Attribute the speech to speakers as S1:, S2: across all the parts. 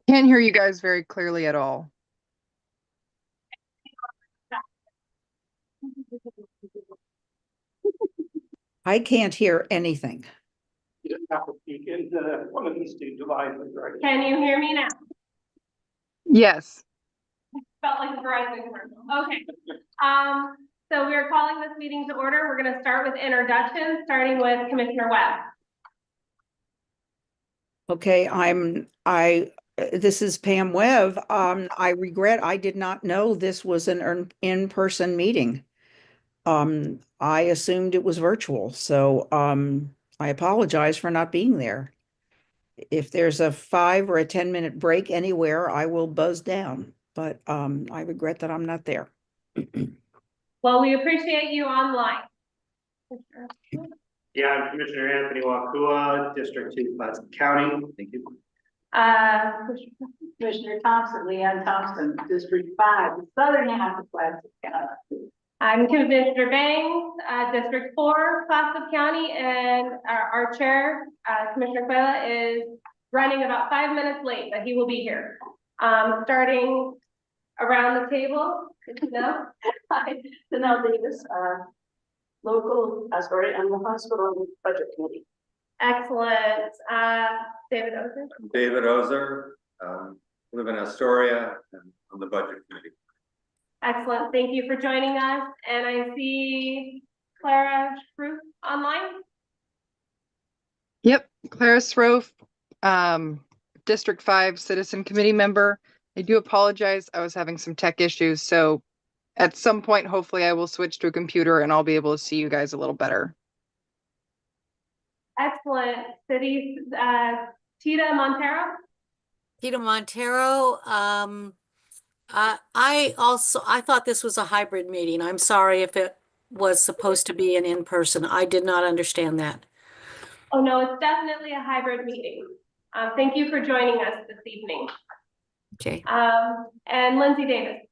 S1: Can't hear you guys very clearly at all.
S2: I can't hear anything.
S3: You just have to speak into one of these two devices, right?
S4: Can you hear me now?
S1: Yes.
S4: Felt like a Verizon commercial. Okay. So we are calling this meeting to order. We're going to start with introductions, starting with Commissioner Webb.
S2: Okay, this is Pam Webb. I regret I did not know this was an in-person meeting. I assumed it was virtual, so I apologize for not being there. If there's a 5 or a 10-minute break anywhere, I will buzz down, but I regret that I'm not there.
S4: Well, we appreciate you online.
S3: Yeah, I'm Commissioner Anthony Wakua, District 2, Clatsop County. Thank you.
S5: Commissioner Thompson, Leanne Thompson, District 5, the southern half of Clatsop County.
S4: I'm Commissioner Bangs, District 4, Clatsop County, and our chair, Commissioner Quayla, is running about 5 minutes late, but he will be here. Starting around the table,
S5: Hi, Danelle Davis, I'm the hospital budget committee.
S4: Excellent. David Ozer.
S6: David Ozer, live in Astoria and on the budget committee.
S4: Excellent. Thank you for joining us. And I see Clara Schroof online.
S1: Yep. Clara Srofe, District 5 Citizen Committee member. I do apologize. I was having some tech issues. So at some point, hopefully I will switch to a computer and I'll be able to see you guys a little better.
S4: Excellent. City, Tita Montero.
S7: Tita Montero, I thought this was a hybrid meeting. I'm sorry if it was supposed to be an in-person. I did not understand that.
S4: Oh, no, it's definitely a hybrid meeting. Thank you for joining us this evening.
S7: Okay.
S4: And Lindsay Davis.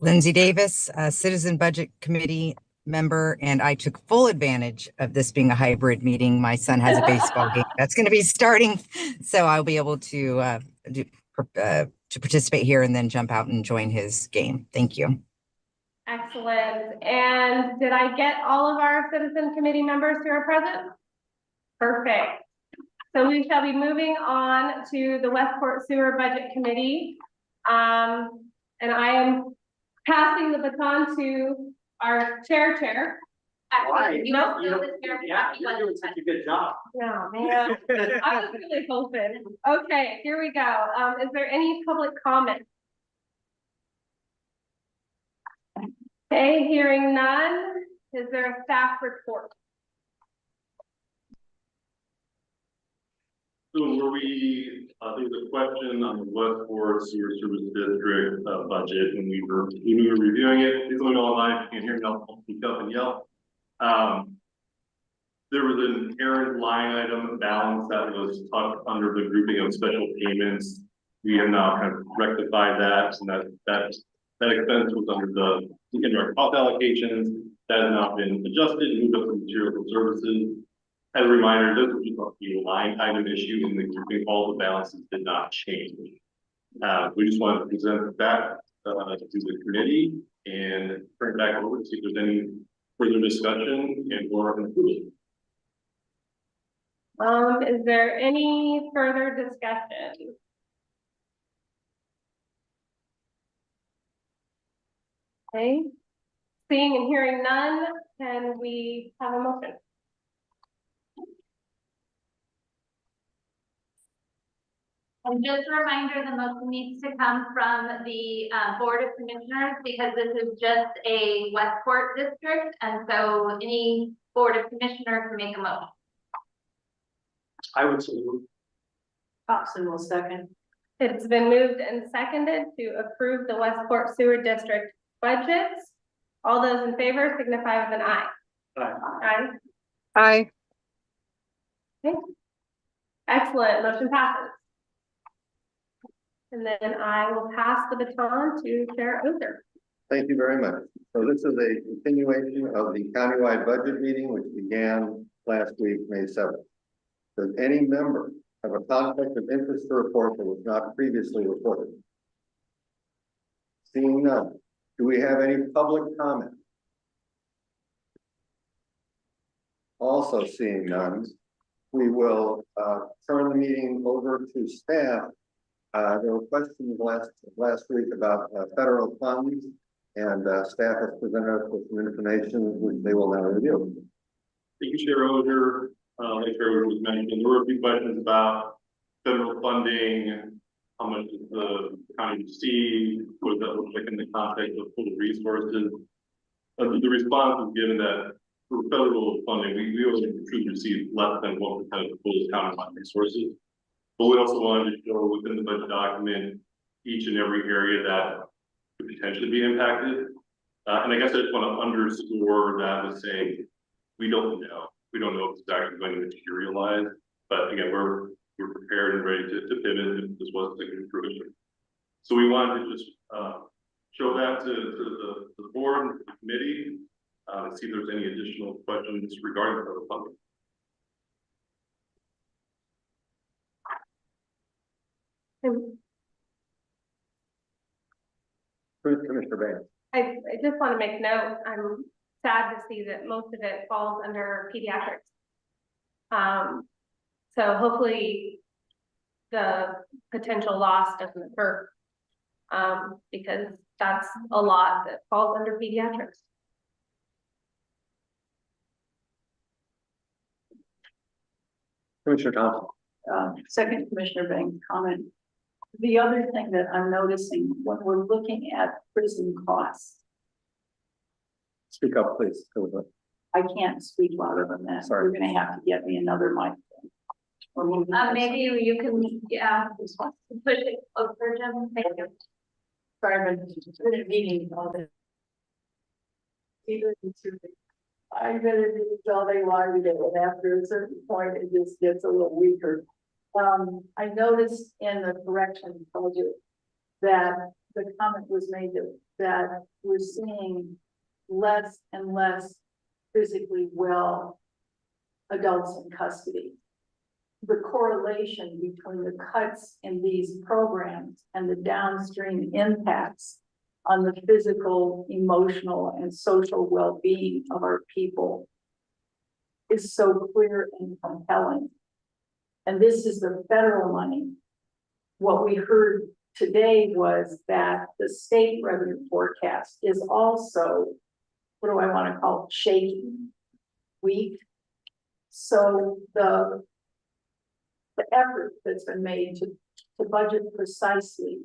S8: Lindsay Davis, Citizen Budget Committee member, and I took full advantage of this being a hybrid meeting. My son has a baseball game that's going to be starting, so I'll be able to participate here and then jump out and join his game. Thank you.
S4: Excellent. And did I get all of our Citizen Committee members who are present? Perfect. So we shall be moving on to the Westport Sewer Budget Committee. And I am passing the baton to our chair.
S3: Why?
S4: No,
S3: You're doing such a good job.
S4: no, man. I was really hoping. Okay, here we go. Is there any public comment? Okay, hearing none. Is there a staff report?
S9: So were we, there was a question on the Westport Sewer Service District budget when we were reviewing it. Please let me know online if you can't hear me, I'll speak up and yell. There was an errant line item balance that was tucked under the grouping of special payments. We have now kind of rectified that, and that expense was under the indirect cost allocations. That has now been adjusted and moved up to materials and services. As a reminder, this was a line item issue in the grouping. All the balances did not change. We just wanted to present that to the committee and turn it back over to see if there's any further discussion and or conclusion.
S4: Is there any further discussion? Okay, seeing and hearing none, can we have a motion?
S10: And just a reminder, the motion needs to come from the Board of Commissioners because this is just a Westport district, and so any Board of Commissioners can make a motion.
S3: I would say.
S5: Thompson will second.
S4: It's been moved and seconded to approve the Westport Sewer District budgets. All those in favor signify with an aye. Aye.
S1: Aye.
S4: Okay. Excellent, motion passes. And then I will pass the baton to Chair Ozer.
S6: Thank you very much. So this is a continuation of the countywide budget meeting, which began last week, May 7th. Does any member have a conflict of interest to report that was not previously reported? Seeing none, do we have any public comment? Also seeing none, we will turn the meeting over to staff. There were questions last week about federal funds, and staff has presented us with some information which they will now review.
S9: Thank you, Chair Oger. Like Chair Oger was mentioning, there were a few questions about federal funding, how much does the county receive, what does that look like in the context of total resources. The response was given that for federal funding, we only truly receive less than 1% of the total county resources. But we also wanted to show within the budget document each and every area that could potentially be impacted. And I guess I just want to underscore that with saying we don't know. We don't know if it's actually going to materialize. But again, we're prepared and ready to pivot if this was to come to fruition. So we wanted to just show that to the board and the committee and see if there's any additional questions regarding federal funding.
S6: Commissioner Banks.
S4: I just want to make note, I'm sad to see that most of it falls under pediatrics. So hopefully the potential loss doesn't occur, because that's a lot that falls under pediatrics.
S6: Commissioner Thompson.
S5: Second Commissioner Banks' comment. The other thing that I'm noticing when we're looking at prison costs,
S6: Speak up, please.
S5: I can't speak louder than that.
S6: Sorry.
S5: You're gonna have to get me another microphone. Or move this.
S10: Maybe you can, yeah, push it over, Jim. Thank you.
S5: Sorry, I've been in a meeting all day. I'm gonna do all day long today, and after a certain point, it just gets a little weaker. I noticed in the correction budget that the comment was made that we're seeing less and less physically well adults in custody. The correlation between the cuts in these programs and the downstream impacts on the physical, emotional, and social well-being of our people is so clear and compelling. And this is the federal money. What we heard today was that the state revenue forecast is also, what do I want to call it, shaky, weak. So the effort that's been made to budget precisely,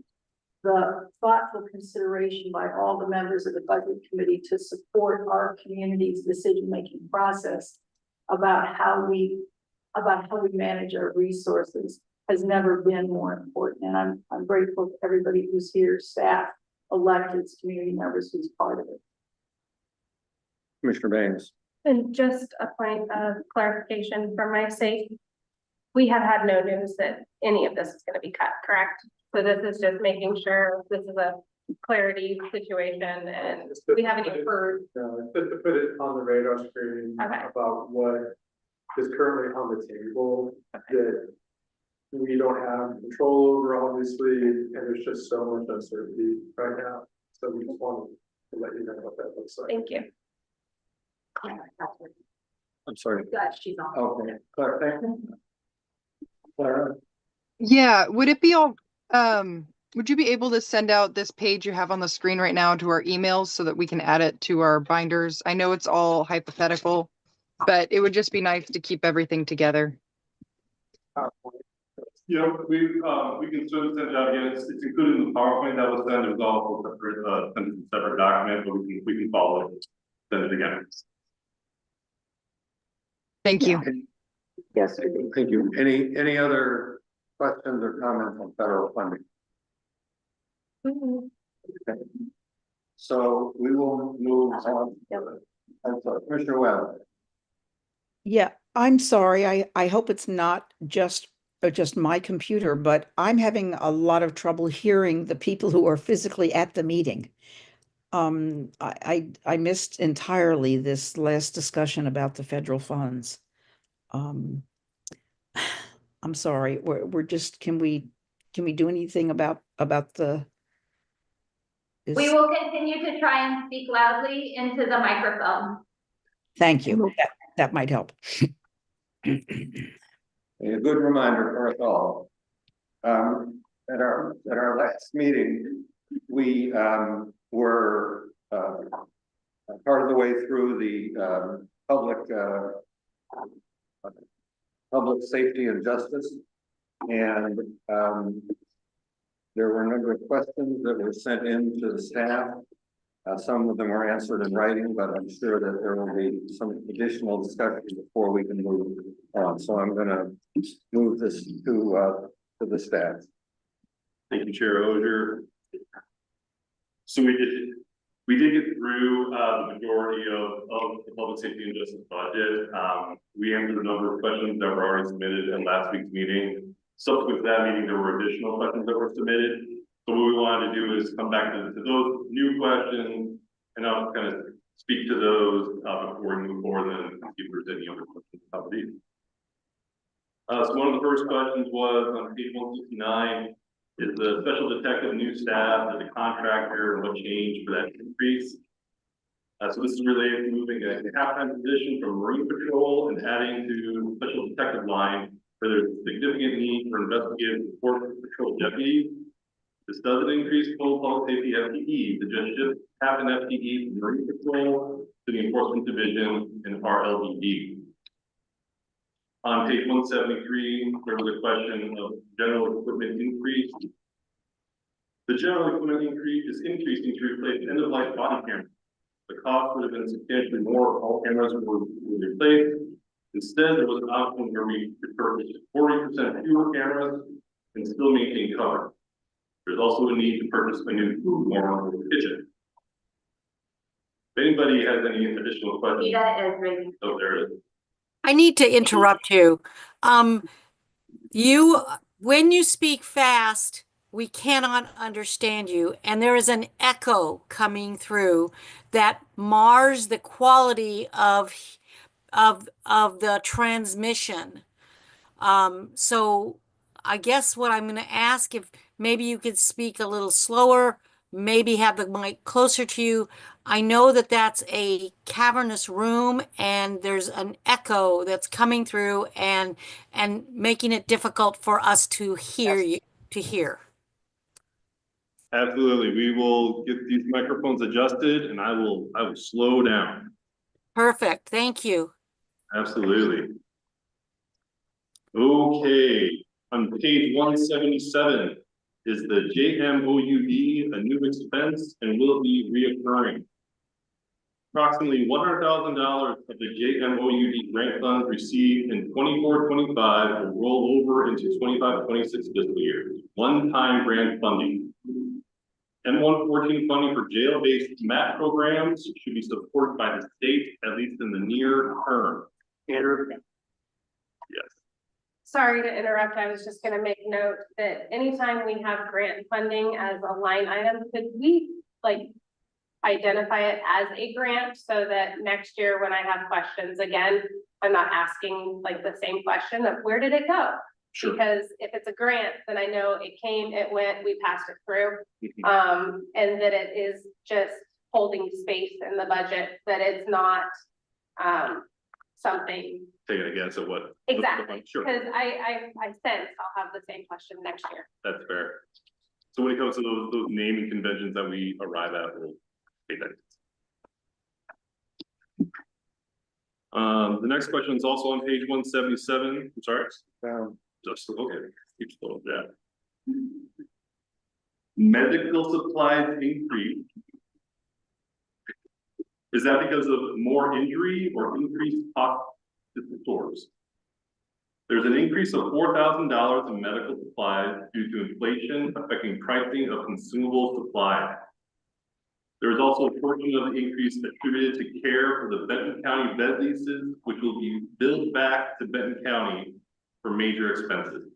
S5: the thoughtful consideration by all the members of the budget committee to support our community's decision-making process about how we manage our resources has never been more important. And I'm grateful to everybody who's here, staff, electeds, community members who's part of it.
S6: Commissioner Banks.
S4: And just a point of clarification for my sake, we have had no news that any of this is going to be cut, correct? So this is just making sure this is a clarity situation and we haven't even heard.
S11: Just to put it on the radar screen
S4: Okay.
S11: about what is currently on the table that we don't have control over, obviously, and there's just so much uncertainty right now. So we just wanted to let you know what that looks like.
S4: Thank you.
S6: I'm sorry.
S5: She's on.
S6: Okay. Clara, thank you. Clara.
S1: Yeah, would it be all, would you be able to send out this page you have on the screen right now to our emails so that we can add it to our binders? I know it's all hypothetical, but it would just be nice to keep everything together.
S9: Yeah, we can send it out again. It's included in the PowerPoint that was sent. It was all separate document, but we can follow it, send it again.
S1: Thank you.
S5: Yes.
S6: Thank you. Any other questions or comments on federal funding? Okay. So we will move on. I'm sorry, Commissioner Webb.
S2: Yeah, I'm sorry. I hope it's not just my computer, but I'm having a lot of trouble hearing the people who are physically at the meeting. I missed entirely this last discussion about the federal funds. Um, I'm sorry, we're just, can we do anything about the?
S10: We
S2: is-
S10: will continue to try and speak loudly into the microphone.
S2: Thank you, that might help.
S6: A good reminder for us all. At our last meeting, we were part of the way through the public safety and justice, and there were a number of questions that were sent in to the staff. Some of them were answered in writing, but I'm sure that there will be some additional discussion before we can move on. So I'm going to move this to the staff.
S9: Thank you, Chair Ogier. So we did get through the majority of the public safety and justice budget. We answered a number of questions that were already submitted in last week's meeting. Subsequent to that meeting, there were additional questions that were submitted. So what we wanted to do is come back to those new questions, and I'll kind of speak to those before we move forward and see if there's any other questions about these. So one of the first questions was on page 169, is the special detective new staff, the contractor, and what changed for that increase? So this is related to moving a half-time position from Marine Patrol and adding to special detective line where there's a significant need for investigative support patrol deputies. This doesn't increase total public safety FTE, it just shifts half an FTE from Marine Patrol to the Enforcement Division and RLDD. On page 173, there was a question of general equipment increase. The general equipment increase is increasing to replace end-of-life body cameras. The cost would have been substantially more if all cameras were replaced. Instead, there was an option where we could purchase 40% fewer cameras and still maintain cover. There's also a need to purchase a new food warmer for the kitchen. If anybody has any additional questions.
S10: Rita is raising.
S9: Oh, there it is.
S7: I need to interrupt you. When you speak fast, we cannot understand you, and there is an echo coming through that mars the quality of the transmission. So I guess what I'm going to ask, if maybe you could speak a little slower, maybe have the mic closer to you. I know that that's a cavernous room and there's an echo that's coming through and making it difficult for us to hear you, to hear.
S9: Absolutely. We will get these microphones adjusted and I will slow down.
S7: Perfect. Thank you.
S9: Absolutely. Okay, on page 177 is the JMOUD a new expense and will it be reoccurring? Approximately $100,000 of the JMOUD grant funds received in 24-25 will roll over into 25-26 fiscal year. One-time grant funding. M114 funding for jail-based MAT programs should be supported by the state, at least in the near term. Andrew? Yes.
S4: Sorry to interrupt. I was just gonna make note that anytime we have grant funding as a line item, could we identify it as a grant so that next year when I have questions again, I'm not asking the same question of where did it go?
S9: Sure.
S4: Because if it's a grant, then I know it came, it went, we passed it through. And that it is just holding space in the budget, that it's not something.
S9: Taking a guess at what?
S4: Exactly,
S9: Sure.
S4: because I sense I'll have the same question next year.
S9: That's fair. So when it comes to those naming conventions that we arrive at, we'll take that. The next question is also on page 177. I'm sorry. Just okay. Keep slow down. Medical supplies increase. Is that because of more injury or increased cost to the stores? There's an increase of $4,000 in medical supplies due to inflation affecting pricing of consumable supplies. There is also a portion of the increase attributed to care for the Benton County bed leases, which will be billed back to Benton County for major expenses.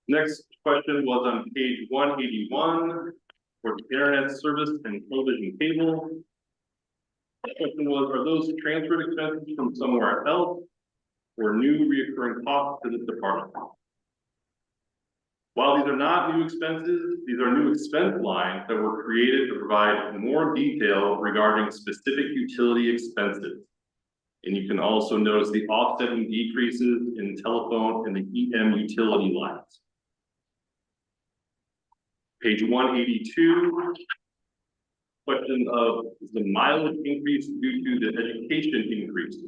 S9: Next question was on page 181 for internet service and television cable. The question was, are those transferred expenses from somewhere else or new reoccurring costs to this department? While these are not new expenses, these are new expense lines that were created to provide more detail regarding specific utility expenses. And you can also notice the offsetting decreases in telephone and the EM utility lines. Page 182, question of, is the mileage increase due to the education increase?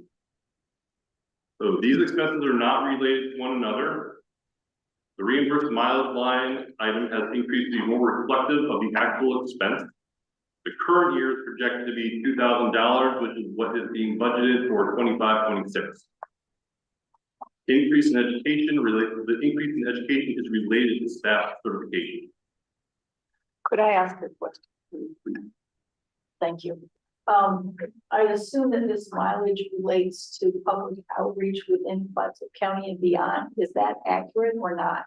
S9: So these expenses are not related to one another. The reimbursed mileage line item has increased to be more reflective of the actual expense. The current year is projected to be $2,000, which is what is being budgeted for 25-26. The increase in education is related to staff certification.
S5: Could I ask a question? Thank you. I assume that this mileage relates to public outreach within Plattsburgh County and beyond. Is that accurate or not?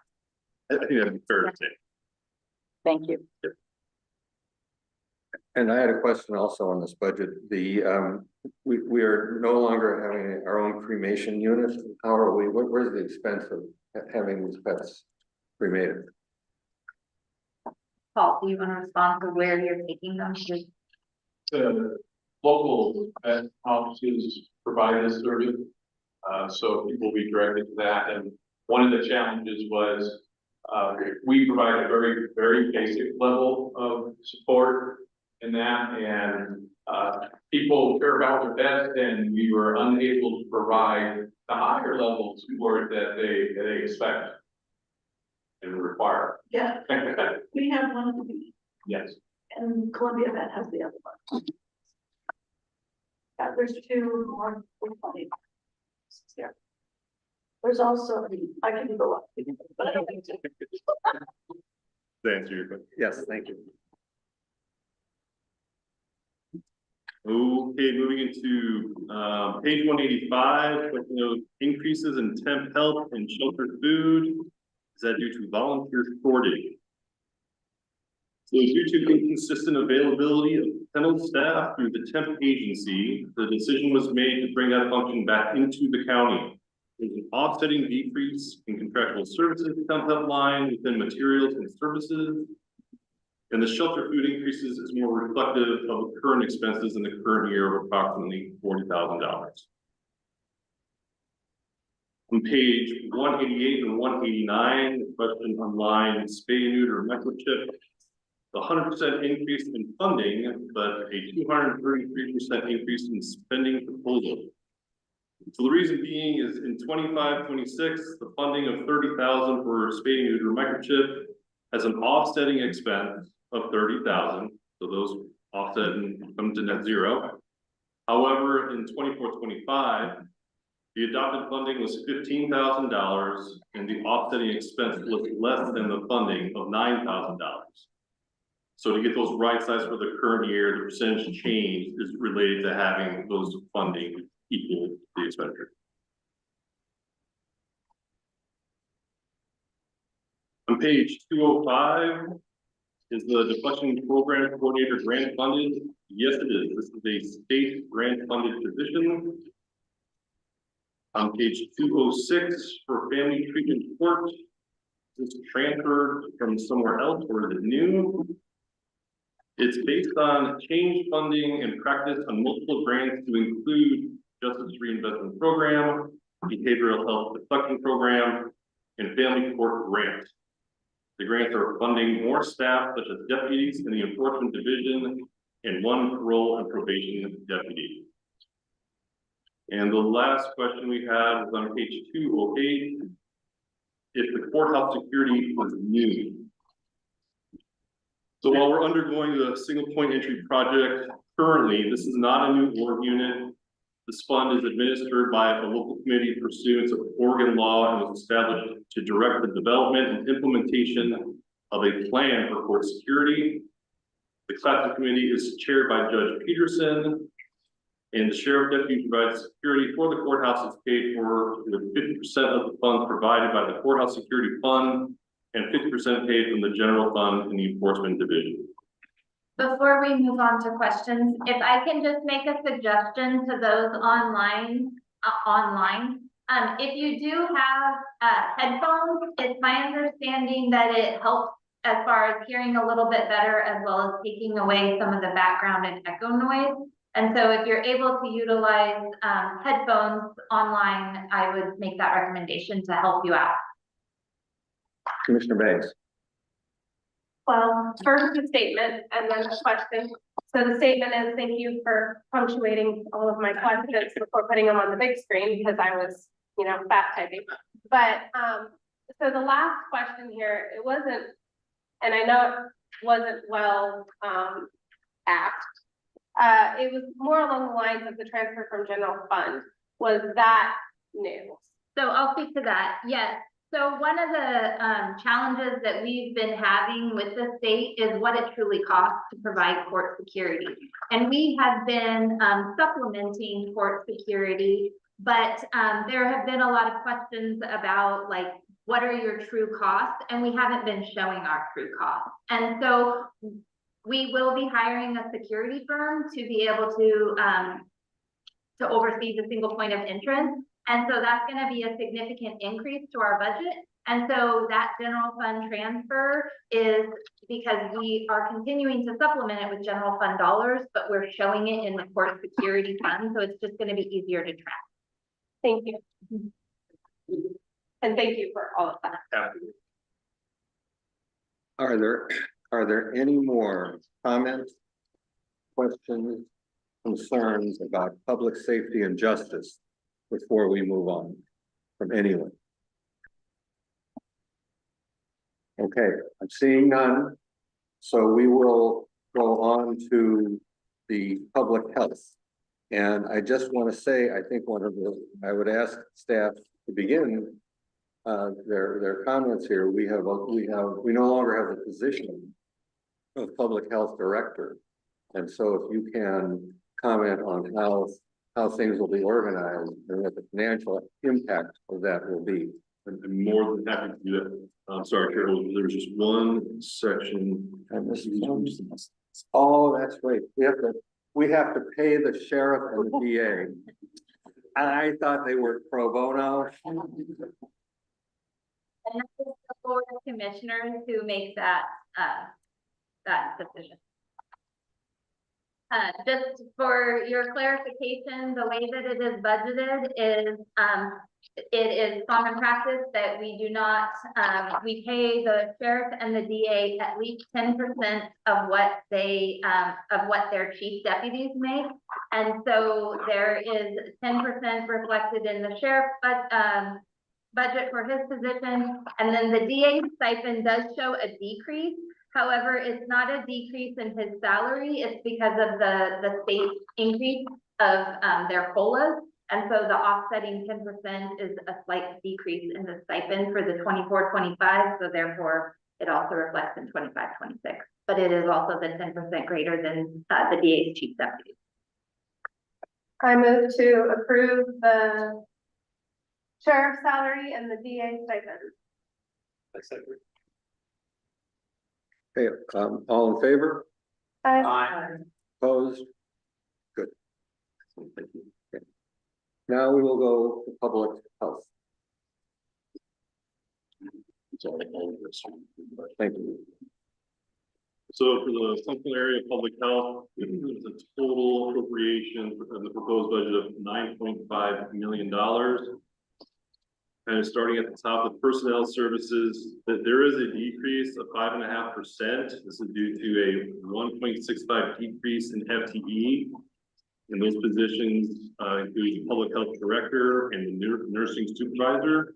S9: I think that'd be fair to say.
S5: Thank you.
S6: And I had a question also on this budget. The we are no longer having our own cremation unit. How are we? Where's the expense of having these pets cremated?
S10: Paul, do you want to respond to where you're taking them to?
S12: The local vet offices provide this service, so people will be directed to that. And one of the challenges was we provide a very, very basic level of support in that, and people care about their pets, and we were unable to provide the higher level support that they expect and require.
S5: Yeah, we have one of the,
S12: Yes.
S5: and Columbia Vet has the other one. Yeah, there's two more. Yeah. There's also, I can go up, but I don't think so.
S9: To answer your question.
S6: Yes, thank you.
S9: Okay, moving into page 185, question of increases in temp help and shelter food. Is that due to volunteer shortage? So due to inconsistent availability of kennel staff through the temp agency, the decision was made to bring that function back into the county. There's an offsetting decrease in contractual services temp help line within materials and services. And the shelter food increases is more reflective of the current expenses in the current year of approximately $40,000. On page 188 and 189, the question on line spay neuter microchip, the 100% increase in funding, but a 233% increase in spending proposal. So the reason being is in 25-26, the funding of $30,000 for spay neuter microchip has an offsetting expense of $30,000. So those offset and come to net zero. However, in 24-25, the adopted funding was $15,000 and the offsetting expense was less than the funding of $9,000. So to get those right size for the current year, the percentage change is related to having those funding equal to the expenditure. On page 205 is the deflection program coordinator grant funded. Yes, it is. This is a state grant funded position. On page 206 for family treatment support, is this transferred from somewhere else or is it new? It's based on change funding and practice on multiple grants to include Justice Reinvestment Program, Behavioral Health Deflection Program, and Family Court Grant. The grants are funding more staff such as deputies in the Enforcement Division and one parole and probation deputy. And the last question we had was on page 208. If the courthouse security was new. So while we're undergoing the single point entry project, currently, this is not a new org unit. This fund is administered by a local committee pursuant to Oregon law and was established to direct the development and implementation of a plan for court security. The classic committee is chaired by Judge Peterson, and the sheriff deputy provides security for the courthouse. It's paid for with 50% of the funds provided by the courthouse security fund and 50% paid from the general fund in the enforcement division.
S10: Before we move on to questions, if I can just make a suggestion to those online, if you do have headphones, it's my understanding that it helps as far as hearing a little bit better, as well as taking away some of the background and echo noise. And so if you're able to utilize headphones online, I would make that recommendation to help you out.
S6: Commissioner Banks.
S4: Well, first the statement and then the question. So the statement is, thank you for punctuating all of my questions before putting them on the big screen because I was, fast typing. But, so the last question here, it wasn't, and I know it wasn't well, asked. It was more along the lines of the transfer from general fund. Was that new?
S10: So I'll speak to that. Yes. So one of the challenges that we've been having with the state is what it truly costs to provide court security. And we have been supplementing court security, but there have been a lot of questions about like, what are your true costs? And we haven't been showing our true costs. And so we will be hiring a security firm to be able to oversee the single point of entrance. And so that's going to be a significant increase to our budget. And so that general fund transfer is because we are continuing to supplement it with general fund dollars, but we're showing it in the court security fund. So it's just going to be easier to track.
S4: Thank you. And thank you for all of that.
S6: Are there any more comments, questions, concerns about public safety and justice before we move on from anyone? Okay, I'm seeing none. So we will go on to the public health. And I just want to say, I think I would ask staff to begin their comments here. We no longer have the position of public health director. And so if you can comment on how things will be organized and what the financial impact of that will be.
S9: I'm more than happy to do that. I'm sorry, Carol, there was just one section.
S6: And this is, oh, that's right. We have to pay the sheriff and the DA. I thought they were pro bono.
S10: And that's the board of commissioners who make that decision. Just for your clarification, the way that it is budgeted is it is common practice that we do not, we pay the sheriff and the DA at least 10% of what their chief deputies make. And so there is 10% reflected in the sheriff's budget for his position. And then the DA stipend does show a decrease. However, it's not a decrease in his salary. It's because of the state increase of their COLAs. And so the offsetting 10% is a slight decrease in the stipend for the 24-25. So therefore, it also reflects in 25-26. But it is also the 10% greater than the DA's chief deputy.
S4: I move to approve the sheriff's salary and the DA stipend.
S6: Okay, all in favor?
S4: Aye.
S6: Opposed? Good. Thank you. Okay. Now we will go to public health. Thank you.
S9: So for the central area of public health, there's a total appropriation for the proposed budget of $9.5 million. Kind of starting at the top of personnel services, that there is a decrease of 5.5%. This is due to a 1.65 decrease in FTE. And those positions include the public health director and the nursing supervisor.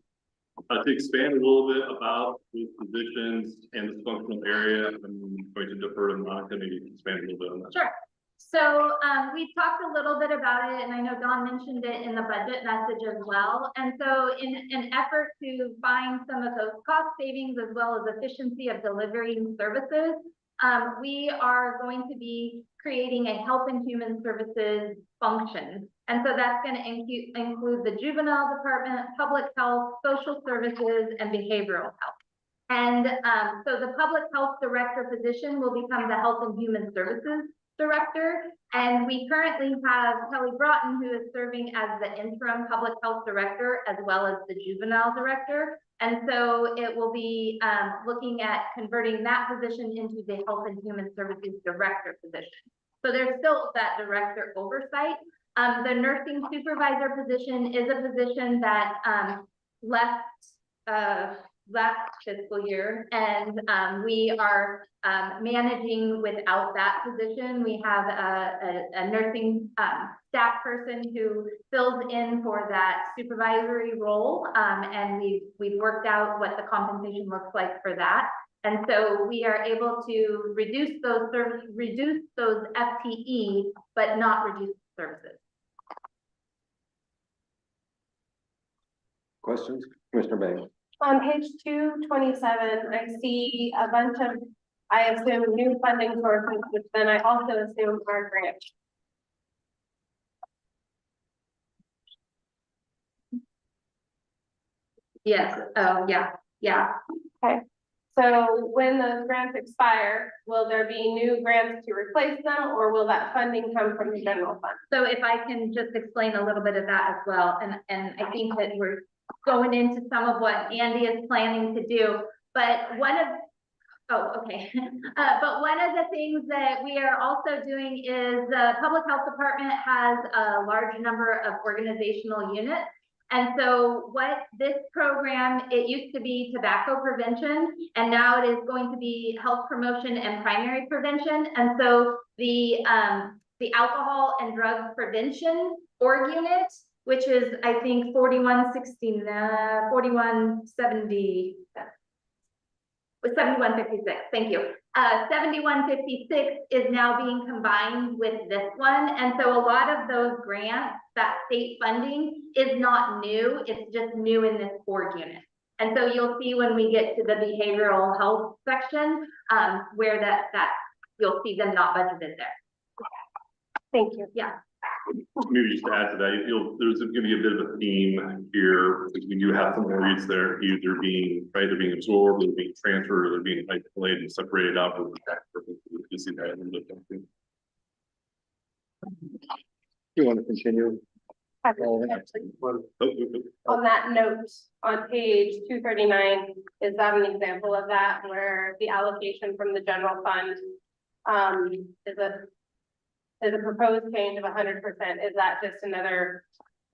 S9: To expand a little bit about these positions and this functional area, I'm going to defer to Monica, maybe expand a little bit on that.
S10: Sure. So we talked a little bit about it, and I know Dawn mentioned it in the budget message as well. And so in an effort to find some of those cost savings as well as efficiency of delivering services, we are going to be creating a health and human services function. And so that's going to include the juvenile department, public health, social services, and behavioral health. And so the public health director position will become the health and human services director. And we currently have Kelly Broughton, who is serving as the interim public health director, as well as the juvenile director. And so it will be looking at converting that position into the health and human services director position. So there's still that director oversight. The nursing supervisor position is a position that left last fiscal year, and we are managing without that position. We have a nursing staff person who fills in for that supervisory role, and we've worked out what the compensation looks like for that. And so we are able to reduce those FTE, but not reduce services.
S6: Questions, Commissioner Banks?
S4: On page 227, I see a bunch of, I assume, new funding sources, which then I also assume are grants.
S10: Yes. Oh, yeah. Yeah.
S4: Okay. So when those grants expire, will there be new grants to replace them, or will that funding come from the general fund?
S10: So if I can just explain a little bit of that as well, and I think that we're going into some of what Andy is planning to do, but but one of the things that we are also doing is the public health department has a large number of organizational units. And so what this program, it used to be tobacco prevention, and now it is going to be health promotion and primary prevention. And so the alcohol and drug prevention org unit, which is, I think, 7156, thank you. 7156 is now being combined with this one. And so a lot of those grants, that state funding is not new, it's just new in this org unit. And so you'll see when we get to the behavioral health section, where that you'll see them not budgeted there.
S4: Thank you.
S10: Yeah.
S9: Maybe just to add to that, there's going to be a bit of a theme here, because we do have some areas there either being absorbed, or being transferred, or they're being isolated and separated out with the tax purposes. You see that in the something.
S6: You want to continue?
S4: On that note, on page 239, is that an example of that, where the allocation from the general fund is a proposed change of 100%? Is that just another,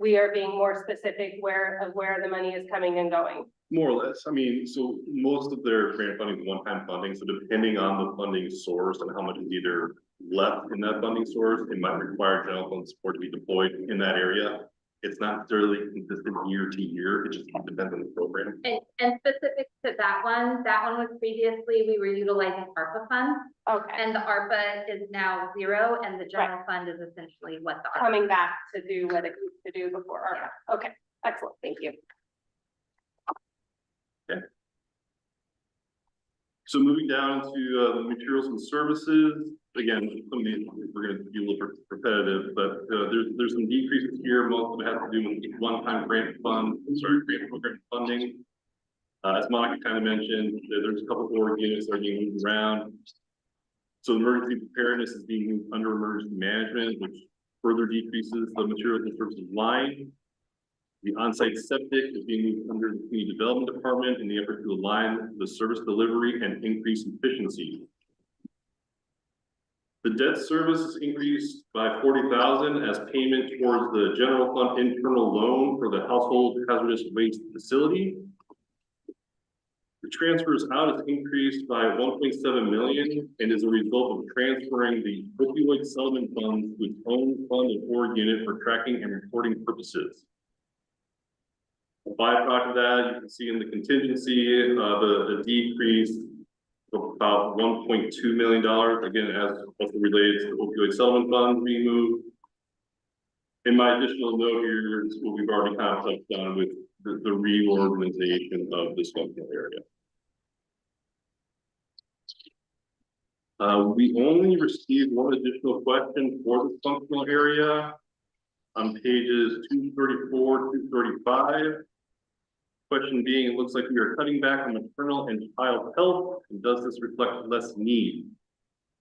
S4: we are being more specific where the money is coming and going?
S9: More or less. I mean, so most of their grant funding is one-time funding. So depending on the funding source and how much is either left in that funding source, it might require general fund support to be deployed in that area. It's not necessarily consistent year to year. It just depends on the program.
S10: And specific to that one was previously, we were utilizing ARPA funds.
S4: Okay.
S10: And the ARPA is now zero, and the general fund is essentially what the ARPA
S4: Coming back to do what it used to do before ARPA. Yeah. Okay, excellent, thank you.
S9: Okay. So moving down to the materials and services, again, some of these we're going to be a little bit repetitive, but there's some decreases here. Most of it has to do with one-time grant program funding. As Monica kind of mentioned, there's a couple of org units that are being moved around. So emergency preparedness is being moved under emergency management, which further decreases the materials and services line. The on-site septic is being moved under the community development department in the effort to align the service delivery and increase efficiency. The debt service is increased by $40,000 as payment towards the general fund internal loan for the household hazardous waste facility. The transfers out is increased by $1.7 million and is a result of transferring the opioid settlement funds to its own fund and org unit for tracking and reporting purposes. A byproduct of that, you can see in the contingency, the decrease of about $1.2 million, again, as also related to the opioid settlement funds being moved. In my additional note here is what we've already kind of touched on with the reorganization of this functional area. We only received one additional question for this functional area on pages 234, 235. Question being, it looks like we are cutting back on maternal and child health, and does this reflect less need?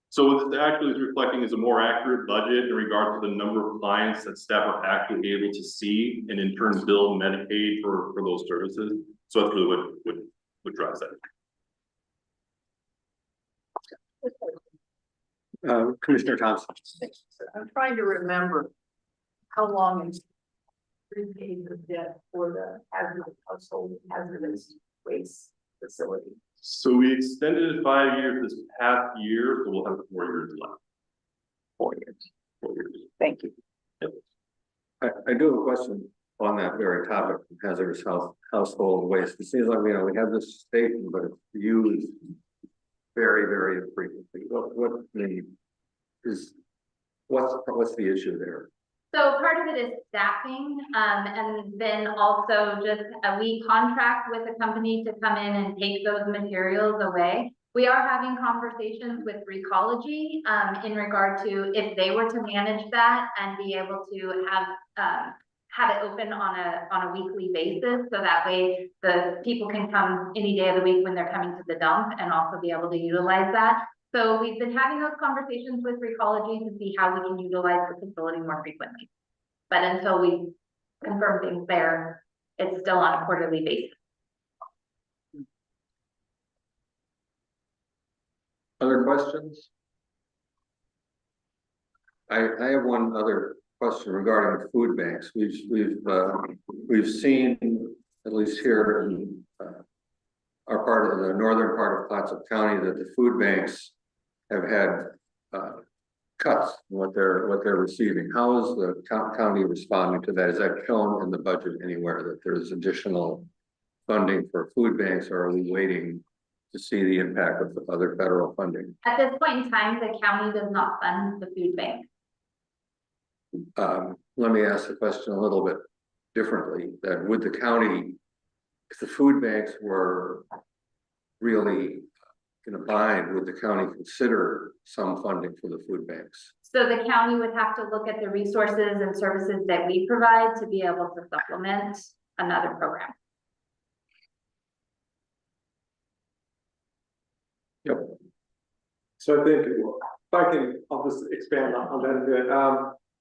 S9: So what this actually is reflecting is a more accurate budget in regard to the number of clients that staff are actually able to see, and in turn bill Medicaid for those services. So that's really what drives that.
S6: Commissioner Thompson.
S5: I'm trying to remember how long is prepaid the debt for the hazardous household hazardous waste facility.
S9: So we extended it 5 years this past year, so we'll have 4 years left.
S5: 4 years.
S9: 4 years.
S5: Thank you.
S6: I do have a question on that very topic, hazardous household waste. It seems like, we have this statement, but it's used very, very infrequently. What's the issue there?
S10: So part of it is staffing, and then also just we contract with a company to come in and take those materials away. We are having conversations with Recology, in regard to if they were to manage that and be able to have it open on a weekly basis. So that way the people can come any day of the week when they're coming to the dump and also be able to utilize that. So we've been having those conversations with Recology to see how we can utilize the facility more frequently. But until we confirm things there, it's still on a quarterly basis.
S6: Other questions? I have one other question regarding food banks. We've seen, at least here in our part of the northern part of Clatsop County, that the food banks have had cuts in what they're receiving. How is the county responding to that? Is that shown in the budget anywhere that there's additional funding for food banks, or are we waiting to see the impact of other federal funding?
S10: At this point in time, the county does not fund the food bank.
S6: Let me ask the question a little bit differently. That would the county, if the food banks were really in a bind, would the county consider some funding for the food banks?
S10: So the county would have to look at the resources and services that we provide to be able to supplement another program.
S6: Yep.
S11: So I think, I'll just expand on that a bit.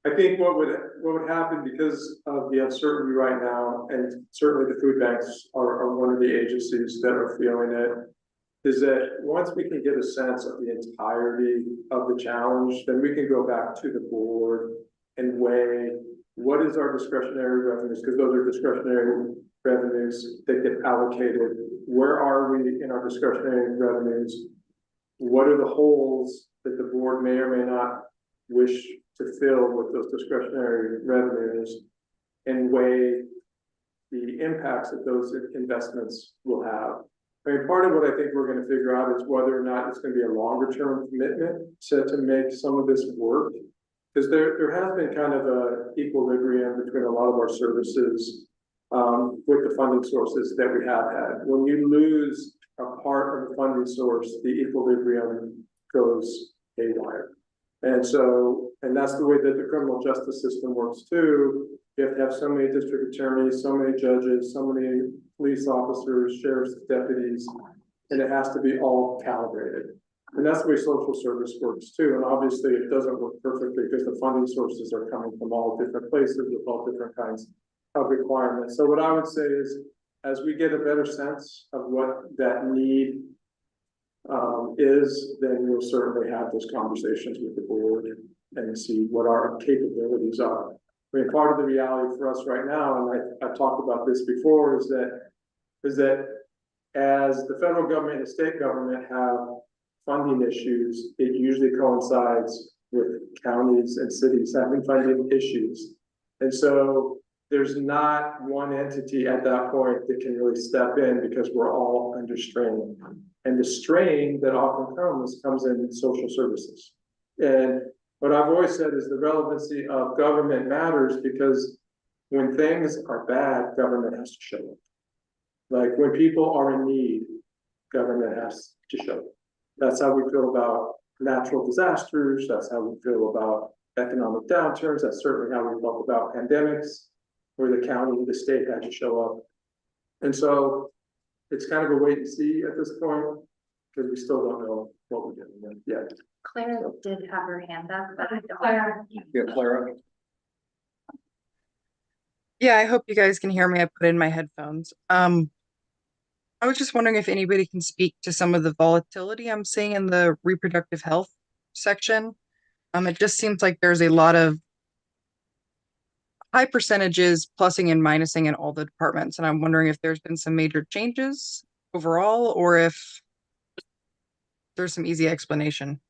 S11: I think what would happen, because of the uncertainty right now, and certainly the food banks are one of the agencies that are feeling it, is that once we can get a sense of the entirety of the challenge, then we can go back to the board and weigh what is our discretionary revenues, because those are discretionary revenues that get allocated. Where are we in our discretionary revenues? What are the holes that the board may or may not wish to fill with those discretionary revenues, and weigh the impacts that those investments will have. I mean, part of what I think we're going to figure out is whether or not it's going to be a longer term commitment to make some of this work. Because there has been kind of a equilibrium between a lot of our services with the funding sources that we have had. When you lose a part of the funding source, the equilibrium goes haywire. And that's the way that the criminal justice system works too. You have to have so many district attorneys, so many judges, so many police officers, sheriff's deputies, and it has to be all calibrated. And that's the way social service works too. And obviously it doesn't work perfectly because the funding sources are coming from all different places with all different kinds of requirements. So what I would say is, as we get a better sense of what that need is, then we'll certainly have those conversations with the board and see what our capabilities are. I mean, part of the reality for us right now, and I've talked about this before, is that as the federal government and state government have funding issues, it usually coincides with counties and cities having funding issues. And so there's not one entity at that point that can really step in, because we're all under strain. And the strain that often comes in social services. And what I've always said is the relevancy of government matters, because when things are bad, government has to show up. Like when people are in need, government has to show up. That's how we feel about natural disasters. That's how we feel about economic downturns. That's certainly how we felt about pandemics, where the county and the state had to show up. And so it's kind of a wait and see at this point, because we still don't know what we're doing yet.
S10: Claire did have her hand up, but I don't.
S4: Claire.
S6: Yeah, Clara?
S1: Yeah, I hope you guys can hear me. I put in my headphones. I was just wondering if anybody can speak to some of the volatility I'm seeing in the reproductive health section. It just seems like there's a lot of high percentages plussing and minusing in all the departments, and I'm wondering if there's been some major changes overall, or if there's some easy explanation.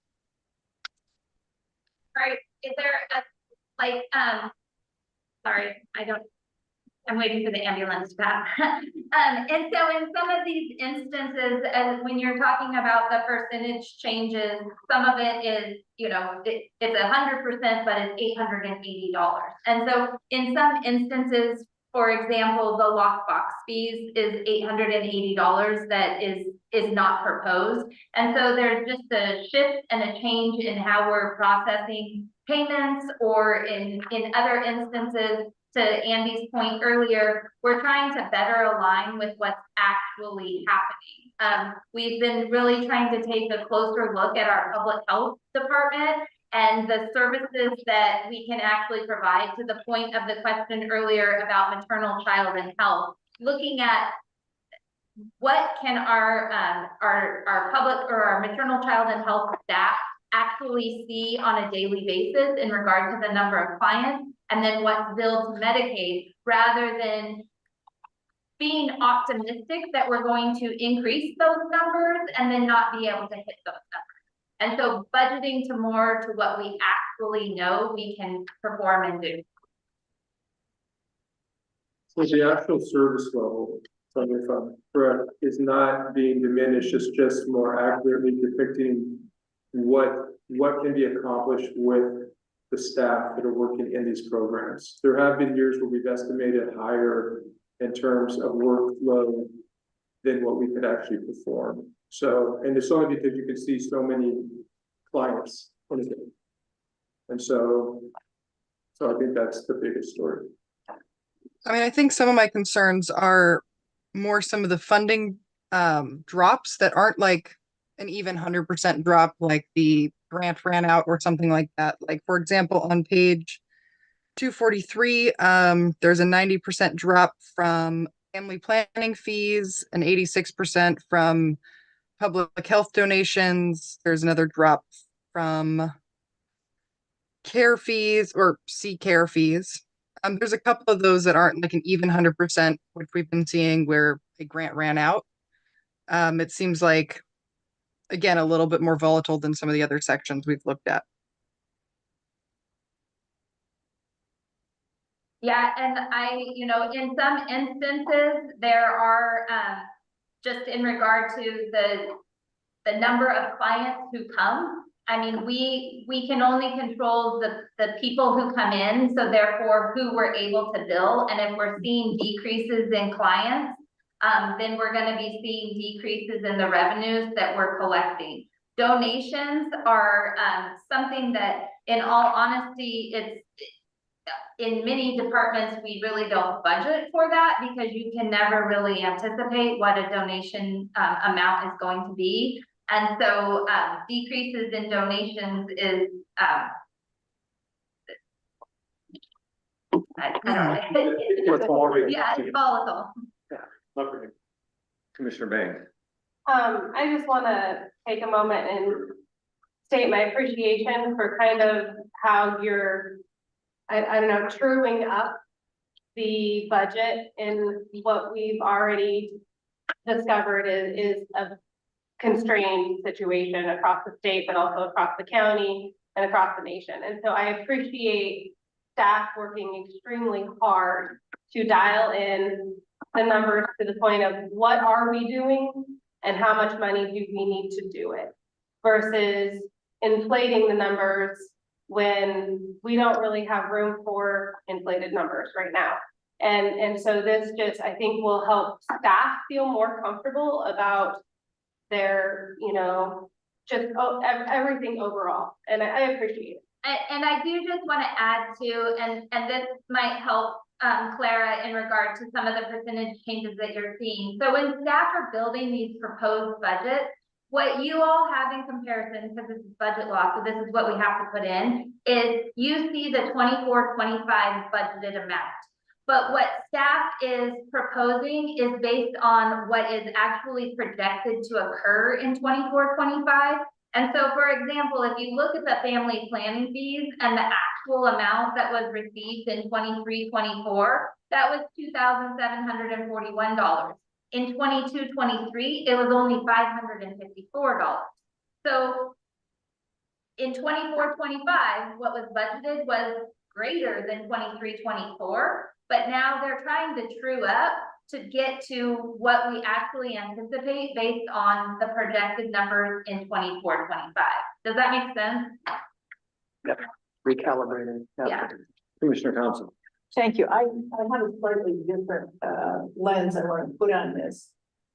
S10: Right, is there a, like, sorry, I'm waiting for the ambulance to pass. And so in some of these instances, as when you're talking about the percentage changes, some of it is, it's 100%, but it's $880. And so in some instances, for example, the lockbox fees is $880 that is not proposed. And so there's just a shift and a change in how we're processing payments, or in other instances, to Andy's point earlier, we're trying to better align with what's actually happening. We've been really trying to take a closer look at our public health department and the services that we can actually provide, to the point of the question earlier about maternal, child, and health, looking at what can our public or our maternal, child, and health staff actually see on a daily basis in regard to the number of clients, and then what's billed to Medicaid, rather than being optimistic that we're going to increase those numbers and then not be able to hit those numbers. And so budgeting to more to what we actually know we can perform and do.
S11: So the actual service level, tell me if I'm correct, is not being diminished, it's just more accurately depicting what can be accomplished with the staff that are working in these programs. There have been years where we've estimated higher in terms of workload than what we could actually perform. So, and it's only because you can see so many clients on a day. And so I think that's the biggest story.
S1: I mean, I think some of my concerns are more some of the funding drops that aren't like an even 100% drop, like the grant ran out or something like that. Like, for example, on page 243, there's a 90% drop from family planning fees, and 86% from public health donations. There's another drop from care fees, or C-care fees. There's a couple of those that aren't like an even 100%, which we've been seeing where a grant ran out. It seems like, again, a little bit more volatile than some of the other sections we've looked at.
S10: Yeah, and in some instances, there are, just in regard to the number of clients who come. I mean, we can only control the people who come in, so therefore who we're able to bill. And if we're seeing decreases in clients, then we're going to be seeing decreases in the revenues that we're collecting. Donations are something that, in all honesty, it's in many departments, we really don't budget for that, because you can never really anticipate what a donation amount is going to be. And so decreases in donations is, I don't know. Yeah, it's volatile.
S6: Commissioner Banks.
S4: I just want to take a moment and state my appreciation for kind of how you're, I don't know, truing up the budget, and what we've already discovered is a constrained situation across the state, but also across the county and across the nation. And so I appreciate staff working extremely hard to dial in the numbers to the point of what are we doing and how much money do we need to do it, versus inflating the numbers when we don't really have room for inflated numbers right now. And so this just, I think, will help staff feel more comfortable about their, just everything overall. And I appreciate it.
S10: And I do just want to add to, and this might help Clara, in regard to some of the percentage changes that you're seeing. So when staff are building these proposed budgets, what you all have in comparison, because this is budget law, so this is what we have to put in, is you see the 24-25 budgeted amount. But what staff is proposing is based on what is actually projected to occur in 24-25. And so, for example, if you look at the family planning fees and the actual amount that was received in 23-24, that was $2,741. In 22-23, it was only $554. So in 24-25, what was budgeted was greater than 23-24, but now they're trying to true up to get to what we actually anticipate based on the projected numbers in 24-25. Does that make sense?
S5: Yep. Recalibrating.
S10: Yeah.
S6: Commissioner Thompson.
S5: Thank you. I have a slightly different lens I want to put on this.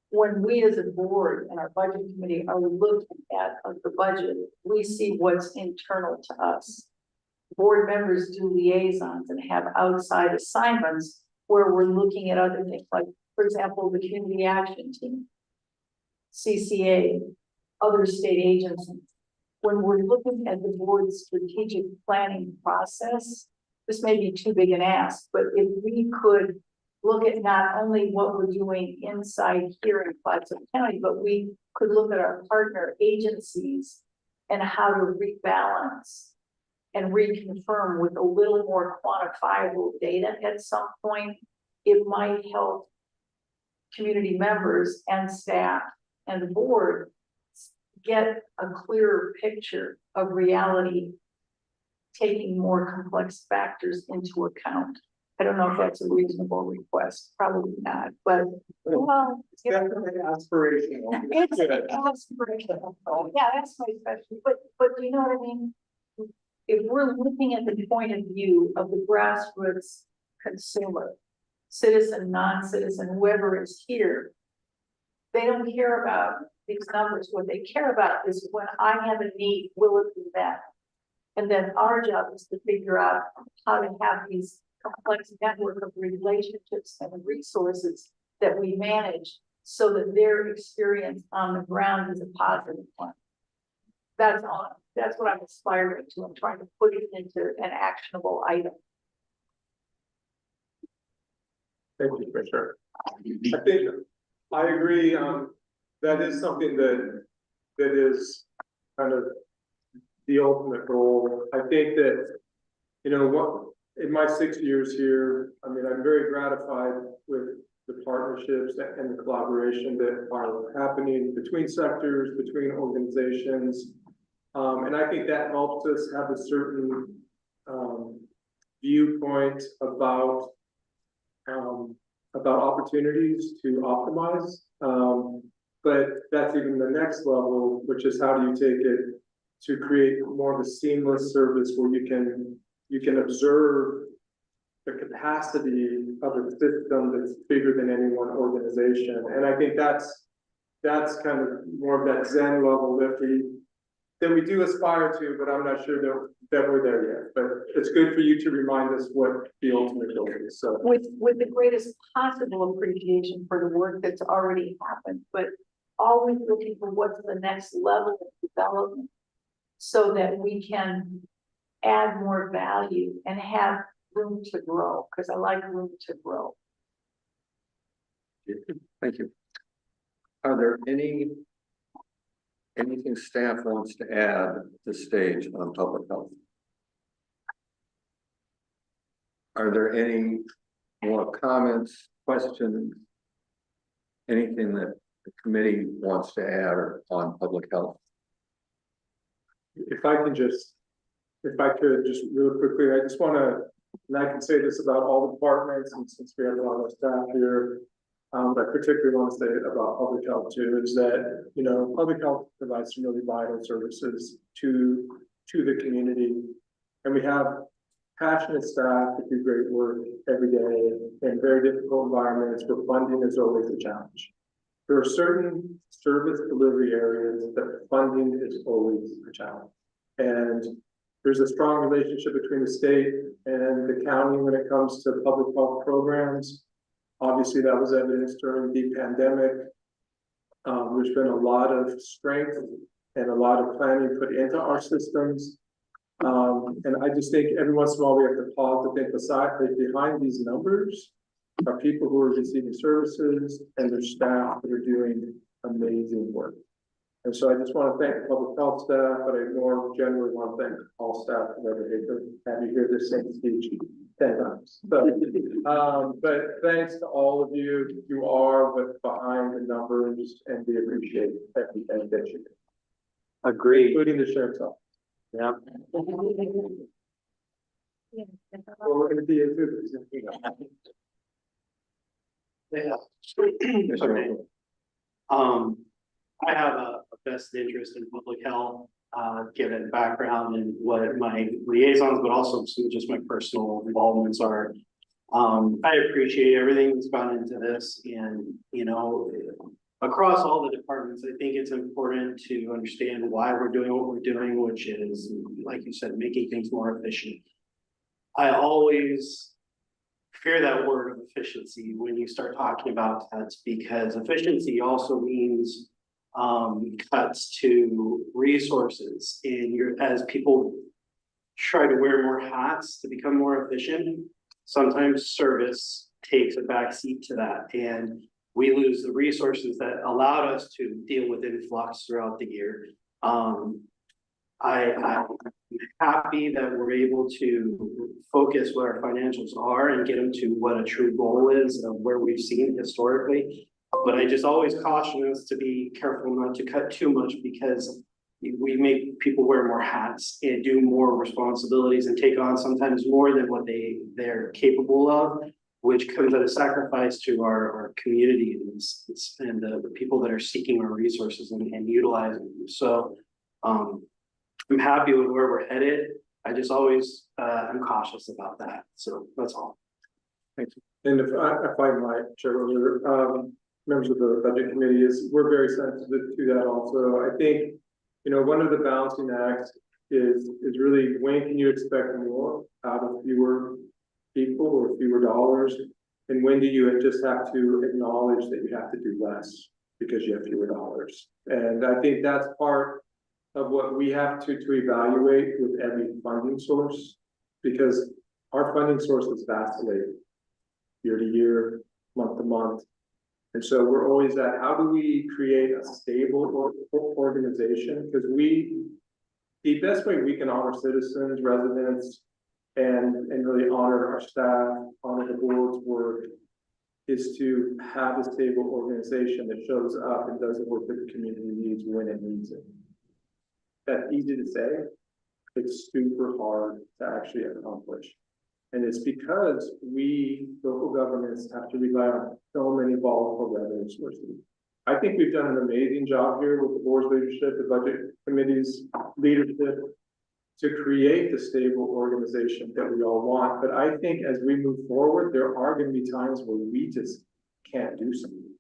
S5: When we as a board and our budget committee are looking at the budget, we see what's internal to us. Board members do liaisons and have outside assignments where we're looking at other things, like, for example, the community action team, CCA, other state agencies. When we're looking at the board's strategic planning process, this may be too big an ask, but if we could look at not only what we're doing inside here in Placer County, but we could look at our partner agencies and how to rebalance and reconfirm with a little more quantifiable data at some point, it might help community members and staff and the board get a clearer picture of reality, taking more complex factors into account. I don't know if that's a reasonable request, probably not, but well,
S11: It's definitely aspirational.
S5: it's aspirational. Yeah, that's my specialty, but you know what I mean? If we're looking at the point of view of the grassroots consumer, citizen, non-citizen, whoever is here, they don't care about these numbers. What they care about is when I have a need, will it be met? And then our job is to figure out how to have these complex network of relationships and resources that we manage so that their experience on the ground is a positive one. That's all. That's what I'm aspiring to. I'm trying to put it into an actionable item.
S11: Thank you, Commissioner. I think I agree. That is something that is kind of the ultimate goal. I think that, you know, what in my 6 years here, I mean, I'm very gratified with the partnerships and the collaboration that are happening between sectors, between organizations. And I think that helps us have a certain viewpoint about opportunities to optimize. But that's even the next level, which is how do you take it to create more of a seamless service where you can observe the capacity of a system that's bigger than any one organization. And I think that's kind of more of that Zen level that we do aspire to, but I'm not sure that we're there yet. But it's good for you to remind us what the ultimate goal is. So
S5: With the greatest possible appreciation for the work that's already happened, but always looking for what's the next level of development so that we can add more value and have room to grow, because I like room to grow.
S6: Thank you. Are there anything staff wants to add at this stage on public health? Are there any more comments, questions, anything that the committee wants to add on public health?
S11: if I could just really quickly, I just want to, and I can say this about all the departments, and since we have a lot of staff here, but I particularly want to say about public health too, is that, you know, public health provides some really vital services to the community. And we have passionate staff that do great work every day in very difficult environments where funding is always a challenge. There are certain service delivery areas that funding is always a challenge. And There's a strong relationship between the state and the county when it comes to public health programs. Obviously, that was evidenced during the pandemic. There's been a lot of strength and a lot of planning put into our systems. And I just think every once in a while we have to pause to think behind these numbers are people who are receiving services and their staff that are doing amazing work. And so I just want to thank the public health staff, but I more generally want to thank all staff who ever had you hear this same speech 10 times. So, but thanks to all of you. You are what's behind the numbers, and we appreciate everything that you do.
S3: Agreed.
S11: Including the sheriff's office.
S3: Yeah.
S11: Well, we're going to be into this.
S3: Yeah. Okay. I have a vested interest in public health, given background and what my liaisons, but also some just my personal involvements are. I appreciate everything that's gone into this, and across all the departments, I think it's important to understand why we're doing what we're doing, which is, like you said, making things more efficient. I always fear that word of efficiency when you start talking about cuts, because efficiency also means cuts to resources, and as people try to wear more hats to become more efficient, sometimes service takes a backseat to that, and we lose the resources that allowed us to deal with influx throughout the year. I'm happy that we're able to focus what our financials are and get them to what a true goal is of where we've seen historically. But I just always caution us to be careful not to cut too much, because we make people wear more hats and do more responsibilities and take on sometimes more than what they're capable of, which comes at a sacrifice to our community and the people that are seeking our resources and utilizing them. So I'm happy with where we're headed. I just always I'm cautious about that. So that's all.
S11: Thank you. And if I might, Chair, members of the budget committee, we're very sensitive to that also. I think, one of the balancing acts is really, when can you expect more out of fewer people or fewer dollars? And when do you just have to acknowledge that you have to do less because you have fewer dollars? And I think that's part of what we have to evaluate with every funding source, because our funding sources vacillate year to year, month to month. And so we're always at, how do we create a stable organization? Because the best way we can honor citizens, residents, and really honor our staff, honor the board's work, is to have a stable organization that shows up and does the work that the community needs when it needs it. That's easy to say. It's super hard to actually accomplish. And it's because we, local governments, have to rely on so many volatile revenue sources. I think we've done an amazing job here with the board's leadership, the budget committee's leadership, to create the stable organization that we all want. But I think as we move forward, there are going to be times where we just can't do something,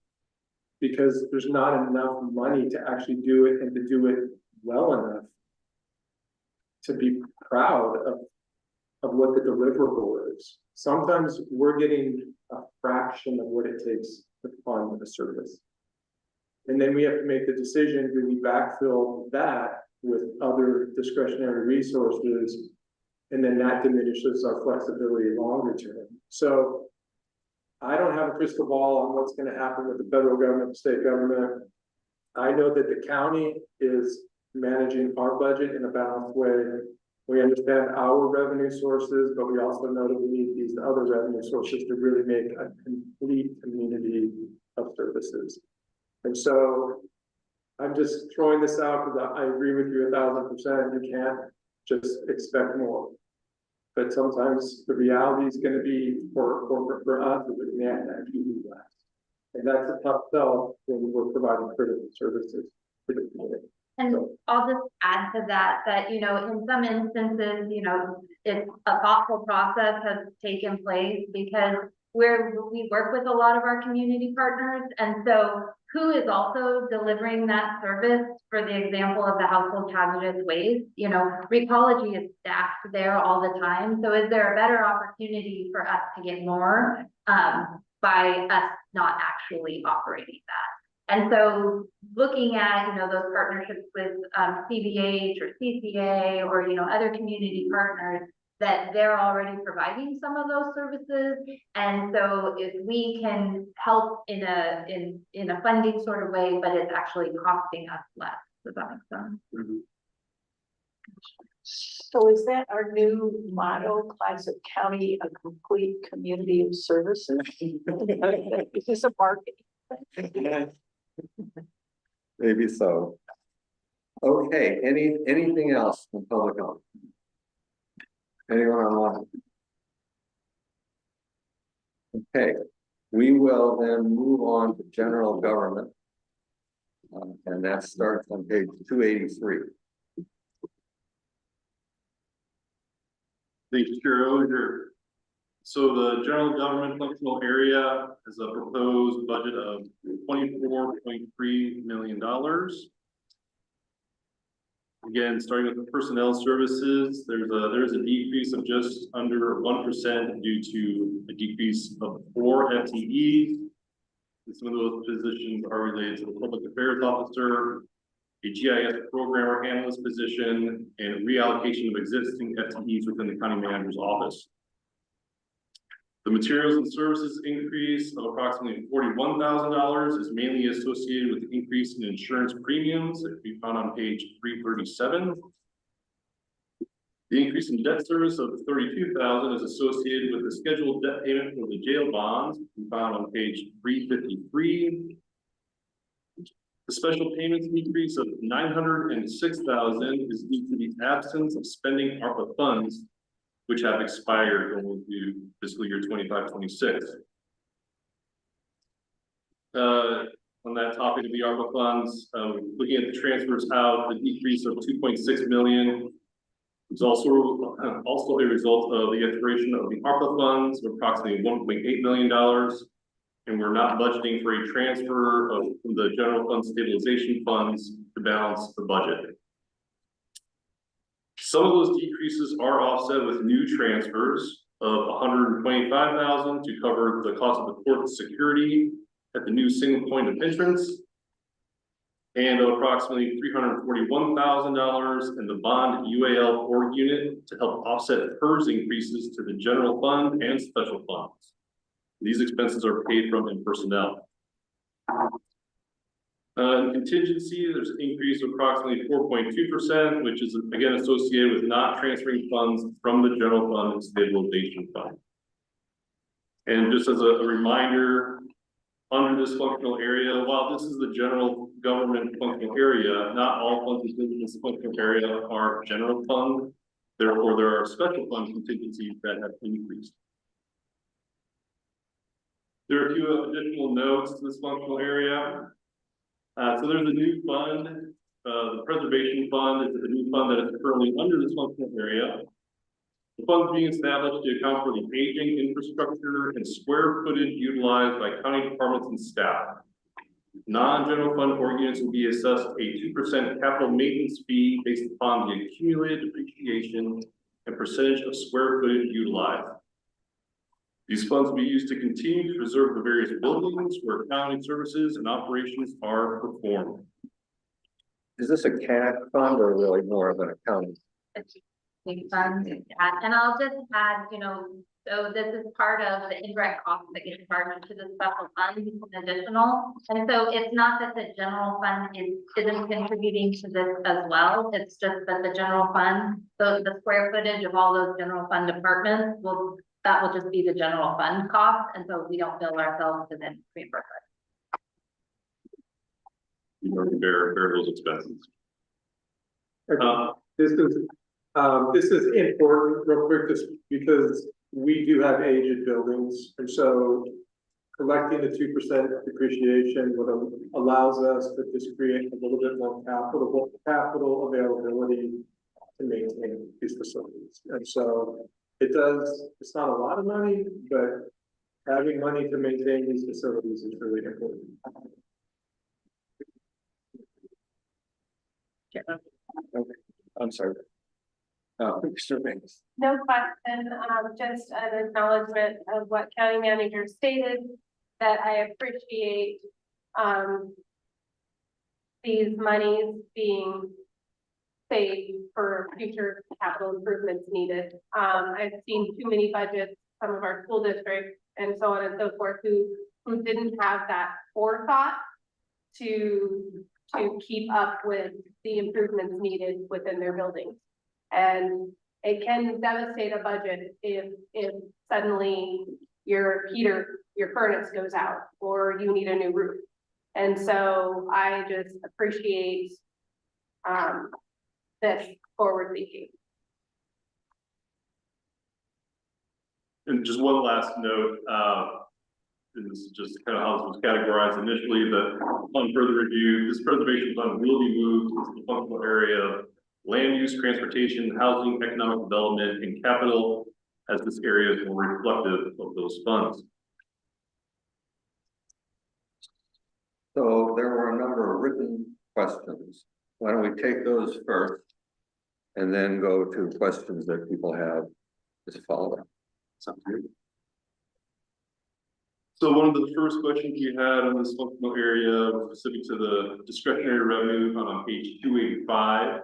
S11: because there's not enough money to actually do it, and to do it well enough to be proud of what the deliverable is. Sometimes we're getting a fraction of what it takes to fund a service. And then we have to make the decision, do we backfill that with other discretionary resources? And then that diminishes our flexibility longer term. So I don't have a crystal ball on what's going to happen with the federal government, the state government. I know that the county is managing our budget in a balanced way. We understand our revenue sources, but we also know that we need these other revenue sources to really make a complete community of services. And so I'm just throwing this out because I agree with you 1,000%. You can't just expect more. But sometimes the reality is going to be for us that we can't actually do less. And that's a tough sell when we're providing critical services for the community.
S10: And I'll just add to that, in some instances, it's a thoughtful process has taken place, because where we work with a lot of our community partners. And so who is also delivering that service? For the example of the household hazardous waste, you know, Recology is staffed there all the time. So is there a better opportunity for us to get more by us not actually operating that? And so looking at, you know, those partnerships with CVH or CCA or, you know, other community partners that they're already providing some of those services. And so if we can help in a funding sort of way, but it's actually costing us less, does that make sense?
S5: So is that our new motto, Classic County, a complete community of services? Is this a marketing?
S6: Maybe so. Okay, anything else from public comment? Anyone online? Okay, we will then move on to general government. And that starts on page 283.
S9: Thank you, Chair Oger. So the general government functional area has a proposed budget of $24.3 million. Again, starting with the personnel services, there's a decrease of just under 1% due to a decrease of 4 FTEs. And some of those positions are related to the public affairs officer, a GIS programmer analyst position, and reallocation of existing FTEs within the county manager's office. The materials and services increase of approximately $41,000 is mainly associated with the increase in insurance premiums that we found on page 337. The increase in debt service of $32,000 is associated with the scheduled debt payment for the jail bonds we found on page 353. The special payments decrease of $906,000 is due to the absence of spending ARPA funds, which have expired going into fiscal year 25-26. On that topic of the ARPA funds, looking at the transfers out, the decrease of $2.6 million is also a result of the expiration of the ARPA funds of approximately $1.8 million. And we're not budgeting for a transfer from the general fund stabilization funds to balance the budget. Some of those decreases are offset with new transfers of $125,000 to cover the cost of the court security at the new single point of entrance, and approximately $341,000 in the bond UAL org unit to help offset PERS increases to the general fund and special funds. These expenses are paid from in personnel. In contingency, there's an increase of approximately 4.2%, which is again associated with not transferring funds from the general fund and stabilization fund. And just as a reminder, under this functional area, while this is the general government functional area, not all funds within this functional area are general fund. Therefore, there are special fund contingencies that have increased. There are a few additional notes to this functional area. So there's a new fund, the preservation fund is a new fund that is currently under this functional area. The fund is being established to account for the aging infrastructure and square footage utilized by county departments and staff. Non-general fund org units will be assessed a 2% capital maintenance fee based upon the accumulated depreciation and percentage of square footage utilized. These funds will be used to continue to preserve the various buildings where county services and operations are performed.
S6: Is this a cash fund or really more of an accounting?
S10: Big funds, and I'll just add, you know, so this is part of the indirect costs that get charged to the special fund, additional. And so it's not that the general fund isn't contributing to this as well. It's just that the general fund, so the square footage of all those general fund departments that will just be the general fund cost. And so we don't bill ourselves to then reimburse it.
S9: You bear those expenses.
S11: This is important real quick, just because we do have aged buildings, and so collecting the 2% depreciation allows us to just create a little bit more capital availability to maintain these facilities. And so it's not a lot of money, but having money to maintain these facilities is really important.
S6: I'm sorry. Mr. Banks.
S4: No question, just an acknowledgement of what county manager stated, that I appreciate, these monies being saved for future capital improvements needed. I've seen too many budgets, some of our school districts and so on and so forth, who didn't have that forethought to keep up with the improvements needed within their buildings. And it can devastate a budget if suddenly your furnace goes out or you need a new roof. And so I just appreciate this forward thinking.
S9: And just one last note, and this is just kind of how this was categorized initially, but on further review, this preservation fund will be moved into the functional area of land use, transportation, housing, economic development, and capital, as this area is more reflective of those funds.
S6: So there were a number of written questions. Why don't we take those first and then go to questions that people have as a follow-up?
S9: Sounds good. So one of the first questions you had on this functional area was specific to the discretionary revenue on page 285.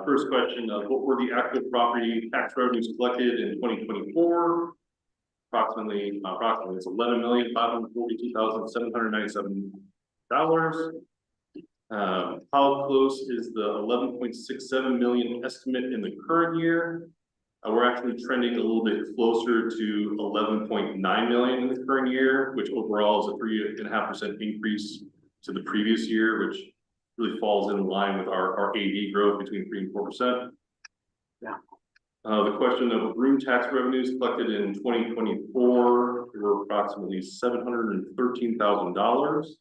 S9: First question, what were the actual property tax revenues collected in 2024? Approximately it's $11,542,797. How close is the 11.67 million estimate in the current year? We're actually trending a little bit closer to 11.9 million in the current year, which overall is a 3.5% increase to the previous year, which really falls in line with our AD growth between 3 and 4%.
S3: Yeah.
S9: The question of room tax revenues collected in 2024 were approximately $713,000.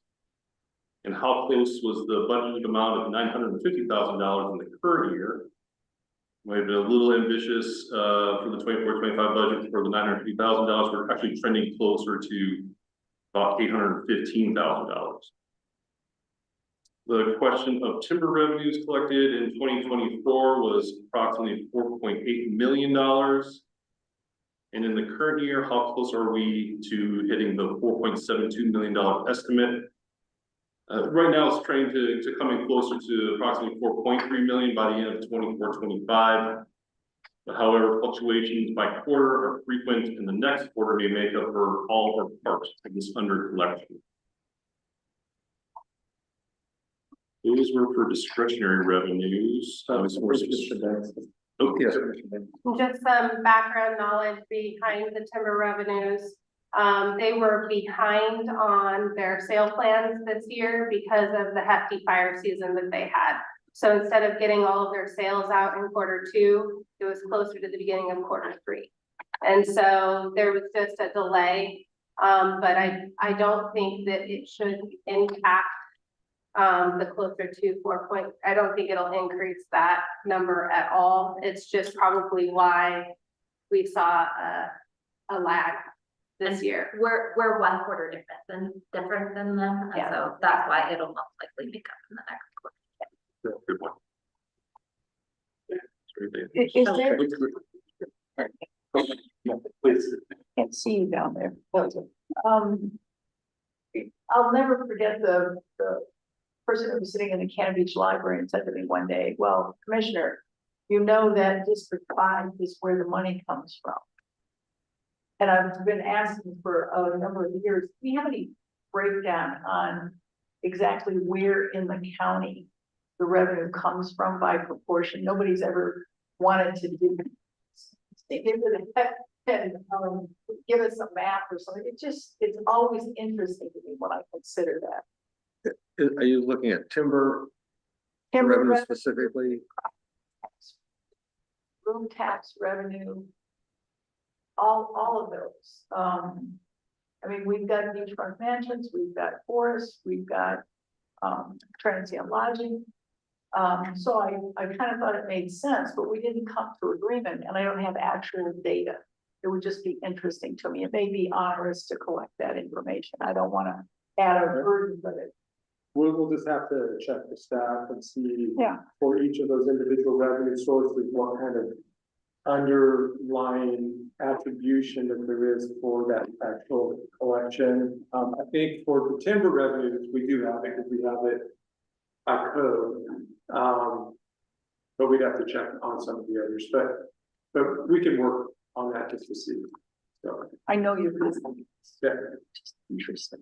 S9: And how close was the budgeted amount of $950,000 in the current year? Might have been a little ambitious for the 24-25 budget for the $950,000. We're actually trending closer to about $815,000. The question of timber revenues collected in 2024 was approximately $4.8 million. And in the current year, how close are we to hitting the $4.72 million estimate? Right now, it's trying to come in closer to approximately 4.3 million by the end of 24-25. However, fluctuations by quarter are frequent, and the next quarter may make up for all or parts of this under collection. Those were for discretionary revenues.
S6: Okay.
S4: Just some background knowledge behind the timber revenues. They were behind on their sale plans this year because of the hefty fire season that they had. So instead of getting all of their sales out in Q2, it was closer to the beginning of Q3. And so there was just a delay. But I don't think that it should impact the closer to 4 point. I don't think it'll increase that number at all. It's just probably why we saw a lag this year.
S10: We're 1 quarter different than them,
S4: Yeah.
S10: so that's why it'll most likely pick up in the next quarter.
S9: Good point.
S5: Is there,
S9: Please.
S5: can't see you down there. I'll never forget the person who was sitting in the Cannon Beach Library and said to me one day, well, Commissioner, you know that District 5 is where the money comes from. And I've been asking for a number of years, do we have any breakdown on exactly where in the county the revenue comes from by proportion? Nobody's ever wanted to do and give us a map or something. It's always interesting to me when I consider that.
S6: Are you looking at timber revenue specifically?
S5: Room tax revenue, all of those. I mean, we've got beachfront mansions, we've got forests, we've got transient lodging. So I kind of thought it made sense, but we didn't come to agreement, and I don't have actual data. It would just be interesting to me. It may be onerous to collect that information. I don't want to add a burden, but it,
S11: We'll just have to check the staff and see.
S5: Yeah.
S11: For each of those individual revenue sources, what kind of underlying attribution that there is for that actual collection. I think for the timber revenues, we do have it because we have it by code. But we'd have to check on some of the others, but we can work on that just to see. So,
S5: I know you're listening.
S11: yeah.
S5: Just interesting.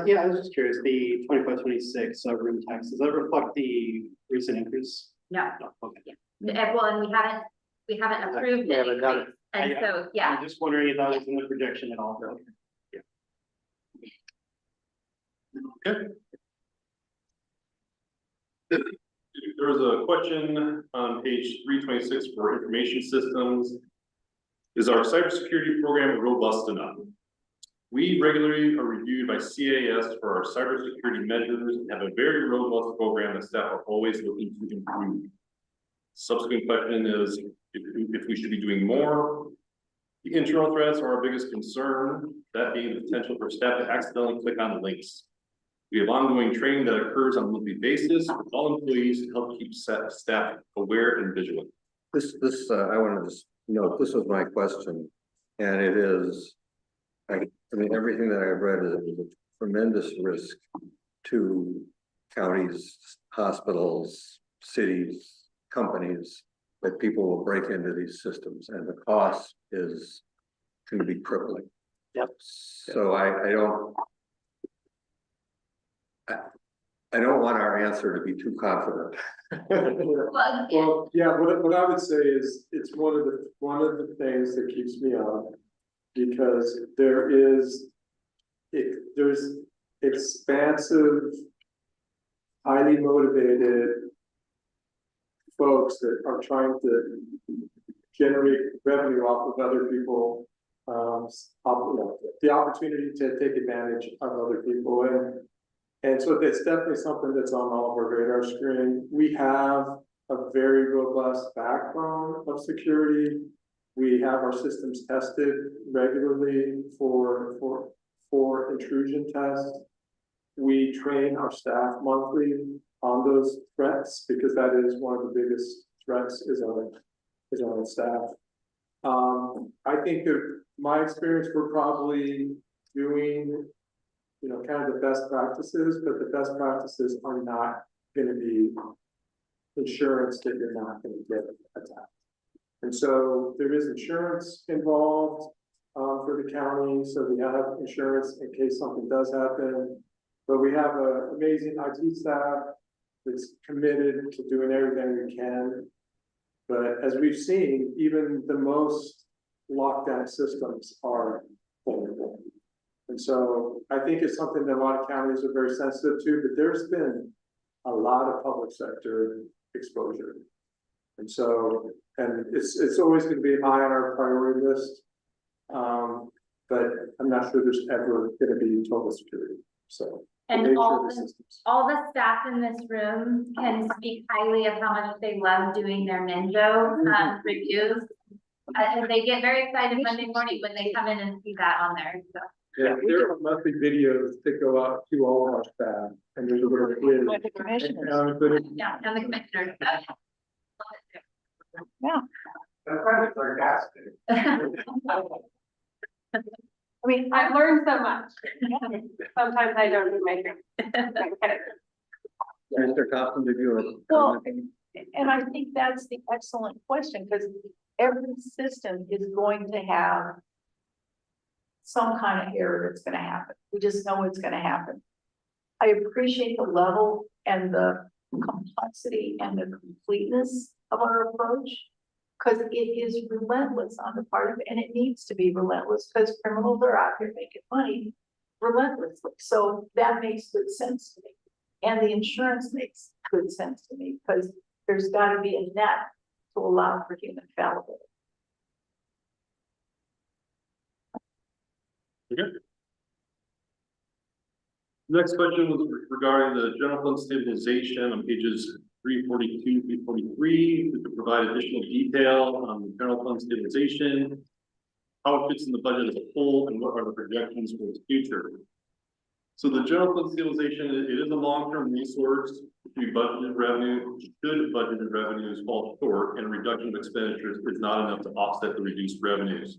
S3: Yeah, I was just curious, the 25-26 room tax, does that reflect the recent increase?
S10: No,
S3: No, okay.
S10: well, and we haven't approved
S3: We
S10: it.
S3: haven't done it.
S10: And so, yeah.
S3: I'm just wondering if that was in the projection at all.
S9: Okay. There was a question on page 326 for information systems. Is our cybersecurity program robust enough? We regularly are reviewed by CAS for our cybersecurity measures and have a very robust program that staff are always looking to improve. Subsequent question is if we should be doing more. The internal threats are our biggest concern, that being the potential for staff to accidentally click on links. We have ongoing training that occurs on a monthly basis with all employees to help keep staff aware and vigilant.
S6: I want to just note, this was my question, and it is, I mean, everything that I've read is a tremendous risk to counties, hospitals, cities, companies, that people will break into these systems, and the cost is going to be crippling.
S3: Yep.
S6: So I don't want our answer to be too confident.
S10: Well,
S11: Well, yeah, what I would say is, it's one of the things that keeps me up, because there's expansive, highly motivated folks that are trying to generate revenue off of other people, the opportunity to take advantage of other people, and so it's definitely something that's on all of our radar screen. We have a very robust backbone of security. We have our systems tested regularly for intrusion tests. We train our staff monthly on those threats, because that is one of the biggest threats is on staff. I think that my experience, we're probably doing, kind of the best practices, but the best practices are not going to be insurance that you're not going to get attacked. And so there is insurance involved for the county, so we have insurance in case something does happen. But we have an amazing IT staff that's committed to doing everything we can. But as we've seen, even the most locked down systems are vulnerable. And so I think it's something that a lot of counties are very sensitive to, but there's been a lot of public sector exposure. And so, and it's always going to be high on our priority list. But I'm not sure there's ever going to be total security. So,
S10: and all the staff in this room can speak highly of how much they love doing their Minjo reviews. And they get very excited Monday morning when they come in and see that on there. So.
S11: Yeah, there are monthly videos that go out to all of our staff, and there's a little quiz.
S5: With the commissioners.
S10: Yeah, and the commissioners.
S5: Yeah.
S11: That's kind of sarcastic.
S4: I mean, I've learned so much. Sometimes I don't do my
S6: Mr. Thompson, did you have a
S5: Well,
S6: comment?
S5: and I think that's the excellent question, because every system is going to have some kind of error that's going to happen. We just know it's going to happen. I appreciate the level and the complexity and the completeness of our approach, because it is relentless on the part of it, and it needs to be relentless because criminals are out here making money relentlessly. So that makes good sense to me. And the insurance makes good sense to me, because there's got to be a net to allow for human fallibility.
S9: Okay. Next question was regarding the general fund stabilization on pages 342, 343, to provide additional detail on the general fund stabilization, how it fits in the budget as a whole, and what are the projections for its future. So the general fund stabilization, it is a long-term resource to budgeted revenue. Should budgeted revenues fall short and a reduction of expenditures is not enough to offset the reduced revenues.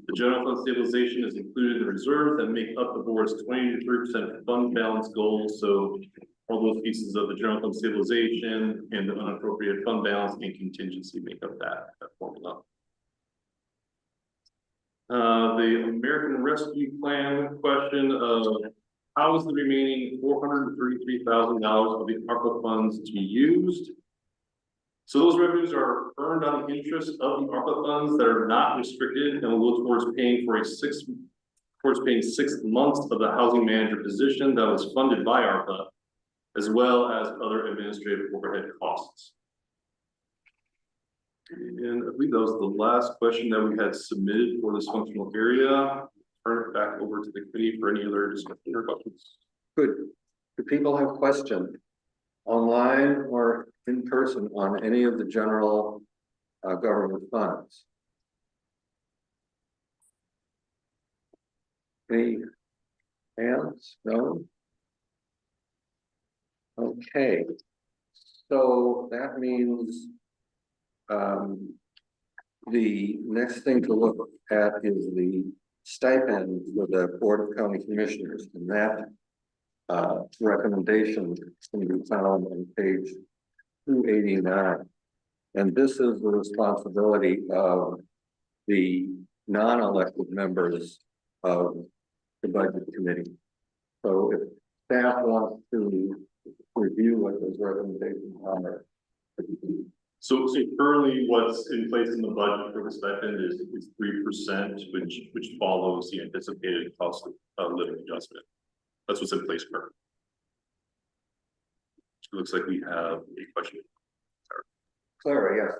S9: The general fund stabilization is included in the reserves that make up the board's 20 to 30% fund balance goal. So all those pieces of the general fund stabilization and the unappropriated fund balance and contingency make up that formula. The American Rescue Plan question of how is the remaining $433,000 of the ARPA funds to be used? So those revenues are earned on the interest of the ARPA funds that are not restricted and will go towards paying for paying 6 months of the housing manager position that was funded by ARPA, as well as other administrative overhead costs. And I believe that was the last question that we had submitted for this functional area. Turn it back over to the committee for any other discussion or questions.
S6: Good. Do people have questions online or in person on any of the general government funds? Any hands? No? Okay. So that means the next thing to look at is the stipend for the Board of County Commissioners, and that recommendation can be found on page 289. And this is the responsibility of the non-elected members of the Budget Committee. So if staff wants to review what those recommendations are.
S9: So currently what's in place in the budget for the stipend is 3%, which follows the anticipated cost of living adjustment. That's what's in place currently. It looks like we have a question.
S6: Clara, yes.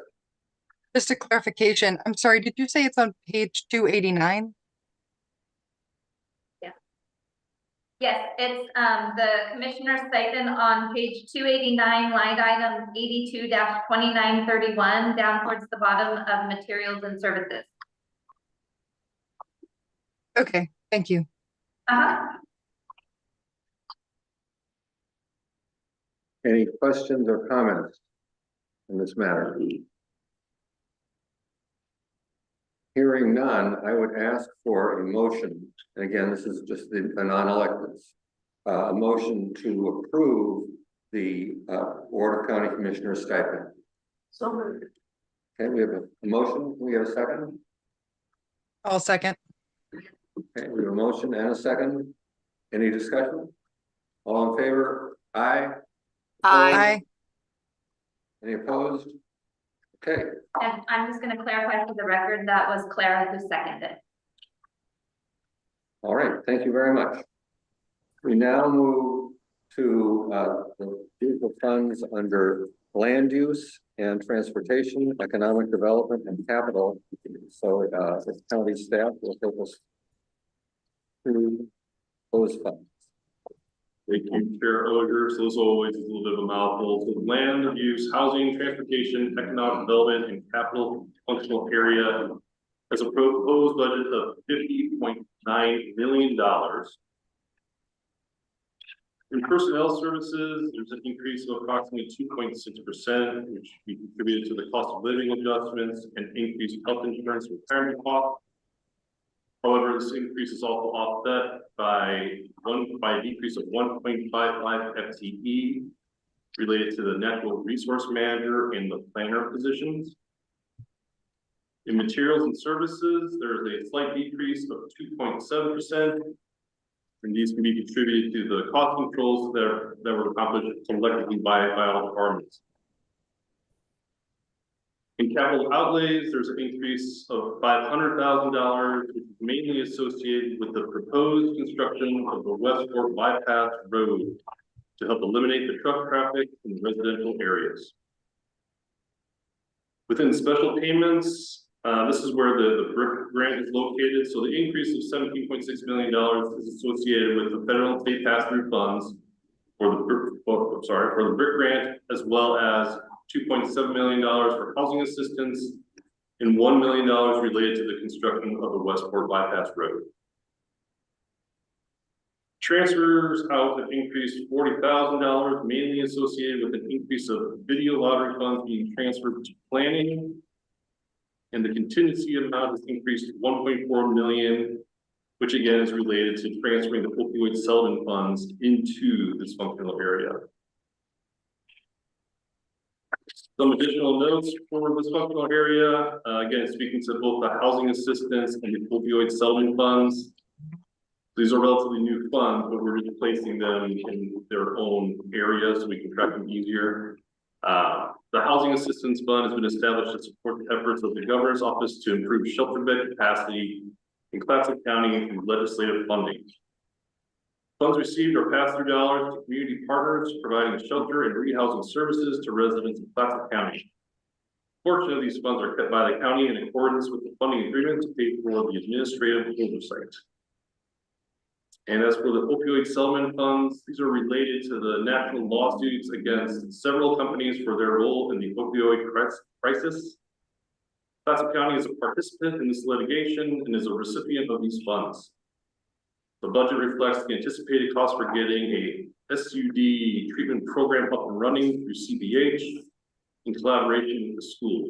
S1: Just a clarification. I'm sorry, did you say it's on page 289?
S10: Yes, it's the commissioner stipend on page 289, line item 82-2931, down towards the bottom of materials and services.
S1: Okay, thank you.
S6: Any questions or comments in this matter? Hearing none, I would ask for a motion. And again, this is just the non-electeds. A motion to approve the Board of County Commissioners stipend.
S5: So moved.
S6: Okay, we have a motion. We have a second.
S1: I'll second.
S6: Okay, we have a motion and a second. Any discussion? All in favor? Aye.
S1: Aye.
S6: Any opposed? Okay.
S10: And I'm just going to clarify for the record that was Clara who seconded.
S6: All right, thank you very much. We now move to the vehicle funds under land use and transportation, economic development, and capital. So the county staff will take us through those funds.
S9: Thank you, Chair Oger. So this always is a little bit of a mouthful. So land use, housing, transportation, economic development, and capital functional area has a proposed budget of $50.9 million. In personnel services, there's an increase of approximately 2.6%, which we contributed to the cost of living adjustments and increased health insurance retirement costs. However, this increase is also offset by a decrease of 1.55 FTE related to the natural resource manager and the planner positions. In materials and services, there is a slight decrease of 2.7%. And these can be contributed to the cost controls that were accomplished collectively by all departments. In capital outlays, there's an increase of $500,000, which is mainly associated with the proposed construction of the Westport Bypass Road to help eliminate the truck traffic in residential areas. Within special payments, this is where the BRIC grant is located. So the increase of $17.6 million is associated with the federal and state pass-through funds, for the BRIC grant, as well as $2.7 million for housing assistance and $1 million related to the construction of the Westport Bypass Road. Transfers out have increased $40,000, mainly associated with an increase of video lottery funds being transferred to planning. And the contingency amount has increased to $1.4 million, which again is related to transferring the opioid settlement funds into this functional area. Some additional notes for this functional area, again, speaking to both the housing assistance and the opioid settlement funds. These are relatively new funds, but we're just placing them in their own area so we can track them easier. The Housing Assistance Fund has been established to support the efforts of the Governor's Office to improve shelter bed capacity in Clatsop County through legislative funding. Funds received are pass-through dollars to community partners providing shelter and rehousing services to residents in Clatsop County. A portion of these funds are kept by the county in accordance with the funding agreement to pay for the administrative oversight. And as for the opioid settlement funds, these are related to the national lawsuits against several companies for their role in the opioid crisis. Clatsop County is a participant in this litigation and is a recipient of these funds. The budget reflects the anticipated cost for getting a SUD treatment program up and running through CBH in collaboration with the schools.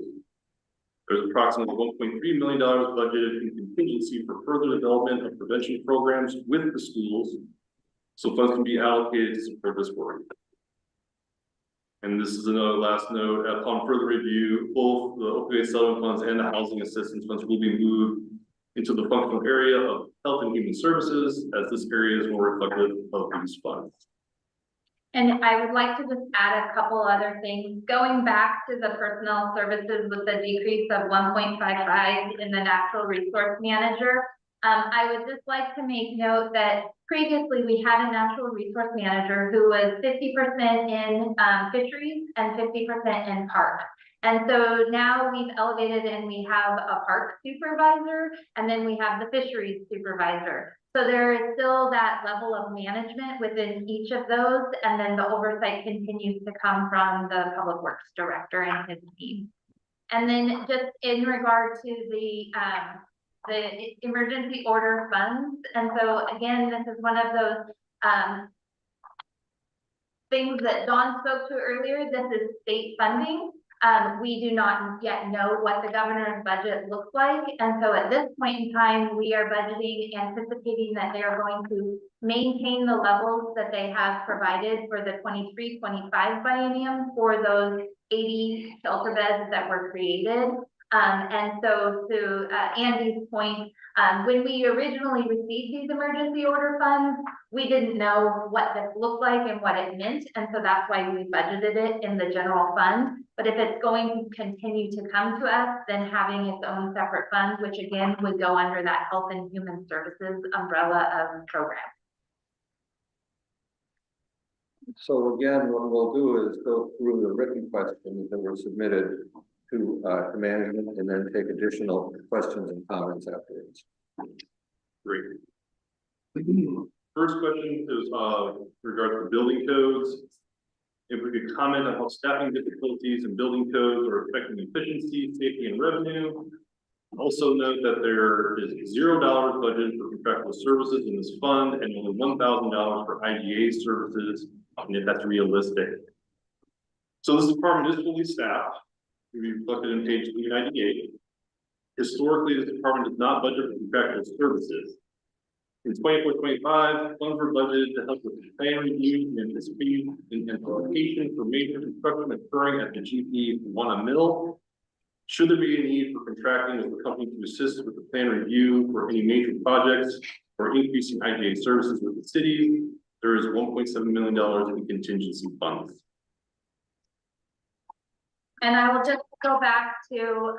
S9: There's approximately $1.3 million budgeted in contingency for further development of prevention programs with the schools, so funds can be allocated to support this work. And this is another last note, upon further review, both the opioid settlement funds and the housing assistance funds will be moved into the functional area of health and human services, as this area is more reflective of these funds.
S10: And I would like to just add a couple other things. Going back to the personnel services with the decrease of 1.55 in the natural resource manager, I would just like to make note that previously we had a natural resource manager who was 50% in fisheries and 50% in parks. And so now we've elevated and we have a park supervisor, and then we have the fisheries supervisor. So there is still that level of management within each of those, and then the oversight continues to come from the public works director and his team. And then just in regard to the emergency order funds, and so again, this is one of those things that Dawn spoke to earlier. This is state funding. We do not yet know what the governor's budget looks like. And so at this point in time, we are budgeting, anticipating that they are going to maintain the levels that they have provided for the 23-25 biennium for those 80 shelter beds that were created. And so to Andy's point, when we originally received these emergency order funds, we didn't know what this looked like and what it meant. And so that's why we budgeted it in the general fund. But if it's going to continue to come to us, then having its own separate fund, which again would go under that Health and Human Services umbrella of program.
S6: So again, what we'll do is go through the written questions that were submitted to management and then take additional questions and comments afterwards.
S9: Great. First question is regarding the building codes. If we could comment on how staffing difficulties and building codes are affecting efficiency, safety, and revenue. Also note that there is $0 budgeted for contractual services in this fund and only $1,000 for IGA services, and if that's realistic. So this department is fully staffed. We reflected in page 398. Historically, this department does not budget for contractual services. In 24-25, funds were budgeted to help with the plan review and anticipation for major construction occurring at the GP 1 Mill. Should there be a need for contracting with the company to assist with the plan review for any major projects or increasing IGA services with the city, there is $1.7 million in contingency funds.
S10: And I will just go back to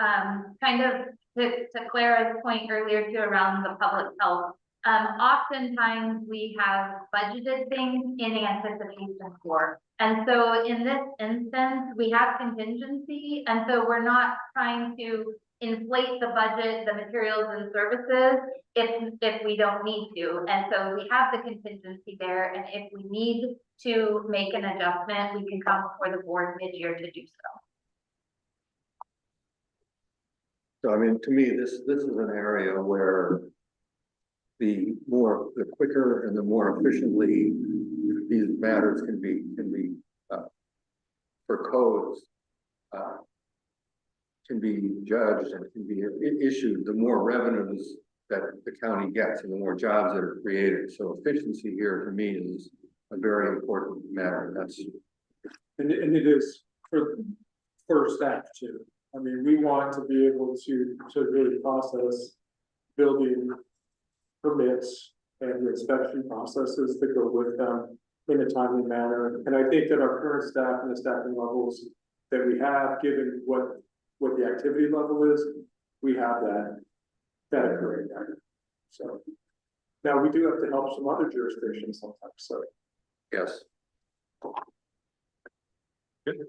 S10: kind of to Clara's point earlier too around the public health. Oftentimes we have budgeted things in anticipation for. And so in this instance, we have contingency. And so we're not trying to inflate the budget, the materials and services if we don't need to. And so we have the contingency there, and if we need to make an adjustment, we can come before the board mid-year to do so.
S6: So I mean, to me, this is an area where the quicker and the more efficiently these matters can be for codes can be judged and can be issued, the more revenues that the county gets and the more jobs that are created. So efficiency here to me is a very important matter.
S11: And it is for staff too. I mean, we want to be able to really process building permits and the inspection processes that go with them in a timely manner. And I think that our current staff and the staffing levels that we have, given what the activity level is, we have that occurring there. So now we do have to help some other jurisdictions sometimes. So
S6: Yes.
S9: Good.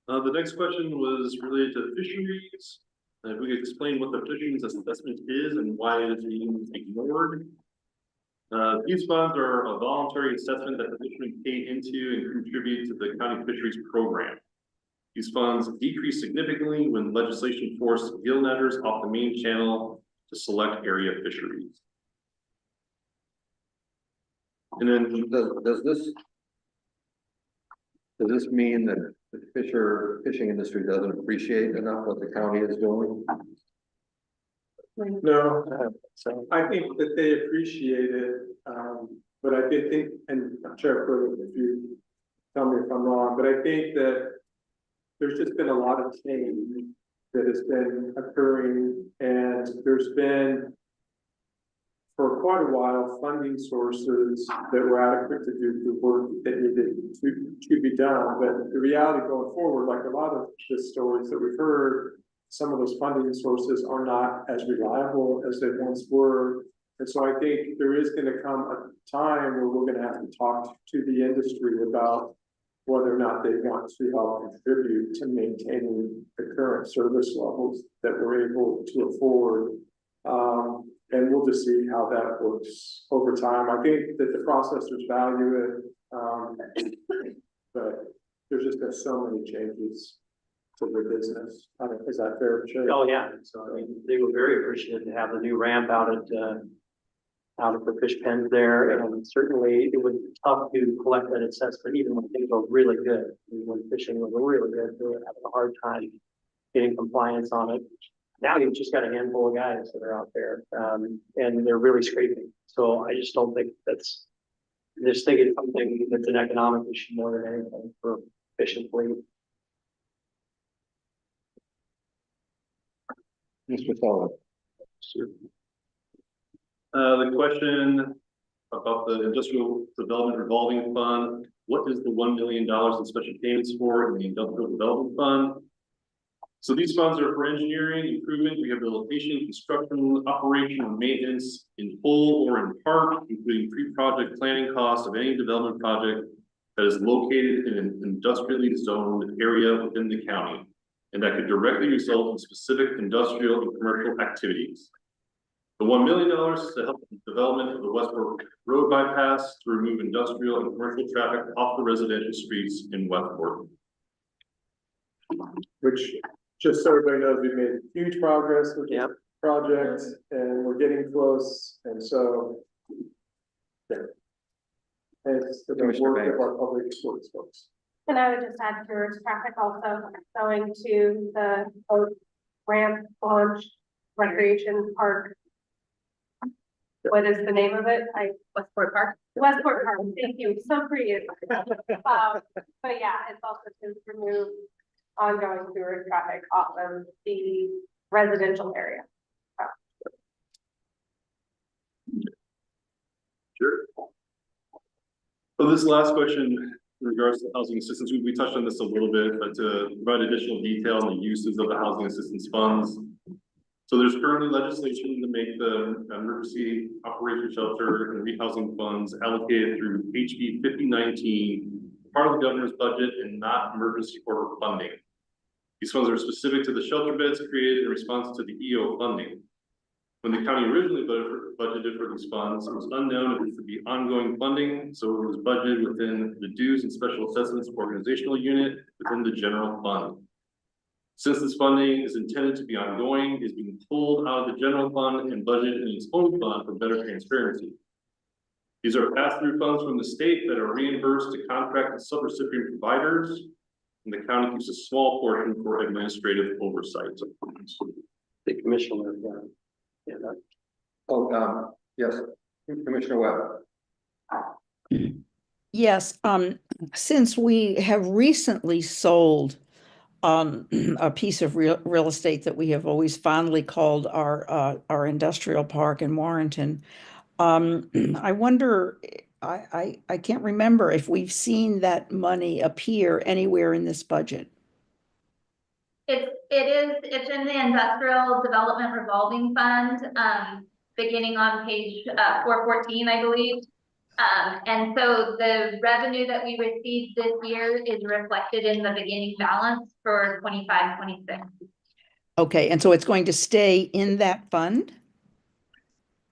S9: The next question was related to fisheries. If we could explain what the fisheries assessment is and why it is being ignored. These funds are a voluntary assessment that the fishermen pay into and contribute to the county fisheries program. These funds decreased significantly when legislation forced gill netters off the main channel to select area fisheries. And then
S6: Does this mean that the fishing industry doesn't appreciate enough what the county is doing?
S11: no, so I think that they appreciate it, but I did think, and I'm sure if you tell me if I'm wrong, but I think that there's just been a lot of change that has been occurring, and there's been for quite a while funding sources that were adequate to do the work that needed to be done. But the reality going forward, like a lot of the stories that we've heard, some of those funding sources are not as reliable as they once were. And so I think there is going to come a time where we're going to have to talk to the industry about whether or not they want to help contribute to maintaining the current service levels that we're able to afford. And we'll just see how that works over time. I think that the processors value it, but there's just been so many changes to their business. Is that fair to say?
S3: Oh, yeah. So I mean, they were very appreciative to have the new ramp out at the fish pens there. And certainly it was tough to collect that assessment, even when things were really good. When fishing was really good, they were having a hard time getting compliance on it. Now you've just got a handful of guys that are out there, and they're really scraping. So I just don't think I just think it's something that's an economic issue more than anything for fishing fleet.
S6: Mr. Sullivan.
S9: the question about the industrial development revolving fund, what is the $1 million in special payments for in the industrial development fund? So these funds are for engineering, improvement, rehabilitation, construction, operation, and maintenance in whole or in part, including pre-project planning costs of any development project that is located in an industrially zoned area within the county, and that could directly result in specific industrial and commercial activities. The $1 million is to help the development of the Westport Road bypass to remove industrial and commercial traffic off the residential streets in Westport.
S11: Which, just so everybody knows, we've made huge progress with the project, and we're getting close, and so. Yeah. And it's the work of our public works folks.
S4: And I would just add tourist traffic also going to the boat ramp launch recreation park. What is the name of it? Westport Park. Westport Park, thank you, so creative. But yeah, it's also to remove ongoing tourist traffic off of the residential area.
S9: Sure. So this last question in regards to housing assistance, we touched on this a little bit, but to provide additional detail on the uses of the housing assistance funds. So there's currently legislation to make the emergency operation shelter and rehousing funds allocated through HB 5019, part of the governor's budget and not emergency order funding. These funds are specific to the shelter beds created in response to the EO funding. When the county originally budgeted for these funds, it was unknown if this would be ongoing funding, so it was budgeted within the dues and special assessments organizational unit within the general fund. Since this funding is intended to be ongoing, it is being pulled out of the general fund and budgeted in its own fund for better transparency. These are pass-through funds from the state that are reimbursed to contract subrecipient providers, and the county keeps a small portion for administrative oversight.
S3: The commissioner,
S6: Yes, Commissioner Webb.
S2: Yes, since we have recently sold a piece of real estate that we have always fondly called our industrial park in Warrenton, I wonder, I can't remember if we've seen that money appear anywhere in this budget.
S10: It's in the industrial development revolving fund, beginning on page 414, I believe. And so the revenue that we received this year is reflected in the beginning balance for 25-26.
S2: Okay, and so it's going to stay in that fund?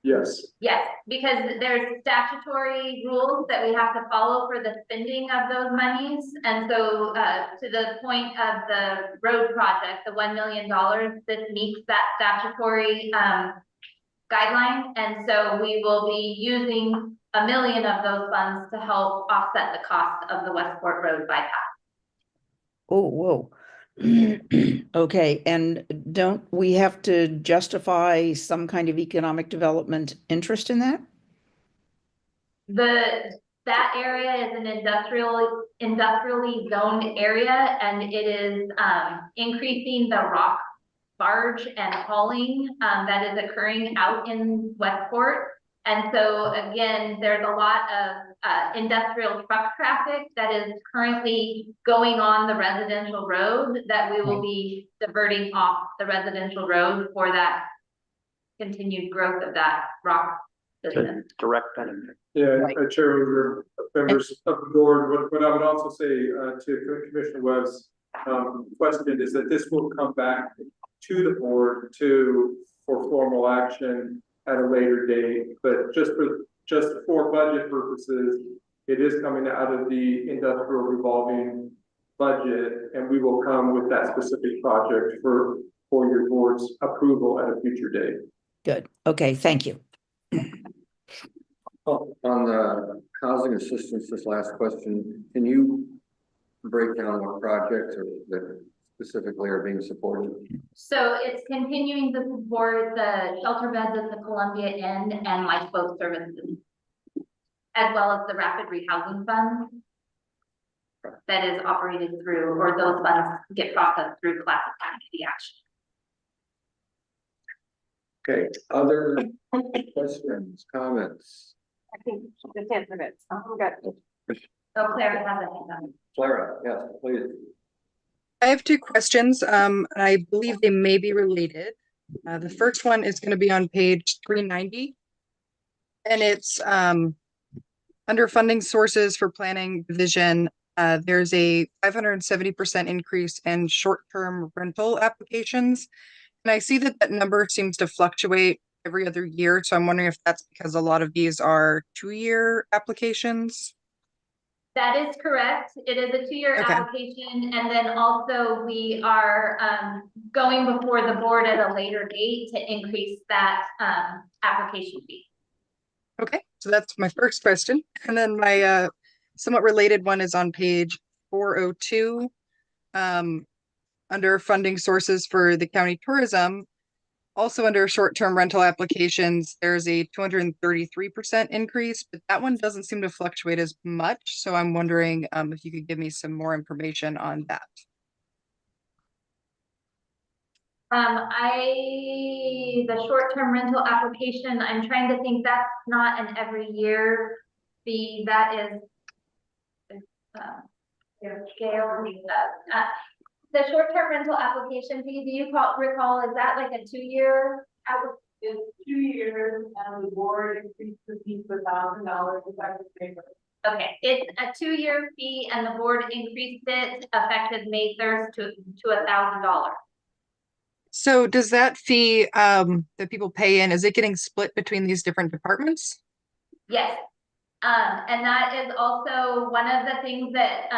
S11: Yes.
S10: Yes, because there's statutory rules that we have to follow for the spending of those monies. And so to the point of the road project, the $1 million, this meets that statutory guideline. And so we will be using $1 million of those funds to help offset the cost of the Westport Road bypass.
S2: Oh, whoa. Okay, and don't we have to justify some kind of economic development interest in that?
S10: That area is an industrially zoned area, and it is increasing the rock barge and hauling that is occurring out in Westport. And so again, there's a lot of industrial truck traffic that is currently going on the residential road that we will be diverting off the residential road for that continued growth of that rock business.
S3: direct benefit.
S11: Yeah, Chair, members of the board, what I would also say to Commissioner Webb's question is that this will come back to the board for formal action at a later date, but just for budget purposes, it is coming out of the industrial revolving budget, and we will come with that specific project for your board's approval at a future date.
S2: Good. Okay, thank you.
S6: Oh, on the housing assistance, this last question, can you break down what projects are that specifically are being supported?
S10: So it's continuing to support the shelter beds at the Columbia Inn and lifeboat services, as well as the rapid rehousing fund that is operated through, or those funds get processed through classic community action.
S6: Okay, other questions, comments?
S4: I think just answered it. Oh, good.
S10: So Claire has a hand up.
S6: Clara, yes, please.
S1: I have two questions, and I believe they may be related. The first one is going to be on page 390. And it's under funding sources for planning division. There's a 570% increase in short-term rental applications. And I see that that number seems to fluctuate every other year. So I'm wondering if that's because a lot of these are 2-year applications.
S10: That is correct. It is a 2-year
S1: Okay.
S10: application. And then also we are going before the board at a later date to increase that application fee.
S1: Okay, so that's my first question. And then my somewhat related one is on page 402. Under funding sources for the county tourism, also under short-term rental applications, there's a 233% increase, but that one doesn't seem to fluctuate as much. So I'm wondering if you could give me some more information on that.
S10: The short-term rental application, I'm trying to think, that's not an every year fee. That is scale. The short-term rental application fee, do you recall, is that like a 2-year?
S5: It's 2 years, and the board increased the fee to $1,000 effective April.
S10: Okay, it's a 2-year fee and the board increased it effective May 3rd to $1,000.
S1: So does that fee that people pay in, is it getting split between these different departments?
S10: Yes. And that is also one of the things that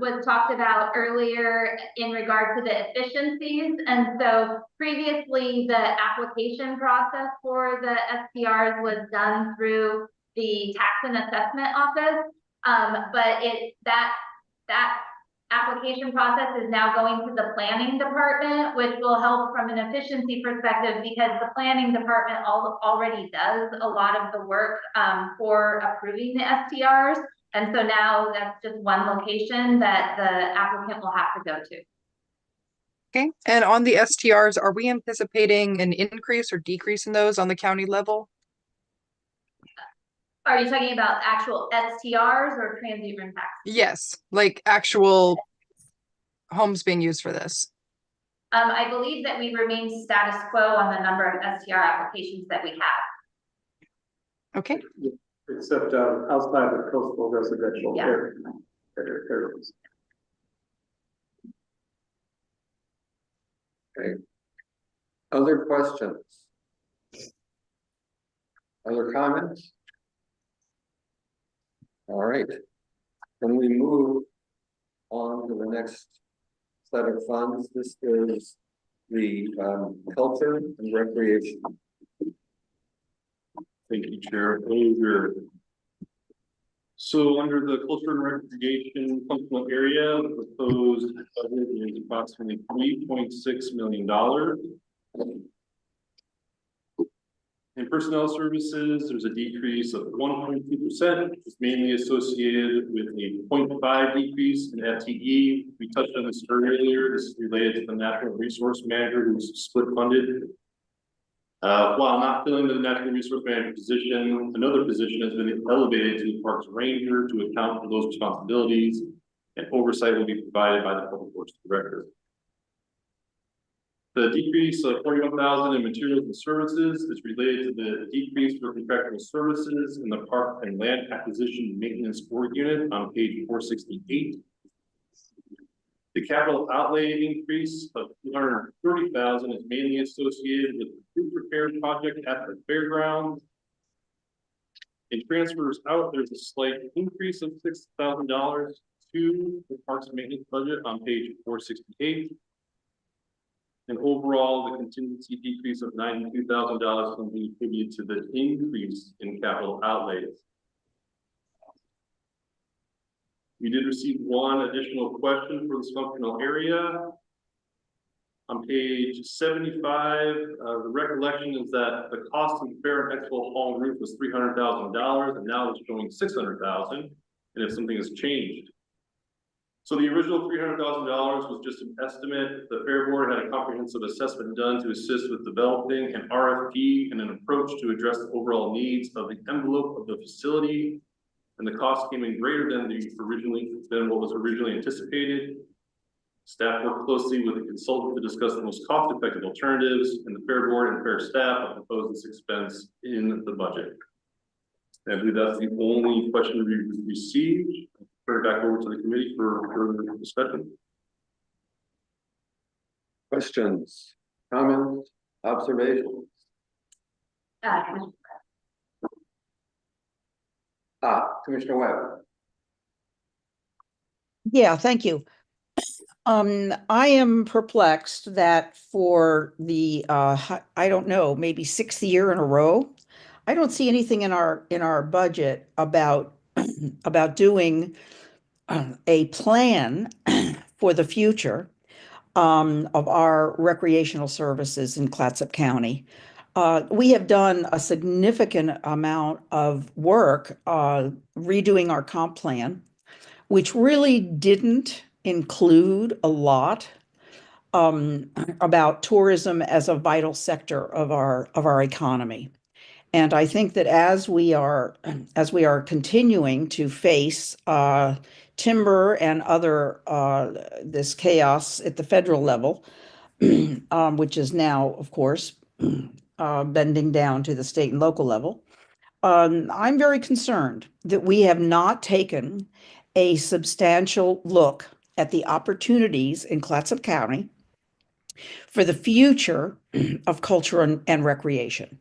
S10: was talked about earlier in regard to the efficiencies. And so previously the application process for the STRs was done through the tax and assessment office. But that application process is now going to the planning department, which will help from an efficiency perspective because the planning department already does a lot of the work for approving the STRs. And so now that's just one location that the applicant will have to go to.
S1: Okay, and on the STRs, are we anticipating an increase or decrease in those on the county level?
S10: Are you talking about actual STRs or transient room tax?
S1: Yes, like actual homes being used for this.
S10: I believe that we remain status quo on the number of STR applications that we have.
S1: Okay,
S11: Except outside of coastal residential
S10: Yeah.
S11: areas.
S6: Okay. Other questions? Other comments? All right. Then we move on to the next set of funds. This is the culture and recreation.
S9: Thank you, Chair. Over. So under the culture and recreation functional area, the proposed budget is approximately $3.6 million. In personnel services, there's a decrease of 1.2%, which is mainly associated with a 0.5 decrease in FTE. We touched on this earlier. This is related to the natural resource manager who's split funded. While not filling the natural resource manager position, another position has been elevated to the Parks Ranger to account for those responsibilities, and oversight will be provided by the Public Works Director. The decrease of $41,000 in materials and services is related to the decrease for contractual services in the park and land acquisition and maintenance work unit on page 468. The capital outlay increase of $230,000 is mainly associated with the roof repair project at the fairgrounds. In transfers out, there's a slight increase of $6,000 to the parks and maintenance budget on page 468. And overall, the contingency decrease of $92,000 can be attributed to the increase in capital outlays. We did receive one additional question for this functional area. On page 75, the recollection is that the cost of the Fair and Expo Hall roof was $300,000, and now it's showing $600,000, and if something has changed. So the original $300,000 was just an estimate. The Fair Board had a comprehensive assessment done to assist with developing an RFP and an approach to address the overall needs of the envelope of the facility. And the cost came in greater than what was originally anticipated. Staff worked closely with the consultant to discuss the most cost-effective alternatives, and the Fair Board and Fair staff have proposed this expense in the budget. And I believe that's the only question we received. Turn it back over to the committee for further discussion.
S6: Questions, comments, observations? Commissioner Webb.
S2: Yeah, thank you. I am perplexed that for the, I don't know, maybe 6th year in a row, I don't see anything in our budget about, about doing a plan for the future of our recreational services in Clatsop County. We have done a significant amount of work redoing our comp plan, which really didn't include a lot about tourism as a vital sector of our economy. And I think that as we are continuing to face timber and other this chaos at the federal level, which is now, of course, bending down to the state and local level, I'm very concerned that we have not taken a substantial look at the opportunities in Clatsop County for the future of culture and recreation.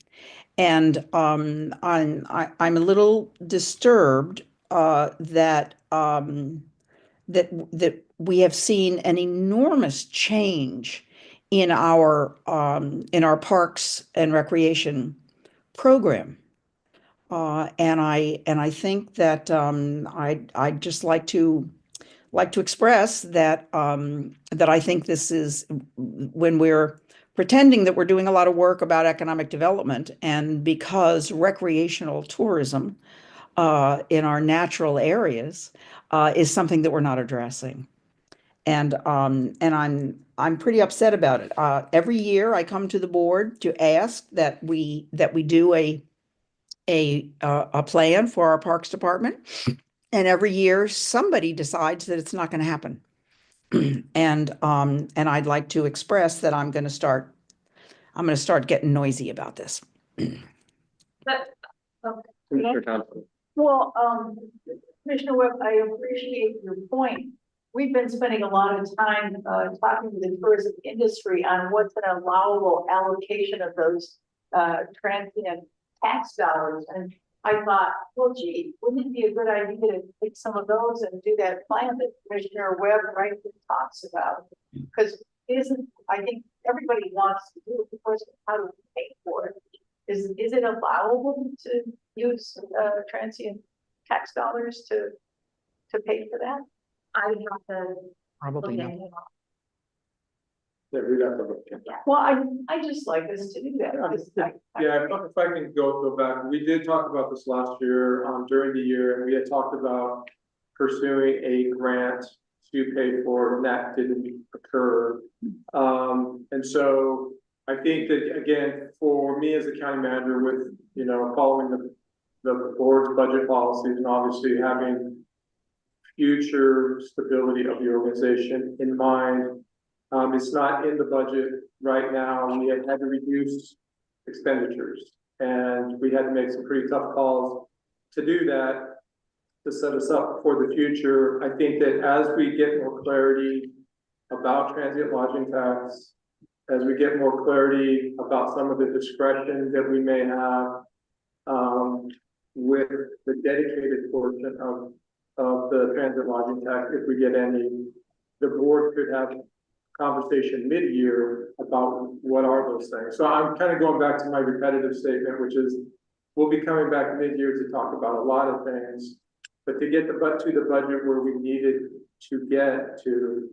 S2: And I'm a little disturbed that that we have seen an enormous change in our parks and recreation program. And I think that I'd just like to express that that I think this is when we're pretending that we're doing a lot of work about economic development, and because recreational tourism in our natural areas is something that we're not addressing. And I'm pretty upset about it. Every year I come to the board to ask that we do a plan for our Parks Department, and every year somebody decides that it's not going to happen. And I'd like to express that I'm going to start getting noisy about this.
S6: Commissioner Thompson.
S5: Well, Commissioner Webb, I appreciate your point. We've been spending a lot of time talking to the tourism industry on what's an allowable allocation of those transient tax dollars. And I thought, well, gee, wouldn't it be a good idea to take some of those and do that plan that Commissioner Webb rightly talks about? Because I think everybody wants to do it. The question, how do we pay for it? Is it allowable to use transient tax dollars to pay for that?
S10: I would have to.
S2: Probably not.
S11: Yeah, we'd have to look at that.
S5: Well, I just like us to do that.
S11: Yeah, if I can go back, we did talk about this last year, during the year, and we had talked about pursuing a grant to pay for it, and that didn't occur. And so I think that, again, for me as a county manager, with, you know, following the board's budget policies and obviously having future stability of the organization in mind, it's not in the budget right now. We have had to reduce expenditures, and we had to make some pretty tough calls to do that, to set us up for the future. I think that as we get more clarity about transient lodging tax, as we get more clarity about some of the discretion that we may have with the dedicated portion of the transit lodging tax, if we get any, the board could have conversation mid-year about what are those things. So I'm kind of going back to my repetitive statement, which is we'll be coming back mid-year to talk about a lot of things, but to get the budget where we needed to get to,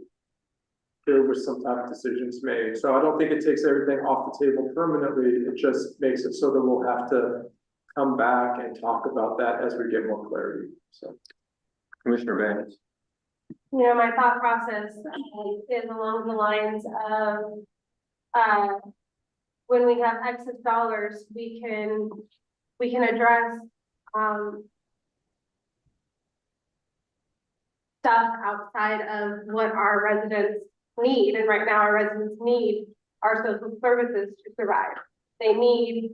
S11: there was some tough decisions made. So I don't think it takes everything off the table permanently. It just makes it so that we'll have to come back and talk about that as we get more clarity. So,
S6: Commissioner Vance.
S4: You know, my thought process is along the lines of, when we have excess dollars, we can address, stuff outside of what our residents need. And right now our residents need our social services to survive. They need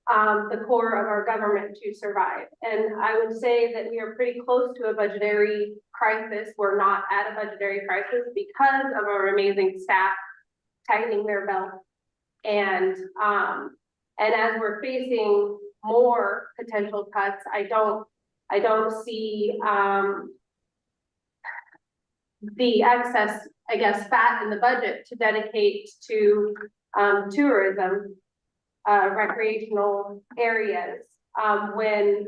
S4: the core of our government to survive. And I would say that we are pretty close to a budgetary crisis. We're not at a budgetary crisis because of our amazing staff tightening their belt. And as we're facing more potential cuts, I don't see the excess, I guess, fat in the budget to dedicate to tourism, recreational areas, when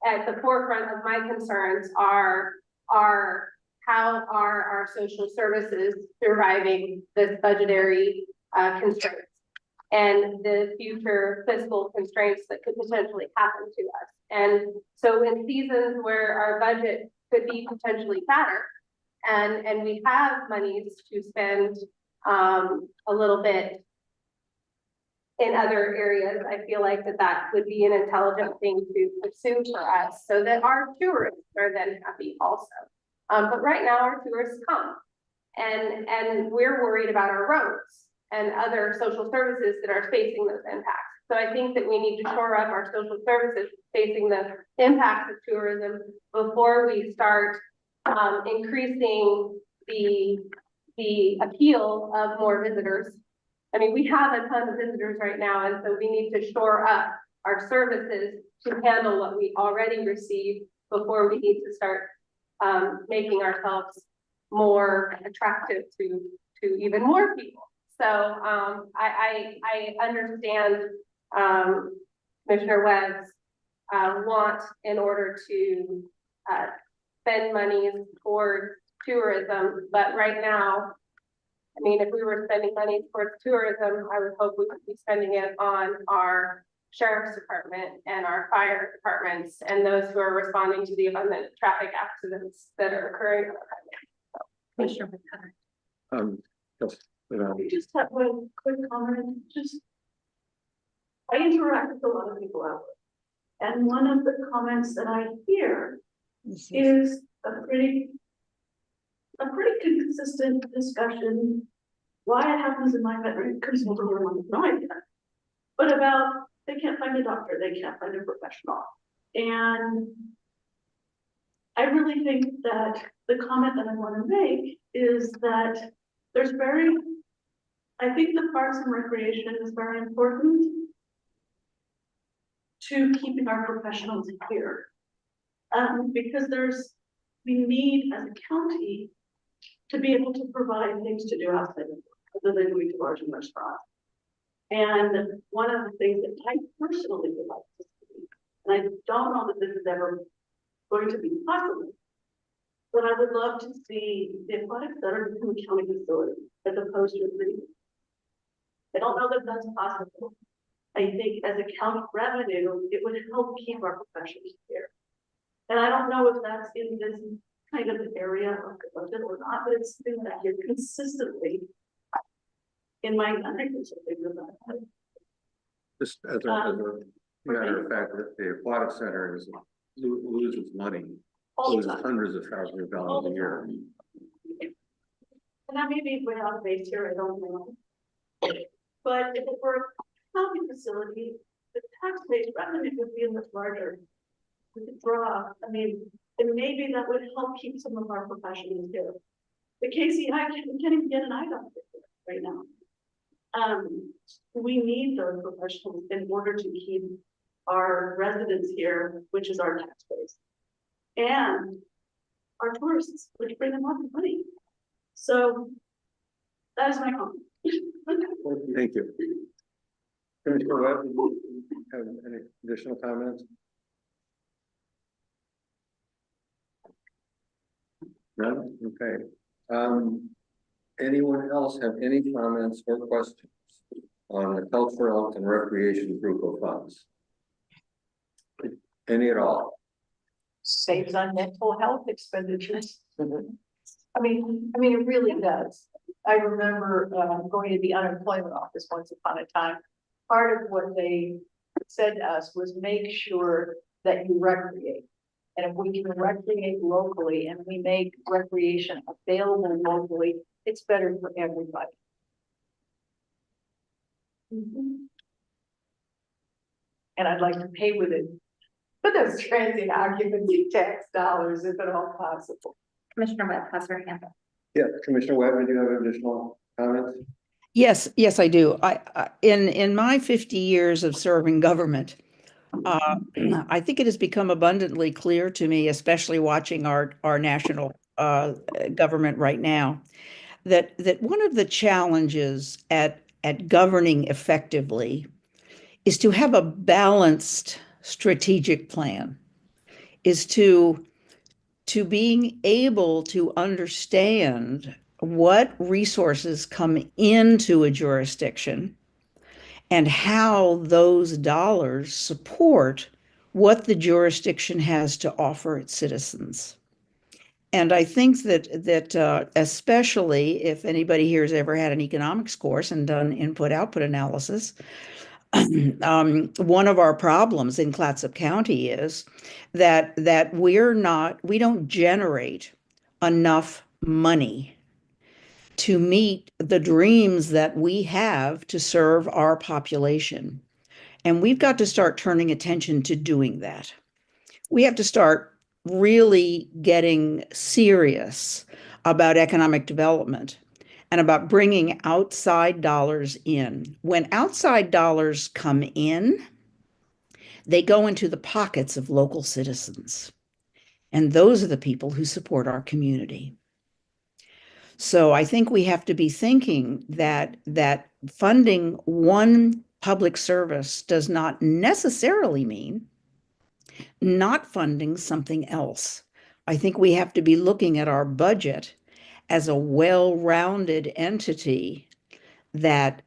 S4: at the forefront of my concerns are how are our social services surviving this budgetary constraints and the future fiscal constraints that could potentially happen to us. And so in seasons where our budget could be potentially fatter, and we have monies to spend a little bit in other areas, I feel like that would be an intelligent thing to pursue for us so that our tourists are then happy also. But right now our tourists come and we're worried about our roads and other social services that are facing those impacts. So I think that we need to shore up our social services facing the impacts of tourism before we start increasing the appeal of more visitors. I mean, we have a ton of visitors right now, and so we need to shore up our services to handle what we already receive before we need to start making ourselves more attractive to even more people. So I understand Commissioner Webb's want in order to spend money towards tourism, but right now, I mean, if we were spending money towards tourism, I would hope we would be spending it on our sheriff's department and our fire departments and those who are responding to the abundant traffic accidents that are occurring on our highway. So, Commissioner McCutcheon.
S6: Just,
S5: I just have one quick comment, I interact with a lot of people out there. And one of the comments that I hear is a pretty consistent discussion, why it happens in my veteran consultant room, no idea. But about, they can't find a doctor, they can't find a professional. And I really think that the comment that I want to make is that I think the Parks and Recreation is very important to keeping our professionals here. Because we need as a county to be able to provide things to do outside of work, other than going to bars and restaurants. And one of the things that I personally would like to see, and I don't know that this is ever going to be possible, but I would love to see the aquatic center become a county facility as opposed to a city. I don't know that that's possible. I think as a county revenue, it would help keep our professionals here. And I don't know if that's in this kind of area of the budget or not, but it's something that I hear consistently in my consulting about.
S6: just as a matter of fact, the aquatic center loses money, loses hundreds of thousands of dollars a year.
S5: And I may be way off base here, I don't know. But if it were a county facility, the tax-based revenue would be much larger. We could draw, I mean, and maybe that would help keep some of our professionals here. The KCI can't even get an eye doctor right now. We need those professionals in order to keep our residents here, which is our tax base, and our tourists, which bring them lots of money. So that is my comment.
S6: Thank you. Commissioner Webb, do you have any additional comments? None? Okay. Anyone else have any comments or questions on the cultural and recreation group of funds? Any at all?
S5: Saves on mental health expenditures. I mean, it really does. I remember going to the unemployment office once upon a time. Part of what they said to us was make sure that you recreate. And if we can recreate locally and we make recreation available locally, it's better for everybody. And I'd like to pay with it. But those transient occupancy tax dollars, if at all possible.
S10: Commissioner Webb has her hand up.
S6: Yeah, Commissioner Webb, do you have additional comments?
S2: Yes, I do. In my 50 years of serving government, I think it has become abundantly clear to me, especially watching our national government right now, that one of the challenges at governing effectively is to have a balanced strategic plan, is to being able to understand what resources come into a jurisdiction and how those dollars support what the jurisdiction has to offer its citizens. And I think that especially if anybody here has ever had an economics course and done input-output analysis, one of our problems in Clatsop County is that we don't generate enough money to meet the dreams that we have to serve our population. And we've got to start turning attention to doing that. We have to start really getting serious about economic development and about bringing outside dollars in. When outside dollars come in, they go into the pockets of local citizens. And those are the people who support our community. So I think we have to be thinking that funding one public service does not necessarily mean not funding something else. I think we have to be looking at our budget as a well-rounded entity that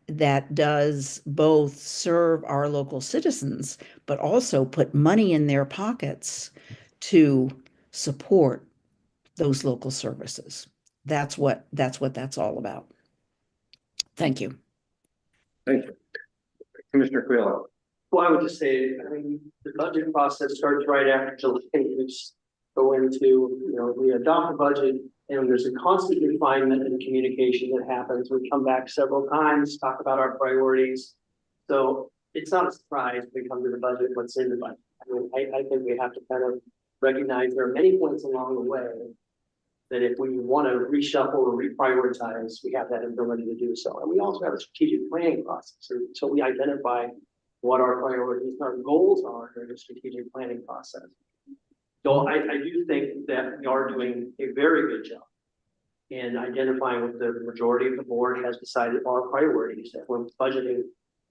S2: does both serve our local citizens, but also put money in their pockets to support those local services. That's what that's all about. Thank you.
S6: Thank you. Commissioner Quayle.
S3: Well, I would just say, I mean, the budget process starts right after July. We just go into, we adopt a budget and there's a constant refinement and communication that happens. We come back several times, talk about our priorities. So it's not a surprise when we come to the budget, what's in the budget. I mean, I think we have to kind of recognize there are many points along the way that if we want to reshuffle or reprioritize, we have that ability to do so. And we also have a strategic planning process. So we identify what our priorities and our goals are during the strategic planning process. So I do think that we are doing a very good job in identifying what the majority of the board has decided are priorities, that we're budgeting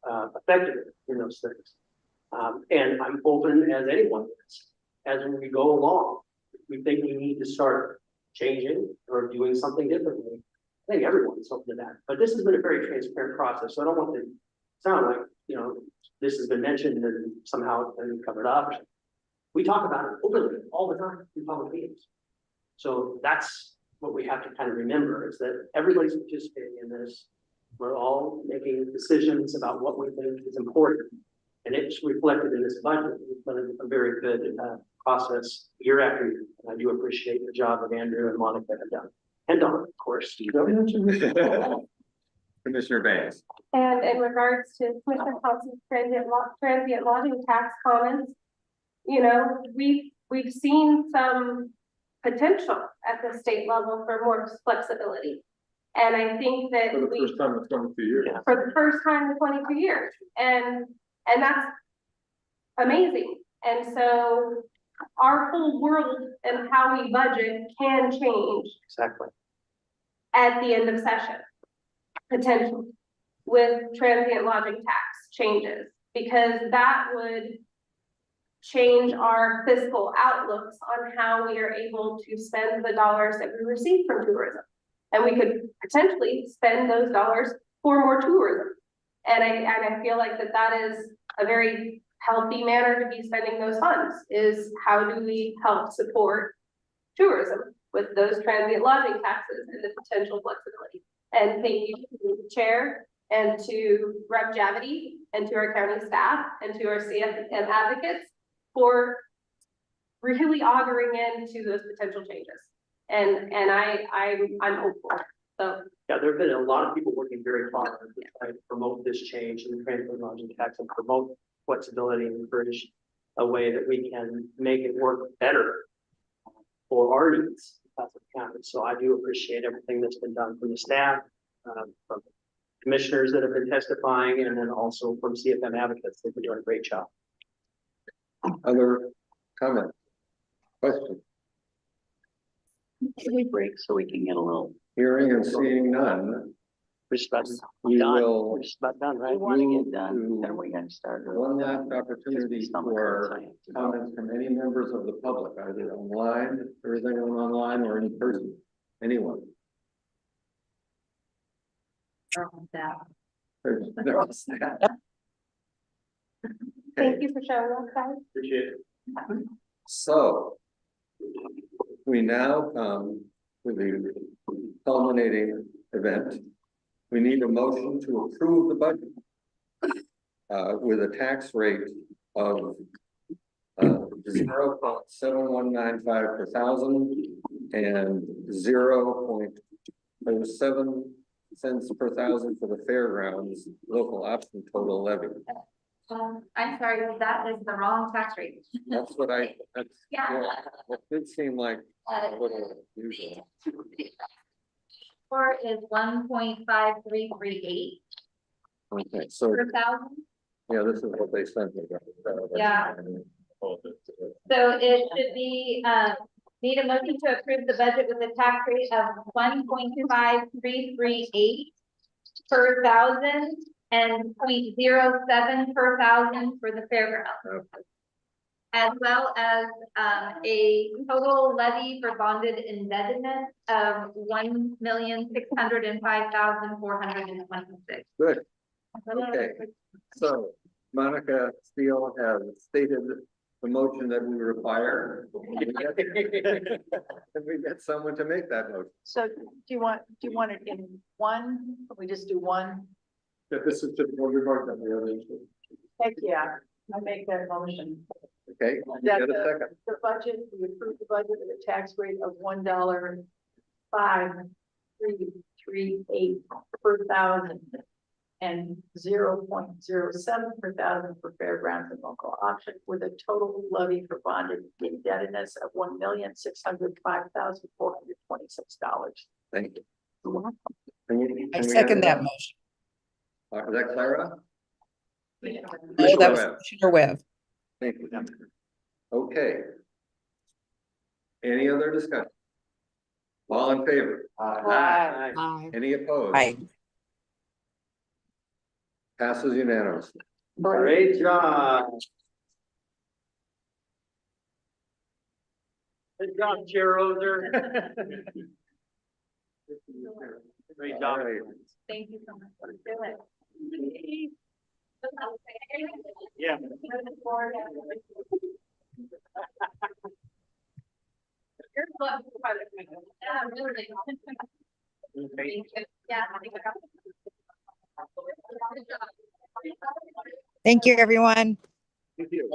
S3: effectively in those things. And I'm open as anyone is, as we go along. If we think we need to start changing or doing something differently, I think everyone's open to that. But this has been a very transparent process, so I don't want to sound like, this has been mentioned and somehow it's been covered up. We talk about it openly all the time in public meetings. So that's what we have to kind of remember, is that everybody's participating in this. We're all making decisions about what we think is important. And it's reflected in this budget. It's been a very good process year after year. And I do appreciate the job that Andrew and Monica have done. And Don, of course.
S6: Commissioner Banks.
S4: And in regards to Commissioner Thompson's transient lodging tax comments, we've seen some potential at the state level for more flexibility. And I think that
S11: For the first time in 22 years.
S4: for the first time in 22 years. And that's amazing. And so our whole world and how we budget can change
S3: Exactly.
S4: at the end of session, potentially, with transient lodging tax changes, because that would change our fiscal outlooks on how we are able to spend the dollars that we receive from tourism. And we could potentially spend those dollars for more tourism. And I feel like that is a very healthy manner to be spending those funds, is how do we help support tourism with those transient lodging taxes and the potential flexibility. And thank you to the chair and to Rep. Javity and to our county staff and to our CFM advocates for really auguring into those potential changes. And I'm hopeful. So
S3: Yeah, there have been a lot of people working very hard to try to promote this change in the transient lodging tax and promote flexibility and encourage a way that we can make it work better for our needs as a county. So I do appreciate everything that's been done from the staff, from commissioners that have been testifying, and then also from CFM advocates. They've been doing a great job.
S6: Other comments? Questions?
S5: Can we break so we can get a little?
S6: Hearing and seeing none.
S3: We're just about
S6: We
S3: done.
S6: will
S3: We're just about done, right?
S5: We want to
S6: move
S5: get done,
S6: to
S5: then we gotta start.
S6: one last opportunity for comments from any members of the public, either online, if there is anyone online, or in person. Anyone?
S4: thank you for showing us, guys.
S3: Appreciate it.
S6: So we now come to the culminating event. We need a motion to approve the budget with a tax rate of 0.7195 per thousand and 0.07 cents per thousand for the fairgrounds local option total levy.
S10: I'm sorry, that is the wrong tax rate.
S6: That's
S10: Yeah.
S6: that did seem like a little unusual.
S10: Or is 1.5338
S6: Okay, so,
S10: per thousand.
S6: yeah, this is what they sent me.
S10: Yeah. So it should be, need a motion to approve the budget with a tax rate of 1.5338 per thousand and 0.07 per thousand for the fairground.
S6: Okay.
S10: As well as, a total levy for bonded indebtedness of 1,605,426.
S6: Good. Okay, so Monica Steele has stated the motion that we require. Can we get someone to make that motion?
S5: So do you want it in one? Or we just do one?
S11: If this is just one regard that the other issue.
S5: Heck, yeah, I make that motion.
S6: Okay, you
S5: That
S6: get a second.
S5: the budget, we approve the budget with a tax rate of $1.5338 per thousand and 0.07 per thousand for fairgrounds and local option with a total levy for bonded indebtedness of $1,605,426.
S6: Thank you.
S2: I second that motion.
S6: Is that Clara?
S2: No,
S6: Commissioner
S2: that was
S6: Webb.
S2: Commissioner Webb.
S6: Thank you. Okay. Any other discussion? All in favor?
S7: Aye.
S6: Any opposed?
S2: Aye.
S6: Passes unanimously.
S3: Great job. Good job, Chair Ozer. Great job.
S6: All right.
S10: Thank you so much for doing it.
S3: Yeah.
S10: You're welcome. Yeah, really. Yeah.
S8: Thank you, everyone.
S6: Thank you.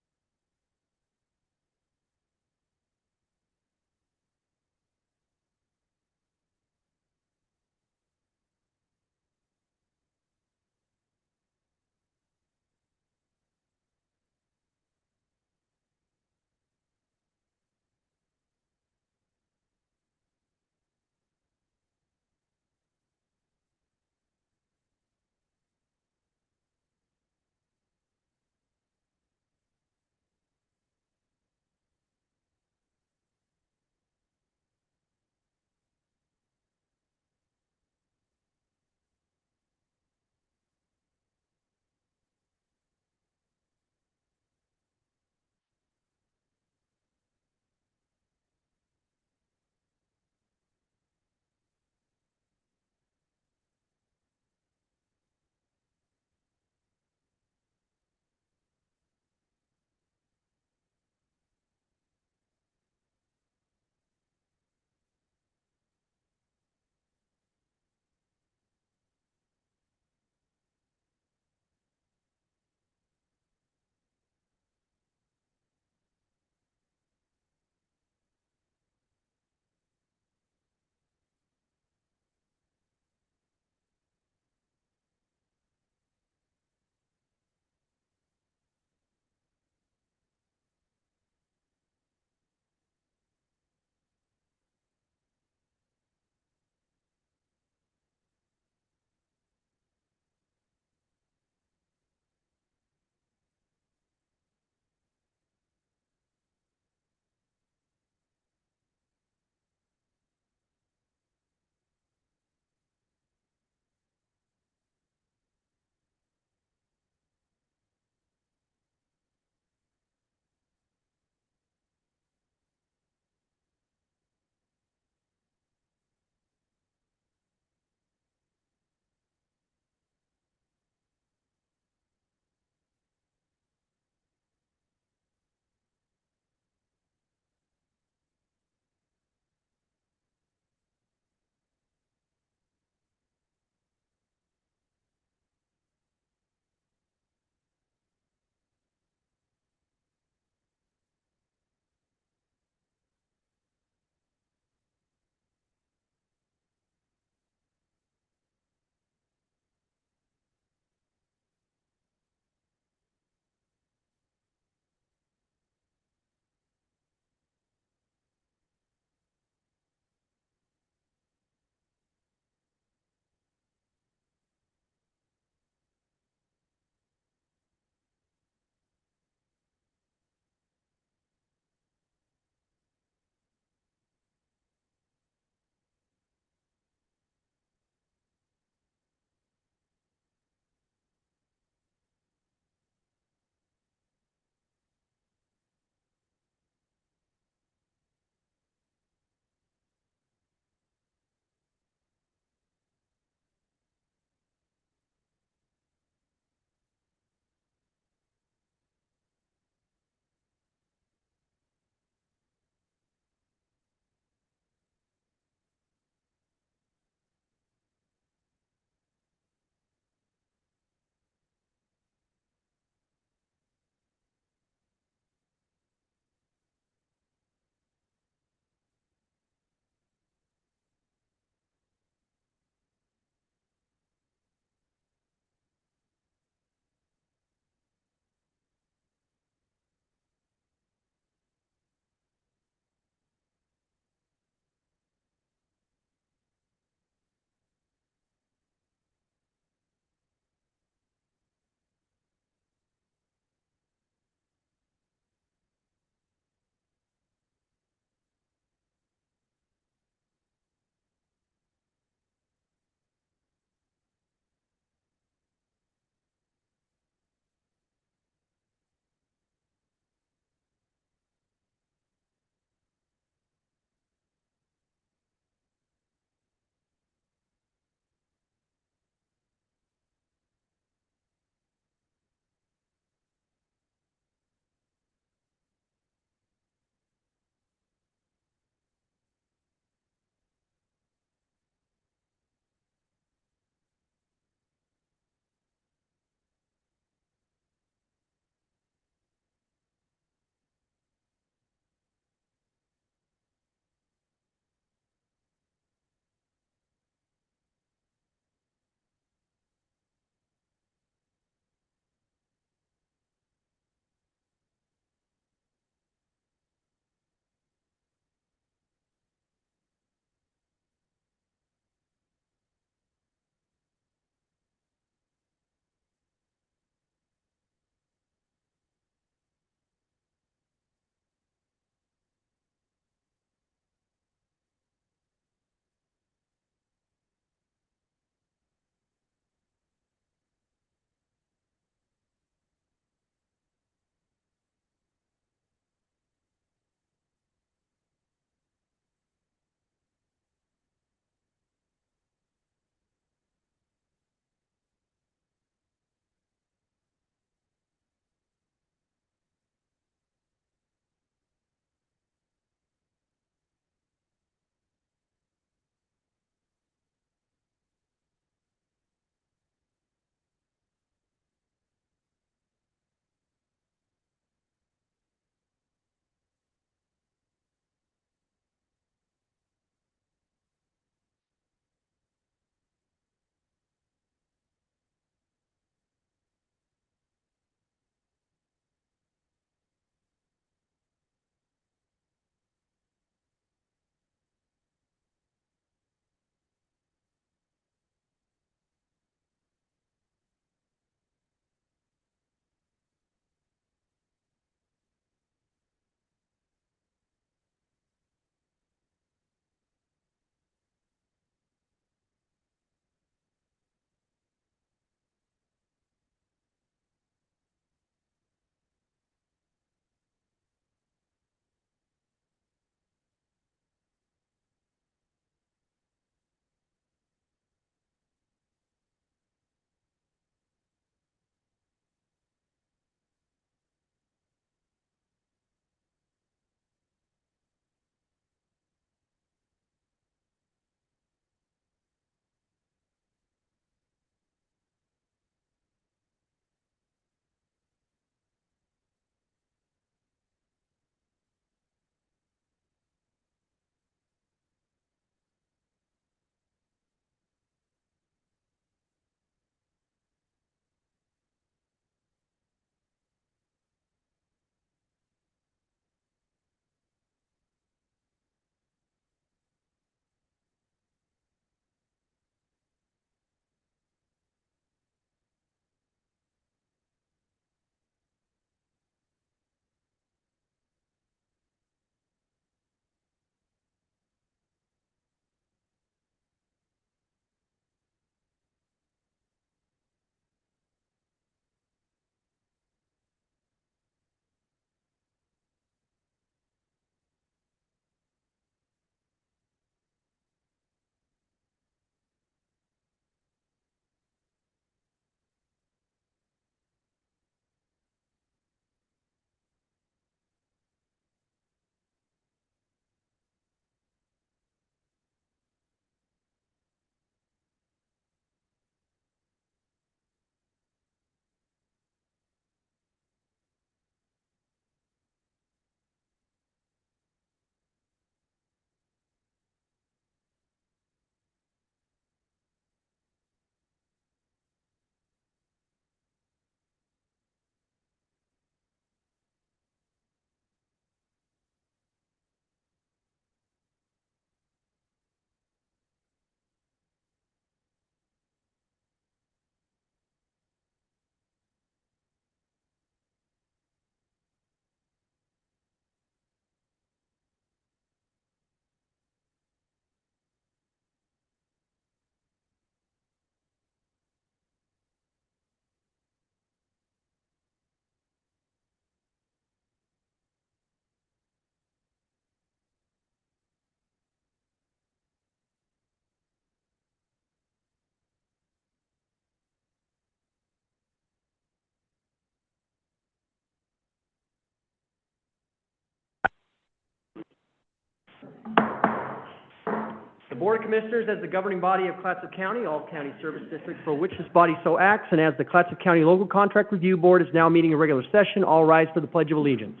S13: Board of Commissioners, as the governing body of Clatsop County, all county service districts for which this body so acts, and as the Clatsop County Local Contract Review Board is now meeting in regular session, all rise for the Pledge of Allegiance.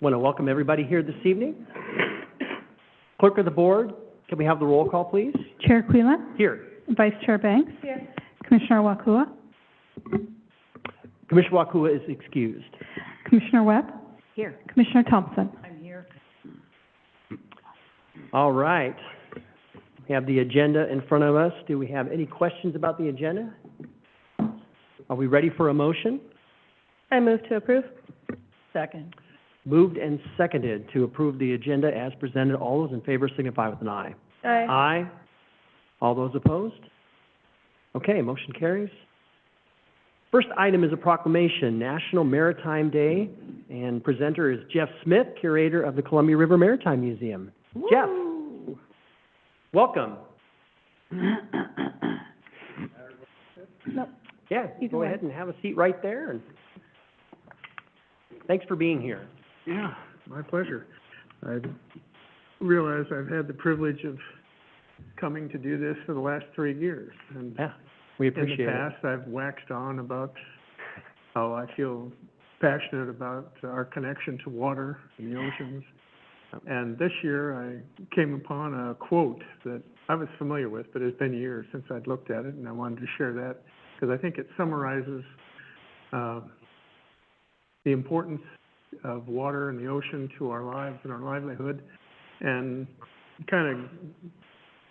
S13: Want to welcome everybody here this evening. Clerk of the board, can we have the roll call, please?
S14: Chair Quila,
S13: Here.
S14: Vice Chair Banks. Here. Commissioner Wakua,
S13: Commissioner Wakua is excused.
S14: Commissioner Webb.
S2: Here.
S14: Commissioner Thompson.
S2: I'm here.
S13: All right. We have the agenda in front of us. Do we have any questions about the agenda? Are we ready for a motion?
S4: I move to approve.
S2: Second.
S13: Moved and seconded to approve the agenda as presented. All those in favor signify with an aye.
S4: Aye.
S13: Aye. All those opposed? Okay, motion carries. First item is a proclamation, National Maritime Day, and presenter is Jeff Smith, curator of the Columbia River Maritime Museum.
S2: Woo.
S13: Jeff, welcome.
S14: Nope.
S13: Yeah,
S14: Either
S13: go
S14: way.
S13: ahead and have a seat right there. And thanks for being here.
S11: Yeah, my pleasure. I realize I've had the privilege of coming to do this for the last 3 years. And
S13: Yeah, we
S11: in
S13: appreciate
S11: the
S13: it.
S11: past, I've waxed on about how I feel passionate about our connection to water and the oceans. And this year, I came upon a quote that I was familiar with, but it's been years since I'd looked at it, and I wanted to share that because I think it summarizes the importance of water and the ocean to our lives and our livelihood, and kind of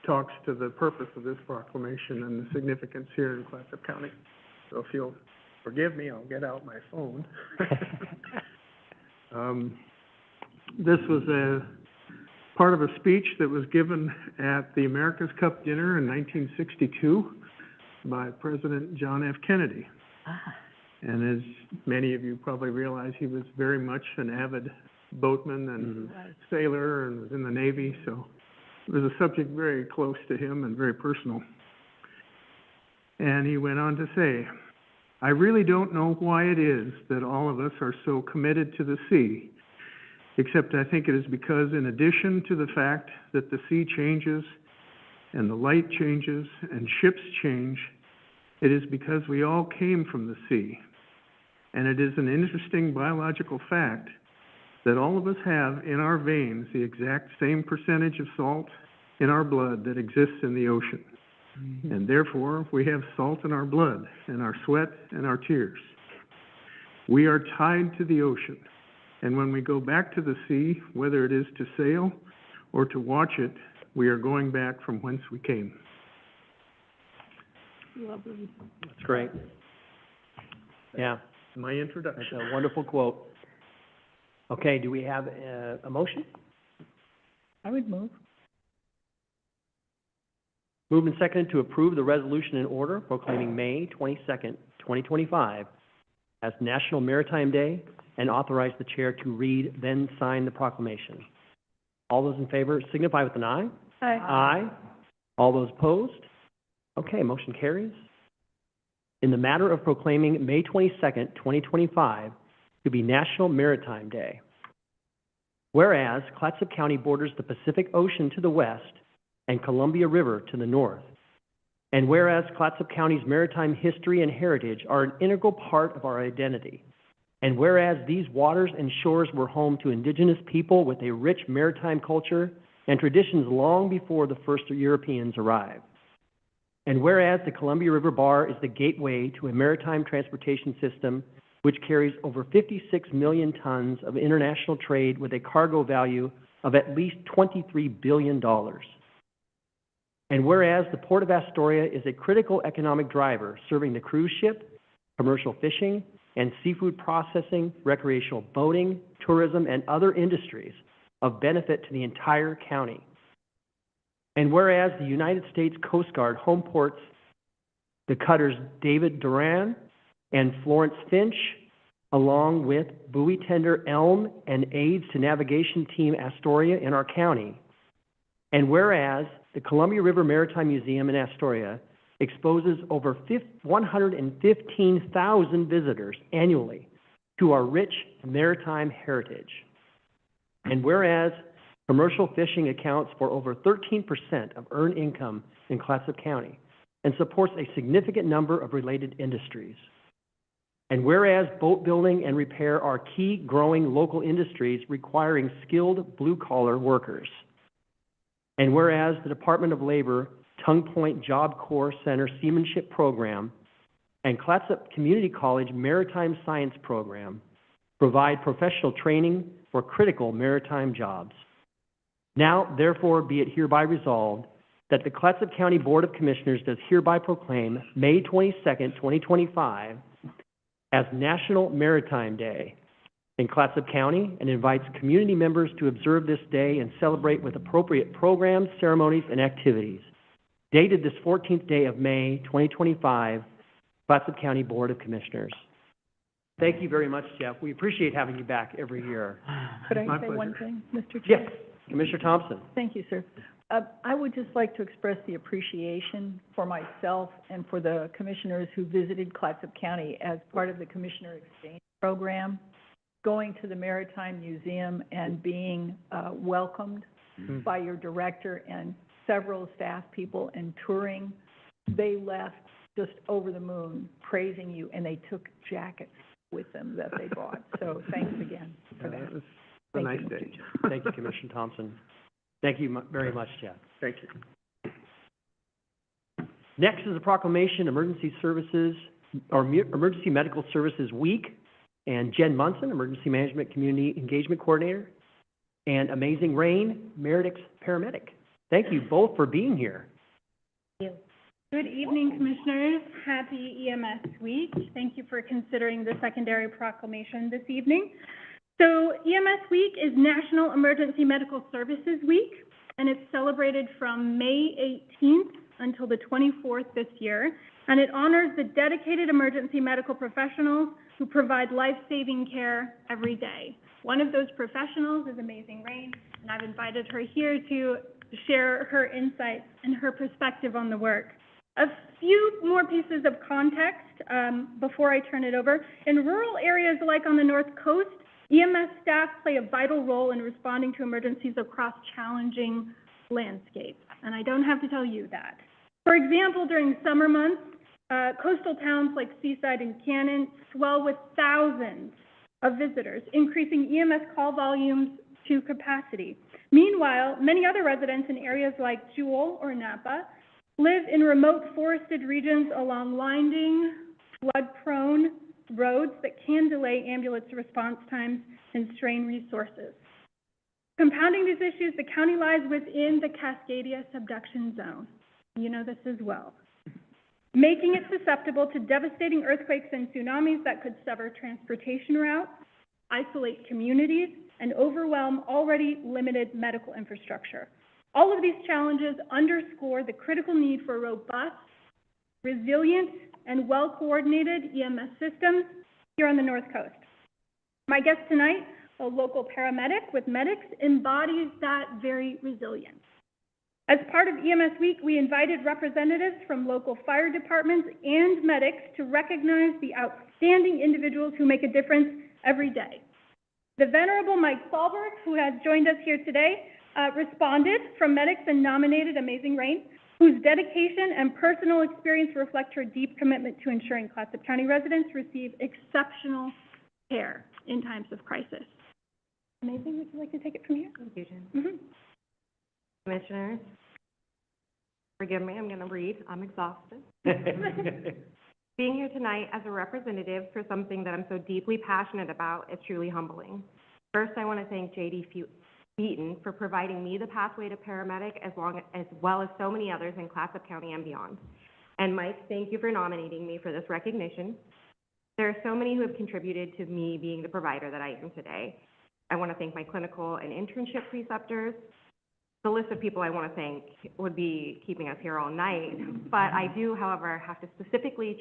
S11: talks to the purpose of this proclamation and the significance here in Clatsop County. So if you'll forgive me, I'll get out my phone. This was a part of a speech that was given at the America's Cup dinner in 1962 by President John F. Kennedy. And as many of you probably realize, he was very much an avid boatman and sailor and was in the Navy, so it was a subject very close to him and very personal. And he went on to say, "I really don't know why it is that all of us are so committed to the sea, except I think it is because in addition to the fact that the sea changes and the light changes and ships change, it is because we all came from the sea. And it is an interesting biological fact that all of us have in our veins the exact same percentage of salt in our blood that exists in the ocean. And therefore, we have salt in our blood, in our sweat and our tears. We are tied to the ocean. And when we go back to the sea, whether it is to sail or to watch it, we are going back from whence we came."
S13: That's great. Yeah,
S11: My introduction.
S13: that's a wonderful quote. Okay, do we have a motion?
S2: I would move.
S13: Moved and seconded to approve the resolution in order proclaiming May 22nd, 2025 as National Maritime Day and authorize the chair to read, then sign the proclamation. All those in favor signify with an aye.
S4: Aye.
S13: Aye. All those opposed? Okay, motion carries. In the matter of proclaiming May 22nd, 2025 to be National Maritime Day. Whereas Clatsop County borders the Pacific Ocean to the west and Columbia River to the north. And whereas Clatsop County's maritime history and heritage are an integral part of our identity. And whereas these waters and shores were home to indigenous people with a rich maritime culture and traditions long before the first Europeans arrived. And whereas the Columbia River Bar is the gateway to a maritime transportation system which carries over 56 million tons of international trade with a cargo value of at least $23 billion. And whereas the Port of Astoria is a critical economic driver serving the cruise ship, commercial fishing, and seafood processing, recreational boating, tourism, and other industries of benefit to the entire county. And whereas the United States Coast Guard home ports the cutters David Duran and Florence Finch, along with buoy tender Elm and Aids to Navigation Team Astoria in our county. And whereas the Columbia River Maritime Museum in Astoria exposes over 115,000 visitors annually to our rich maritime heritage. And whereas commercial fishing accounts for over 13% of earned income in Clatsop County and supports a significant number of related industries. And whereas boat building and repair are key growing local industries requiring skilled blue-collar workers. And whereas the Department of Labor Tongue Point Job Corps Center Seamanship Program and Clatsop Community College Maritime Science Program provide professional training for critical maritime jobs. Now, therefore, be it hereby resolved that the Clatsop County Board of Commissioners does hereby proclaim May 22nd, 2025 as National Maritime Day in Clatsop County and invites community members to observe this day and celebrate with appropriate programs, ceremonies, and activities. Dated this 14th day of May, 2025, Clatsop County Board of Commissioners. Thank you very much, Jeff. We appreciate having you back every year.
S5: Could I
S13: My
S5: say
S13: pleasure.
S5: one thing, Mr.
S13: Yes,
S5: Chair?
S13: Commissioner Thompson.
S5: Thank you, sir. I would just like to express the appreciation for myself and for the commissioners who visited Clatsop County as part of the Commissioner Exchange Program, going to the Maritime Museum and being welcomed by your director and several staff people and touring. They left just over the moon praising you, and they took jackets with them that they brought. So thanks again for that.
S13: It was a
S5: Thank
S13: nice
S5: you, Mr.
S13: day. Thank you, Commissioner Thompson. Thank you very much, Jeff.
S11: Thank you.
S13: Next is a proclamation, Emergency Medical Services Week, and Jen Munson, Emergency Management Community Engagement Coordinator, and Amazing Rain, Meredith's paramedic. Thank you both for being here.
S15: Good evening, Commissioners. Happy EMS Week. Thank you for considering the secondary proclamation this evening. So EMS Week is National Emergency Medical Services Week, and it's celebrated from May 18th until the 24th this year, and it honors the dedicated emergency medical professionals who provide life-saving care every day. One of those professionals is Amazing Rain, and I've invited her here to share her insights and her perspective on the work. A few more pieces of context before I turn it over. In rural areas like on the North Coast, EMS staff play a vital role in responding to emergencies across challenging landscapes, and I don't have to tell you that. For example, during summer months, coastal towns like Seaside and Cannon swell with thousands of visitors, increasing EMS call volumes to capacity. Meanwhile, many other residents in areas like Jewel or Napa live in remote forested regions along winding, flood-prone roads that can delay ambulance response times and strain resources. Compounding these issues, the county lies within the Cascadia subduction zone. You know this as well, making it susceptible to devastating earthquakes and tsunamis that could sever transportation routes, isolate communities, and overwhelm already limited medical infrastructure. All of these challenges underscore the critical need for robust, resilient, and well-coordinated EMS systems here on the North Coast. My guest tonight, a local paramedic with medics, embodies that very resilience. As part of EMS Week, we invited representatives from local fire departments and medics to recognize the outstanding individuals who make a difference every day. The Venerable Mike Sahlberg, who has joined us here today, responded from medics and nominated Amazing Rain, whose dedication and personal experience reflect her deep commitment to ensuring Clatsop County residents receive exceptional care in times of crisis. Amazing, would you like to take it from here?
S16: Thank you, Jen. Commissioners, forgive me, I'm going to read. I'm exhausted. Being here tonight as a representative for something that I'm so deeply passionate about is truly humbling. First, I want to thank J.D. Beaton for providing me the pathway to paramedic as well as so many others in Clatsop County and beyond. And Mike, thank you for nominating me for this recognition. There are so many who have contributed to me being the provider that I am today. I want to thank my clinical and internship preceptors. The list of people I want to thank would be keeping us here all night, but I do, however, have to specifically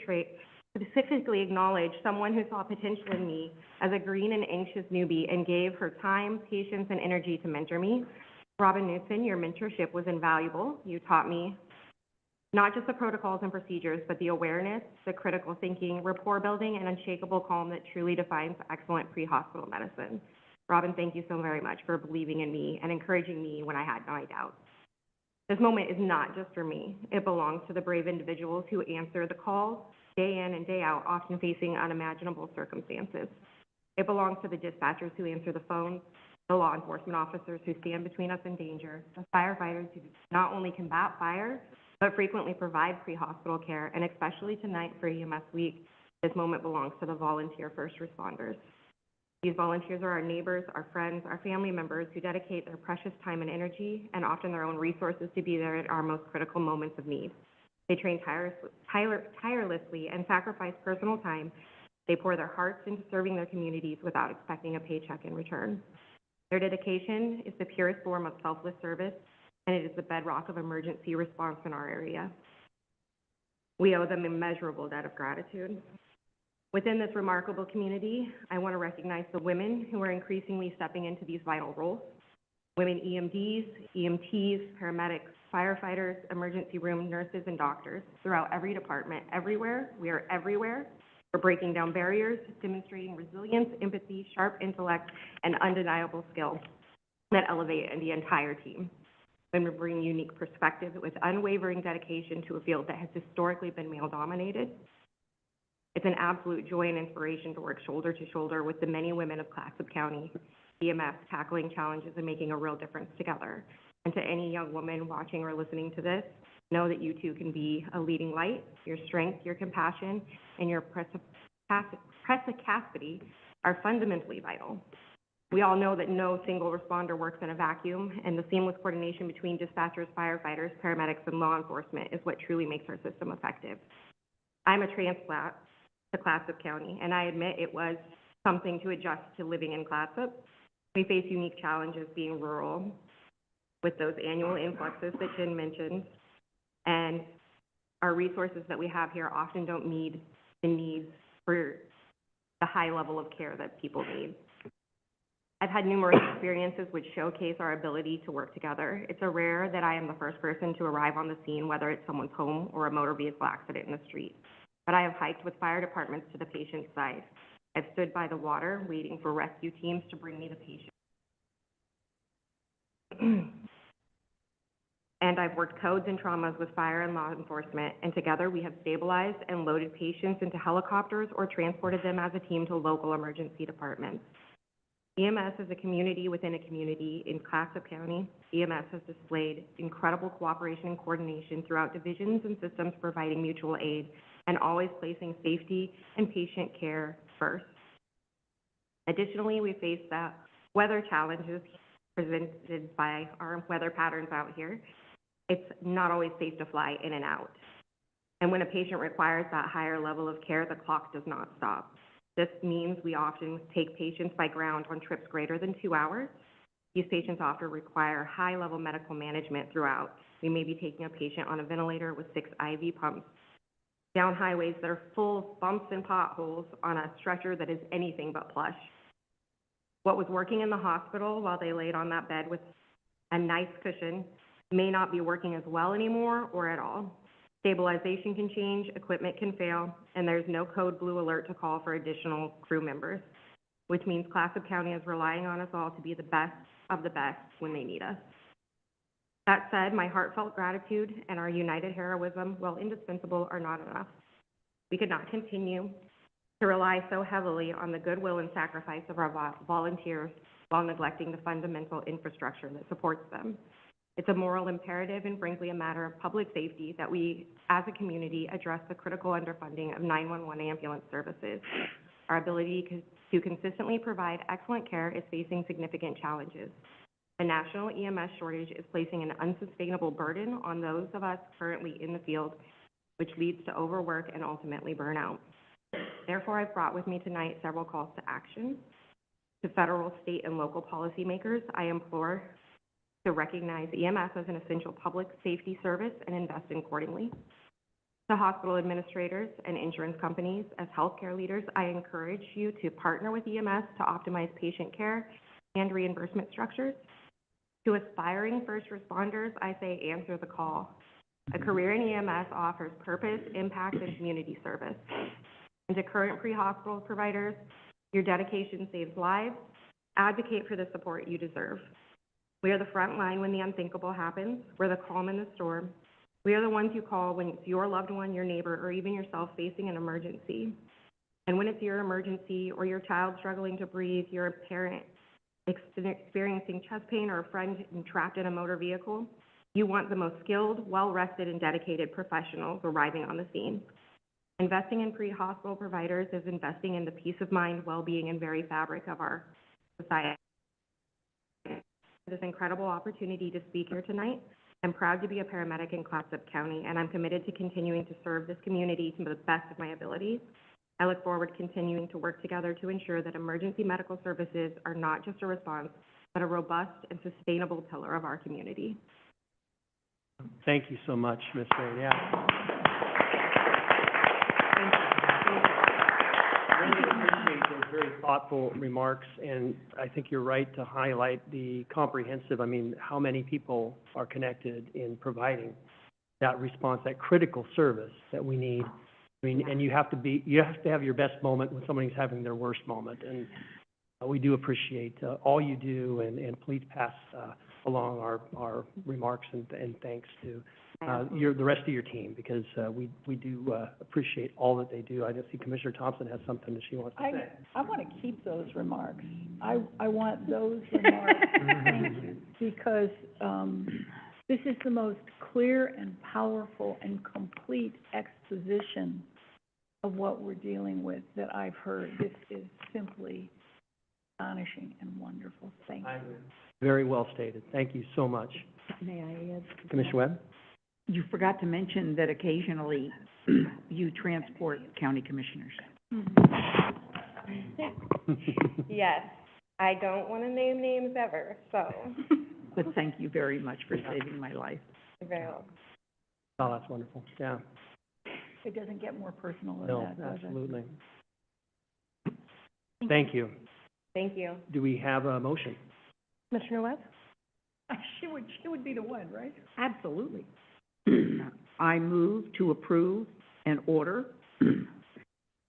S16: specifically acknowledge someone who saw potential in me as a green and anxious newbie and gave her time, patience, and energy to mentor me. Robin Newton, your mentorship was invaluable. You taught me not just the protocols and procedures, but the awareness, the critical thinking, rapport building, and unshakable calm that truly defines excellent pre-hospital medicine. Robin, thank you so very much for believing in me and encouraging me when I had no doubts. This moment is not just for me. It belongs to the brave individuals who answer the calls day in and day out, often facing unimaginable circumstances. It belongs to the dispatchers who answer the phones, the law enforcement officers who stand between us and danger, the firefighters who not only combat fire, but frequently provide pre-hospital care, and especially tonight for EMS Week, this moment belongs to the volunteer first responders. These volunteers are our neighbors, our friends, our family members who dedicate their precious time and energy, and often their own resources, to be there at our most critical moments of need. They train tirelessly and sacrifice personal time. They pour their hearts into serving their communities without expecting a paycheck in return. Their dedication is the purest form of selfless service, and it is the bedrock of emergency response in our area. We owe them an immeasurable debt of gratitude. Within this remarkable community, I want to recognize the women who are increasingly stepping into these vital roles. Women EMDs, EMTs, paramedics, firefighters, emergency room nurses, and doctors throughout every department, everywhere. We are everywhere. We're breaking down barriers, demonstrating resilience, empathy, sharp intellect, and undeniable skill that elevate the entire team. And we bring unique perspective with unwavering dedication to a field that has historically been male-dominated. It's an absolute joy and inspiration to work shoulder to shoulder with the many women of Clatsop County, EMS, tackling challenges and making a real difference together. And to any young woman watching or listening to this, know that you too can be a leading light. Your strength, your compassion, and your perspicacity are fundamentally vital. We all know that no single responder works in a vacuum, and the seamless coordination between dispatchers, firefighters, paramedics, and law enforcement is what truly makes our system effective. I'm a transplant to Clatsop County, and I admit it was something to adjust to living in Clatsop. We face unique challenges being rural with those annual influxes that Jen mentioned, and our resources that we have here often don't meet the needs for the high level of care that people need. I've had numerous experiences which showcase our ability to work together. It's a rare that I am the first person to arrive on the scene, whether it's someone's home or a motor vehicle accident in the street. But I have hiked with fire departments to the patient's side. I've stood by the water waiting for rescue teams to bring me the patient. And I've worked codes and traumas with fire and law enforcement, and together we have stabilized and loaded patients into helicopters or transported them as a team to local emergency departments. EMS is a community within a community in Clatsop County. EMS has displayed incredible cooperation and coordination throughout divisions and systems, providing mutual aid and always placing safety and patient care first. Additionally, we face the weather challenges presented by our weather patterns out here. It's not always safe to fly in and out. And when a patient requires that higher level of care, the clock does not stop. This means we often take patients by ground on trips greater than 2 hours. These patients often require high-level medical management throughout. We may be taking a patient on a ventilator with 6 IV pumps, down highways that are full of bumps and potholes on a stretcher that is anything but plush. What was working in the hospital while they laid on that bed with a nice cushion may not be working as well anymore or at all. Stabilization can change, equipment can fail, and there's no code blue alert to call for additional crew members, which means Clatsop County is relying on us all to be the best of the best when they need us. That said, my heartfelt gratitude and our united heroism, while indispensable, are not enough. We could not continue to rely so heavily on the goodwill and sacrifice of our volunteers while neglecting the fundamental infrastructure that supports them. It's a moral imperative and frankly a matter of public safety that we as a community address the critical underfunding of 911 ambulance services. Our ability to consistently provide excellent care is facing significant challenges. The national EMS shortage is placing an unsustainable burden on those of us currently in the field, which leads to overwork and ultimately burnout. Therefore, I've brought with me tonight several calls to action. To federal, state, and local policymakers, I implore to recognize EMS as an essential public safety service and invest accordingly. To hospital administrators and insurance companies, as healthcare leaders, I encourage you to partner with EMS to optimize patient care and reimbursement structures. To aspiring first responders, I say answer the call. A career in EMS offers purpose, impact, and community service. And to current pre-hospital providers, your dedication saves lives. Advocate for the support you deserve. We are the front line when the unthinkable happens. We're the calm in the storm. We are the ones you call when it's your loved one, your neighbor, or even yourself facing an emergency. And when it's your emergency or your child struggling to breathe, you're a parent experiencing chest pain, or a friend trapped in a motor vehicle, you want the most skilled, well-rested, and dedicated professionals arriving on the scene. Investing in pre-hospital providers is investing in the peace of mind, well-being, and very fabric of our society. This incredible opportunity to speak here tonight. I'm proud to be a paramedic in Clatsop County, and I'm committed to continuing to serve this community to the best of my abilities. I look forward to continuing to work together to ensure that emergency medical services are not just a response, but a robust and sustainable pillar of our community.
S13: Thank you so much, Ms. Rain. Yeah. I really appreciate those very thoughtful remarks, and I think you're right to highlight the comprehensive, how many people are connected in providing that response, that critical service that we need. And you have to have your best moment when somebody's having their worst moment. And we do appreciate all you do, and please pass along our remarks and thanks to the rest of your team, because we do appreciate all that they do. I just see Commissioner Thompson has something that she wants to say.
S5: I want to keep those remarks. I want those remarks. Thank you. Because this is the most clear and powerful and complete exposition of what we're dealing with that I've heard. This is simply astonishing and wonderful. Thank you.
S13: Very well stated. Thank you so much.
S2: May I add?
S13: Commissioner Webb?
S2: You forgot to mention that occasionally you transport county commissioners.
S16: Yes, I don't want to name names ever, so.
S2: But thank you very much for saving my life.
S16: You're very welcome.
S13: Oh, that's wonderful. Yeah.
S5: It doesn't get more personal than
S13: No,
S5: that, does it?
S13: absolutely. Thank you.
S16: Thank you.
S13: Do we have a motion?
S16: Commissioner Webb?
S5: She would be the one, right?
S2: Absolutely. I move to approve an order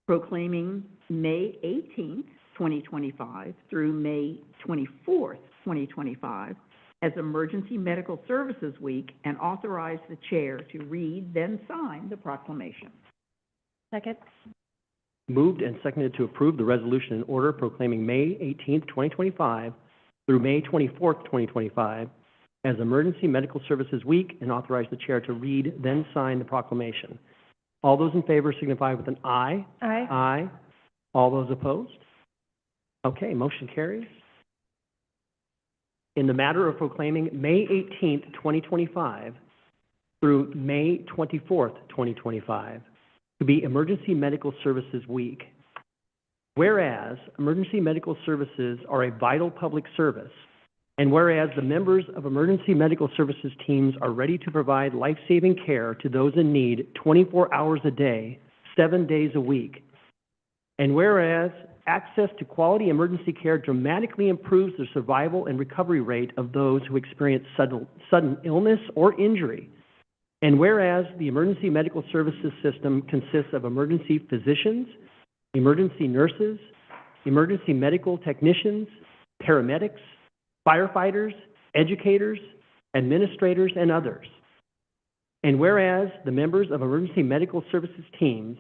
S2: proclaiming May 18th, 2025 through May 24th, 2025 as Emergency Medical Services Week, and authorize the chair to read, then sign the proclamation.
S16: Second.
S13: Moved and seconded to approve the resolution and order proclaiming May 18th, 2025 through May 24th, 2025 as Emergency Medical Services Week, and authorize the chair to read, then sign the proclamation. All those in favor signify with an aye.
S16: Aye.
S13: Aye. All those opposed? Okay, motion carries. In the matter of proclaiming May 18th, 2025 through May 24th, 2025 to be Emergency Medical Services Week. Whereas emergency medical services are a vital public service, and whereas the members of emergency medical services teams are ready to provide life-saving care to those in need 24 hours a day, 7 days a week, and whereas access to quality emergency care dramatically improves the survival and recovery rate of those who experience sudden illness or injury, and whereas the emergency medical services system consists of emergency physicians, emergency nurses, emergency medical technicians, paramedics, firefighters, educators, administrators, and others. And whereas the members of emergency medical services teams,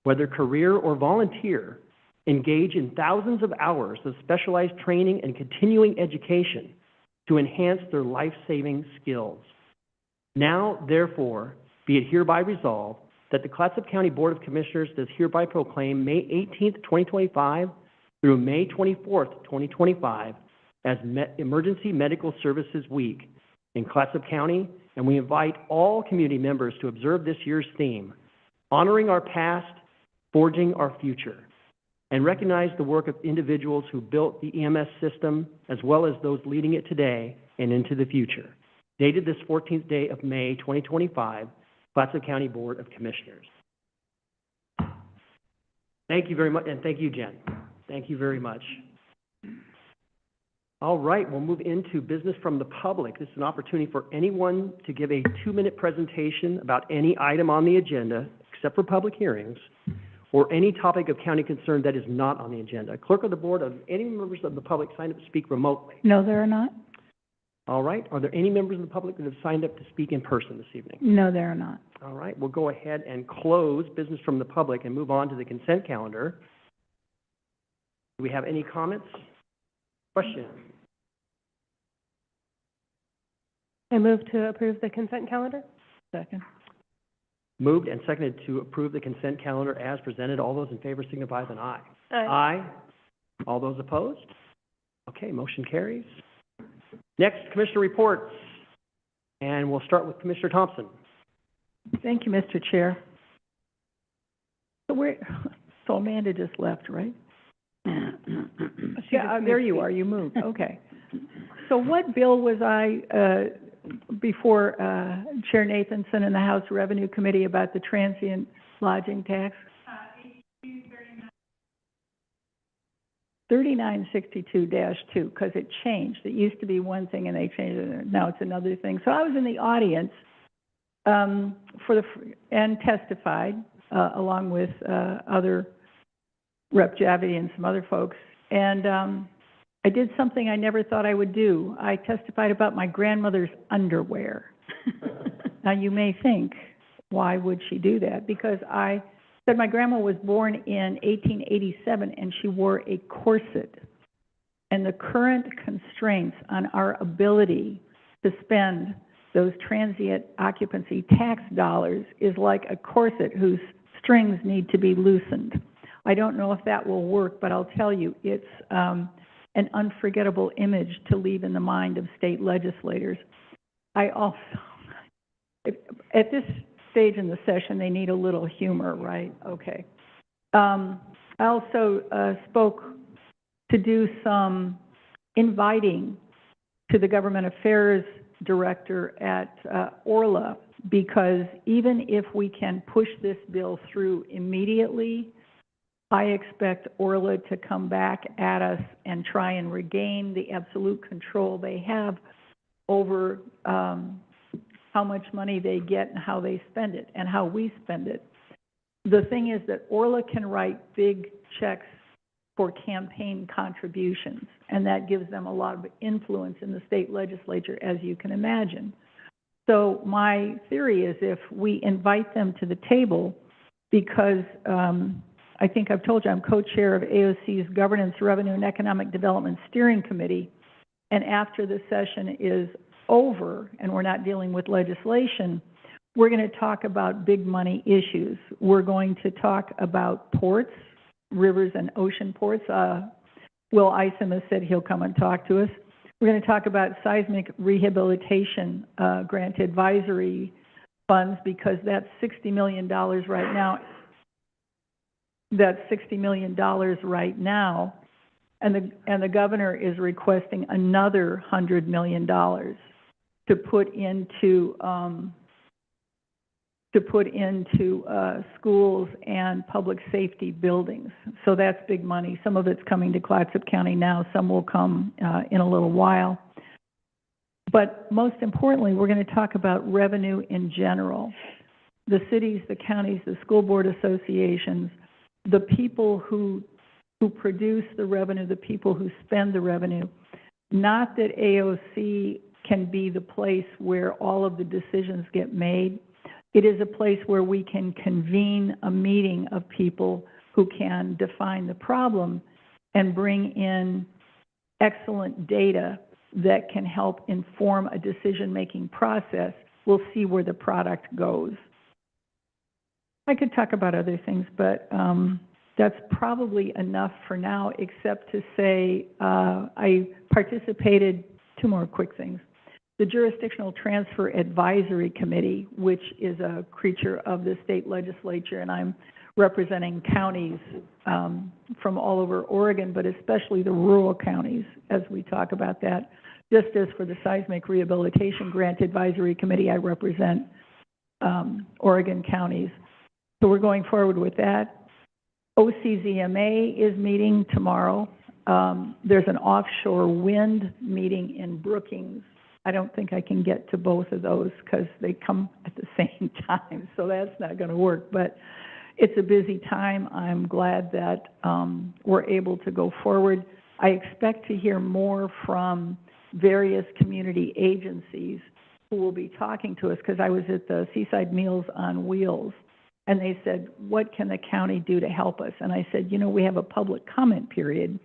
S13: whether career or volunteer, engage in thousands of hours of specialized training and continuing education to enhance their life-saving skills. Now, therefore, be it hereby resolved that the Clatsop County Board of Commissioners does hereby proclaim May 18th, 2025 through May 24th, 2025 as Emergency Medical Services Week in Clatsop County, and we invite all community members to observe this year's theme, honoring our past, forging our future, and recognize the work of individuals who built the EMS system, as well as those leading it today and into the future. Dated this 14th day of May, 2025, Clatsop County Board of Commissioners. Thank you very much, and thank you, Jen. Thank you very much. All right, we'll move into business from the public. This is an opportunity for anyone to give a 2-minute presentation about any item on the agenda, except for public hearings, or any topic of county concern that is not on the agenda. Clerk of the board, of any members of the public signed up to speak remotely?
S14: No, there are not.
S13: All right, are there any members of the public that have signed up to speak in person this evening?
S14: No, there are not.
S13: All right, we'll go ahead and close business from the public and move on to the consent calendar. Do we have any comments? Questions?
S15: I move to approve the consent calendar.
S14: Second.
S13: Moved and seconded to approve the consent calendar as presented. All those in favor signify with an aye.
S15: Aye.
S13: Aye. All those opposed? Okay, motion carries. Next, Commissioner reports. And we'll start with Commissioner Thompson.
S14: Thank you, Mr. Chair. So Amanda just left, right? Yeah, there you are, you moved, okay. So what bill was I, before Chair Nathanson in the House Revenue Committee about the transient lodging tax? 3962-2, because it changed. It used to be one thing and they changed it, now it's another thing. So I was in the audience and testified along with other Rep. Javity and some other folks. And I did something I never thought I would do. I testified about my grandmother's underwear. Now you may think, why would she do that? Because I said my grandma was born in 1887 and she wore a corset. And the current constraints on our ability to spend those transient occupancy tax dollars is like a corset whose strings need to be loosened. I don't know if that will work, but I'll tell you, it's an unforgettable image to leave in the mind of state legislators. I also, at this stage in the session, they need a little humor, right? Okay. I also spoke to do some inviting to the government affairs director at Orla, because even if we can push this bill through immediately, I expect Orla to come back at us and try and regain the absolute control they have over how much money they get and how they spend it and how we spend it. The thing is that Orla can write big checks for campaign contributions, and that gives them a lot of influence in the state legislature, as you can imagine. So my theory is if we invite them to the table, because I think I've told you I'm co-chair of AOC's Governance, Revenue, and Economic Development Steering Committee, and after the session is over and we're not dealing with legislation, we're going to talk about big money issues. We're going to talk about ports, rivers and ocean ports. Will Isom has said he'll come and talk to us. We're going to talk about seismic rehabilitation grant advisory funds, because that's $60 million right now. That's $60 million right now, and the governor is requesting another $100 million to put into schools and public safety buildings. So that's big money. Some of it's coming to Clatsop County now. Some will come in a little while. But most importantly, we're going to talk about revenue in general. The cities, the counties, the school board associations, the people who produce the revenue, the people who spend the revenue. Not that AOC can be the place where all of the decisions get made. It is a place where we can convene a meeting of people who can define the problem and bring in excellent data that can help inform a decision-making process. We'll see where the product goes. I could talk about other things, but that's probably enough for now, except to say I participated, 2 more quick things. The Jurisdictional Transfer Advisory Committee, which is a creature of the state legislature, and I'm representing counties from all over Oregon, but especially the rural counties as we talk about that. Just as for the Seismic Rehabilitation Grant Advisory Committee, I represent Oregon counties. So we're going forward with that. OCZMA is meeting tomorrow. There's an offshore wind meeting in Brookings. I don't think I can get to both of those because they come at the same time, so that's not going to work. But it's a busy time. I'm glad that we're able to go forward. I expect to hear more from various community agencies who will be talking to us, because I was at the Seaside Meals on Wheels, and they said, what can the county do to help us? And I said, you know, we have a public comment period.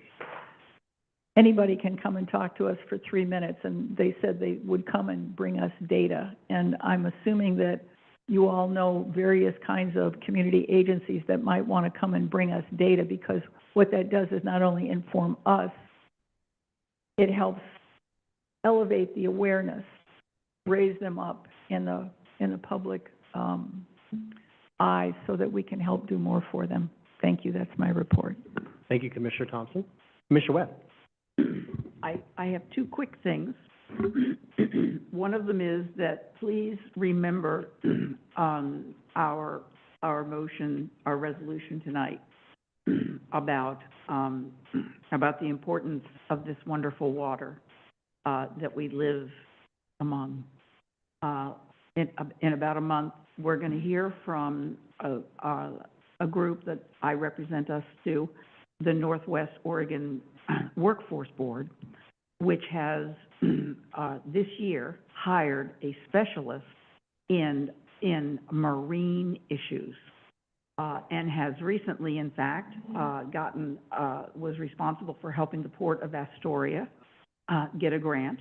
S14: Anybody can come and talk to us for 3 minutes, and they said they would come and bring us data. And I'm assuming that you all know various kinds of community agencies that might want to come and bring us data, because what that does is not only inform us, it helps elevate the awareness, raise them up in the public eye, so that we can help do more for them. Thank you. That's my report.
S13: Thank you, Commissioner Thompson. Commissioner Webb.
S2: I have two quick things. One of them is that please remember our motion, our resolution tonight about the importance of this wonderful water that we live among. In about a month, we're going to hear from a group that I represent us to, the Northwest Oregon Workforce Board, which has this year hired a specialist in marine issues, and has recently, in fact, was responsible for helping the Port of Astoria get a grant,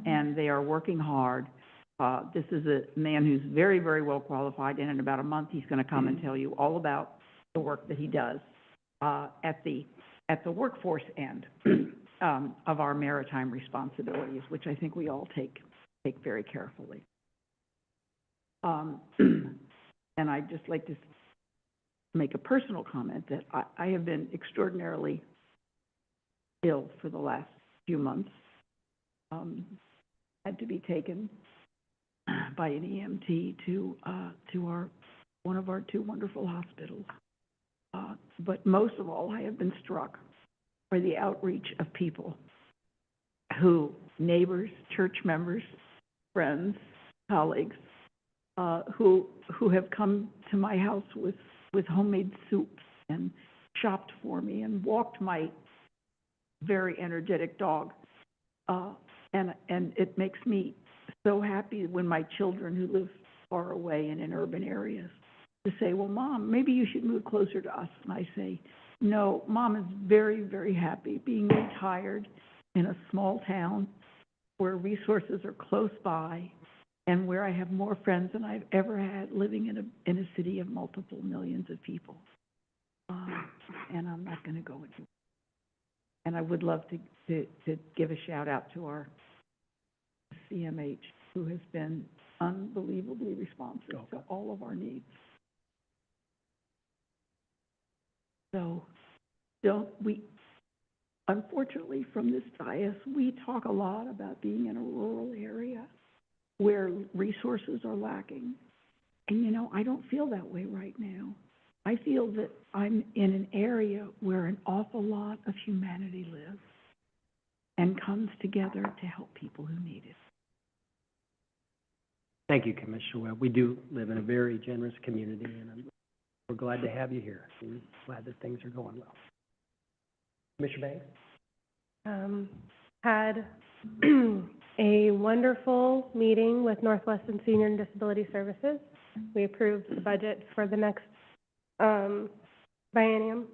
S2: and they are working hard. This is a man who's very, very well qualified, and in about a month he's going to come and tell you all about the work that he does at the workforce end of our maritime responsibilities, which I think we all take very carefully. And I'd just like to make a personal comment that I have been extraordinarily ill for the last few months. Had to be taken by an EMT to one of our two wonderful hospitals. But most of all, I have been struck by the outreach of people neighbors, church members, friends, colleagues, who have come to my house with homemade soups and shopped for me and walked my very energetic dog. And it makes me so happy when my children who live far away and in urban areas to say, well, Mom, maybe you should move closer to us. And I say, no, Mom is very, very happy being retired in a small town where resources are close by and where I have more friends than I've ever had living in a city of multiple millions of people. And I'm not going to go into it. And I would love to give a shout out to our CMH, who has been unbelievably responsive to all of our needs. So unfortunately, from this dais, we talk a lot about being in a rural area where resources are lacking. And, you know, I don't feel that way right now. I feel that I'm in an area where an awful lot of humanity lives and comes together to help people who need it.
S13: Thank you, Commissioner Webb. We do live in a very generous community, and we're glad to have you here. We're glad that things are going well. Commissioner Banks?
S15: Had a wonderful meeting with Northwestern Senior and Disability Services. We approved the budget for the next biennium,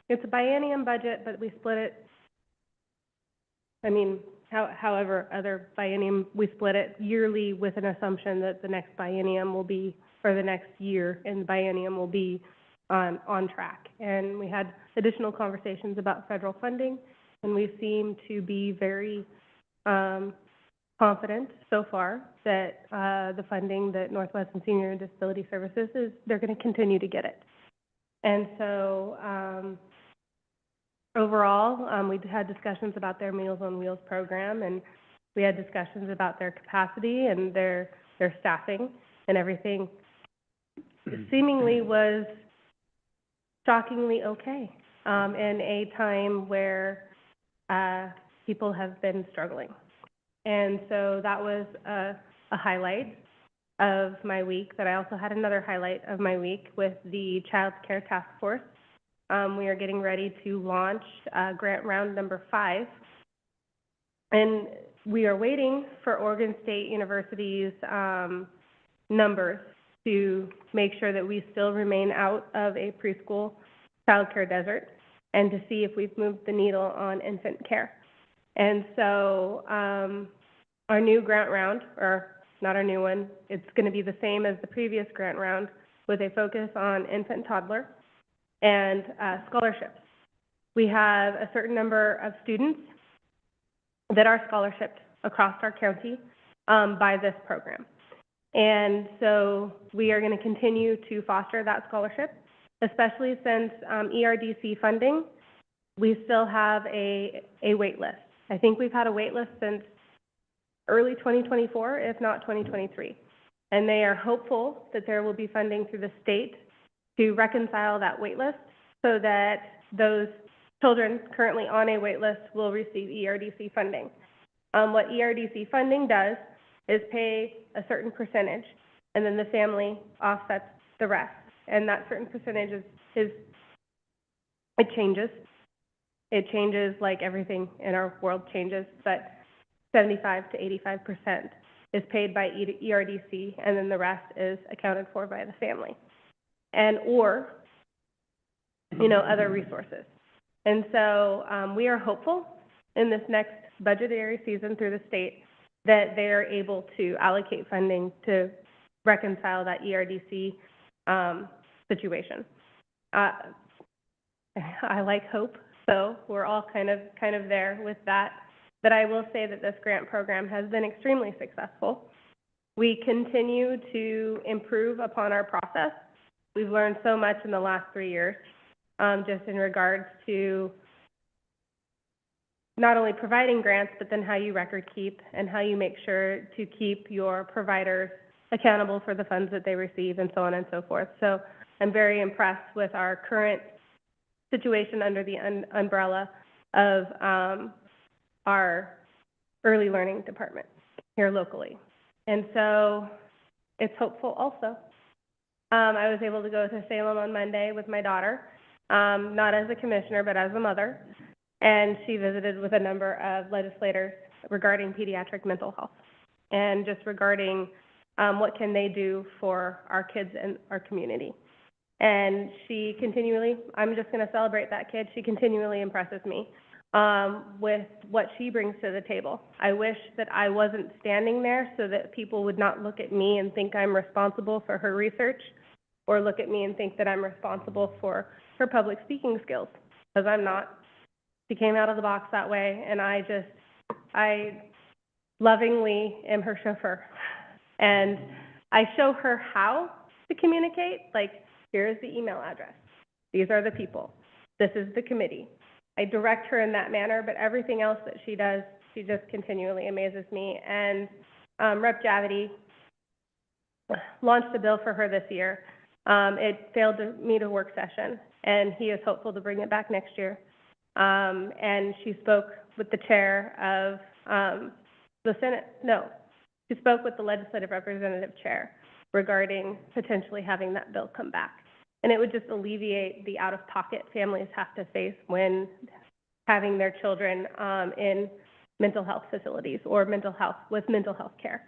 S15: it's a biennium budget, but we split it. However, other biennium, we split it yearly with an assumption that the next biennium will be, or the next year in the biennium will be on track. And we had additional conversations about federal funding, and we seem to be very confident so far that the funding that Northwestern Senior and Disability Services they're going to continue to get it. And so overall, we had discussions about their Meals on Wheels program, and we had discussions about their capacity and their their staffing and everything seemingly was shockingly okay, in a time where people have been struggling. And so that was a highlight of my week. But I also had another highlight of my week with the Child Care Task Force. We are getting ready to launch grant round number 5. And we are waiting for Oregon State University's numbers to make sure that we still remain out of a preschool childcare desert, and to see if we've moved the needle on infant care. And so our new grant round, or not our new one, it's going to be the same as the previous grant round, with a focus on infant toddler and scholarships. We have a certain number of students that are scholarshiped across our county by this program. And so we are going to continue to foster that scholarship, especially since ERDC funding, we still have a wait list. I think we've had a wait list since early 2024, if not 2023. And they are hopeful that there will be funding through the state to reconcile that wait list so that those children currently on a wait list will receive ERDC funding. What ERDC funding does is pay a certain percentage, and then the family offsets the rest. And that certain percentage it changes. It changes like everything in our world changes, but 75 to 85% is paid by ERDC, and then the rest is accounted for by the family, and or other resources. And so we are hopeful in this next budgetary season through the state that they are able to allocate funding to reconcile that ERDC situation. I like hope, so we're all kind of there with that. But I will say that this grant program has been extremely successful. We continue to improve upon our process. We've learned so much in the last 3 years, just in regards to not only providing grants, but then how you record keep and how you make sure to keep your providers accountable for the funds that they receive, and so on and so forth. So I'm very impressed with our current situation under the umbrella of our early learning department here locally. And so it's hopeful also. I was able to go to Salem on Monday with my daughter, not as a commissioner, but as a mother. And she visited with a number of legislators regarding pediatric mental health and just regarding what can they do for our kids and our community. And she continually, I'm just going to celebrate that kid, she continually impresses me with what she brings to the table. I wish that I wasn't standing there so that people would not look at me and think I'm responsible for her research, or look at me and think that I'm responsible for her public speaking skills, because I'm not. She came out of the box that way, and I lovingly am her chauffeur. And I show her how to communicate, like, here's the email address. These are the people. This is the committee. I direct her in that manner, but everything else that she does, she just continually amazes me. And Rep. Javity launched a bill for her this year. It failed to meet a work session, and he is hopeful to bring it back next year. And she spoke with the chair of the Senate. No, she spoke with the legislative representative chair regarding potentially having that bill come back. And it would just alleviate the out-of-pocket families have to face when having their children in mental health facilities or mental health care.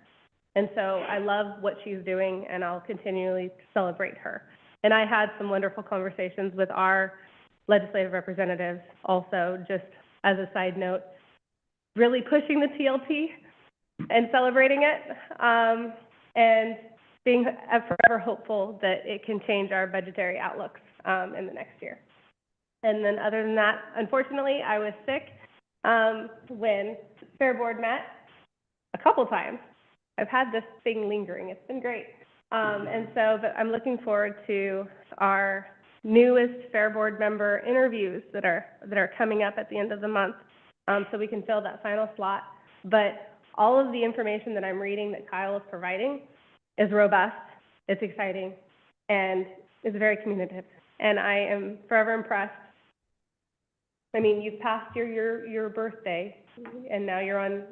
S15: And so I love what she's doing, and I'll continually celebrate her. And I had some wonderful conversations with our legislative representatives also, just as a side note, really pushing the TLP and celebrating it, and being forever hopeful that it can change our budgetary outlooks in the next year. And then other than that, unfortunately, I was sick when Fair Board met a couple times. I've had this thing lingering. It's been great. And so, but I'm looking forward to our newest Fair Board member interviews that are coming up at the end of the month, so we can fill that final slot. But all of the information that I'm reading that Kyle is providing
S4: is robust, it's exciting, and it's very communicative. And I am forever impressed. I mean, you've passed your birthday, and now you're on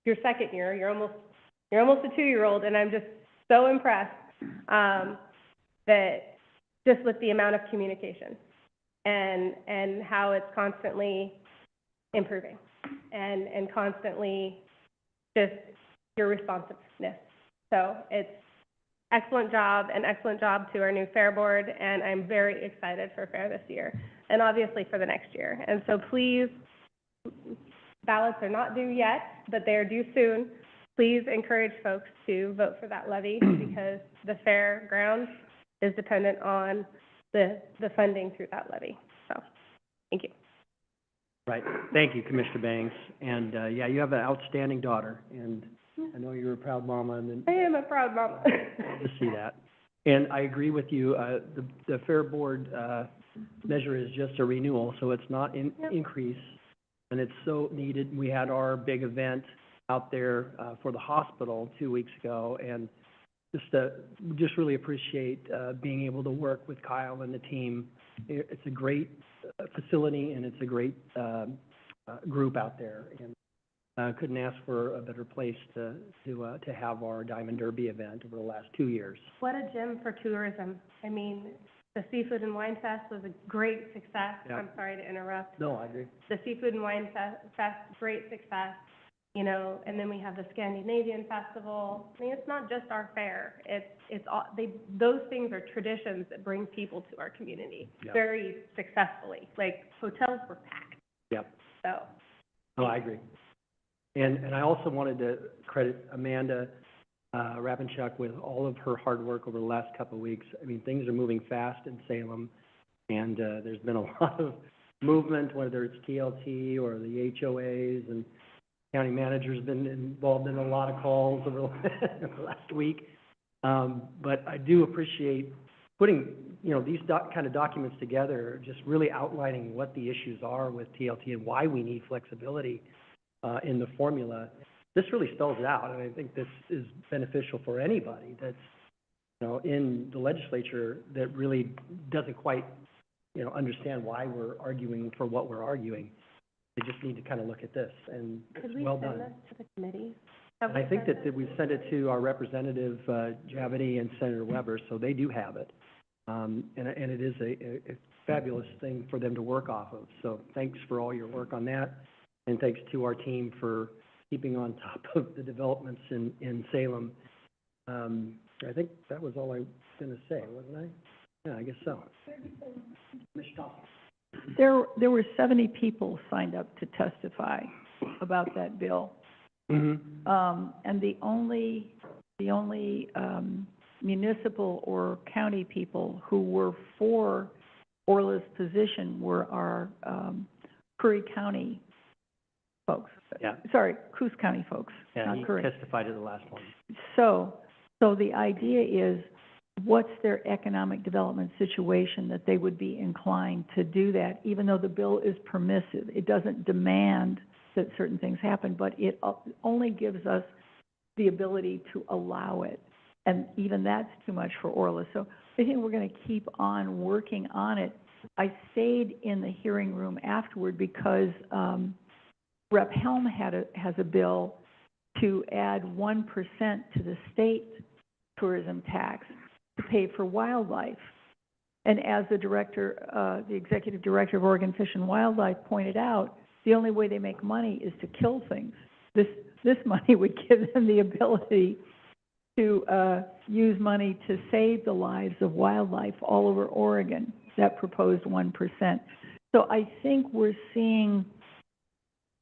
S4: your second year. You're almost a 2-year-old, and I'm just so impressed that just with the amount of communication and how it's constantly improving and constantly just your responsiveness. So it's excellent job to our new fair board, and I'm very excited for fair this year and obviously for the next year. And so please, ballots are not due yet, but they are due soon. Please encourage folks to vote for that levy because the fairgrounds is dependent on the funding through that levy. So, thank you.
S13: Right. Thank you, Commissioner Banks. And, yeah, you have an outstanding daughter, and I know you're a proud mama, and
S4: I am a proud mama.
S13: to see that. And I agree with you, the Fair Board, measure is just a renewal, so it's not an increase, and it's so needed. We had our big event out there, for the hospital 2 weeks ago, and just really appreciate, being able to work with Kyle and the team. It's a great facility, and it's a great, group out there, and couldn't ask for a better place to have our Diamond Derby event over the last 2 years.
S4: What a gem for tourism. I mean, the Seafood and Wine Fest was a great success.
S13: Yeah.
S4: I'm sorry to interrupt.
S13: No, I agree.
S4: The Seafood and Wine Fest, great success, you know, and then we have the Scandinavian Festival. I mean, it's not just our fair. It's all, those things are traditions that bring people to our community very successfully. Like, hotels were packed.
S13: Yep.
S4: So.
S13: No, I agree. And I also wanted to credit Amanda Ravenchuk with all of her hard work over the last couple of weeks. I mean, things are moving fast in Salem, and there's been a lot of movement, whether it's TLT or the HOAs, and county manager's been involved in a lot of calls over the last week. But I do appreciate putting, you know, these kind of documents together, just really outlining what the issues are with TLT and why we need flexibility in the formula. This really spells it out, and I think this is beneficial for anybody that's, you know, in the legislature that really doesn't quite, you know, understand why we're arguing for what we're arguing. They just need to kind of look at this, and it's well done.
S4: Could we send this to the committee?
S13: And I think that we sent it to our representative, Javity and Senator Weber, so they do have it. And it is a fabulous thing for them to work off of. So thanks for all your work on that. And thanks to our team for keeping on top of the developments in Salem. I think that was all I was going to say, wasn't I? Yeah, I guess so. Commissioner Thompson.
S14: There were 70 people signed up to testify about that bill.
S13: Mm-hmm.
S14: And the only municipal or county people who were for Orla's position were our Curry County folks.
S13: Yeah.
S14: Sorry, Coos County folks,
S13: Yeah,
S14: not
S13: he
S14: Curry.
S13: testified at the last one.
S14: So the idea is, what's their economic development situation that they would be inclined to do that, even though the bill is permissive? It doesn't demand that certain things happen, but it only gives us the ability to allow it. And even that's too much for Orla. So I think we're going to keep on working on it. I stayed in the hearing room afterward because Rep. Helm has a bill to add 1% to the state tourism tax to pay for wildlife. And as the director, the executive director of Oregon Fish and Wildlife pointed out, the only way they make money is to kill things. This money would give them the ability to use money to save the lives of wildlife all over Oregon, that proposed 1%. So I think we're seeing,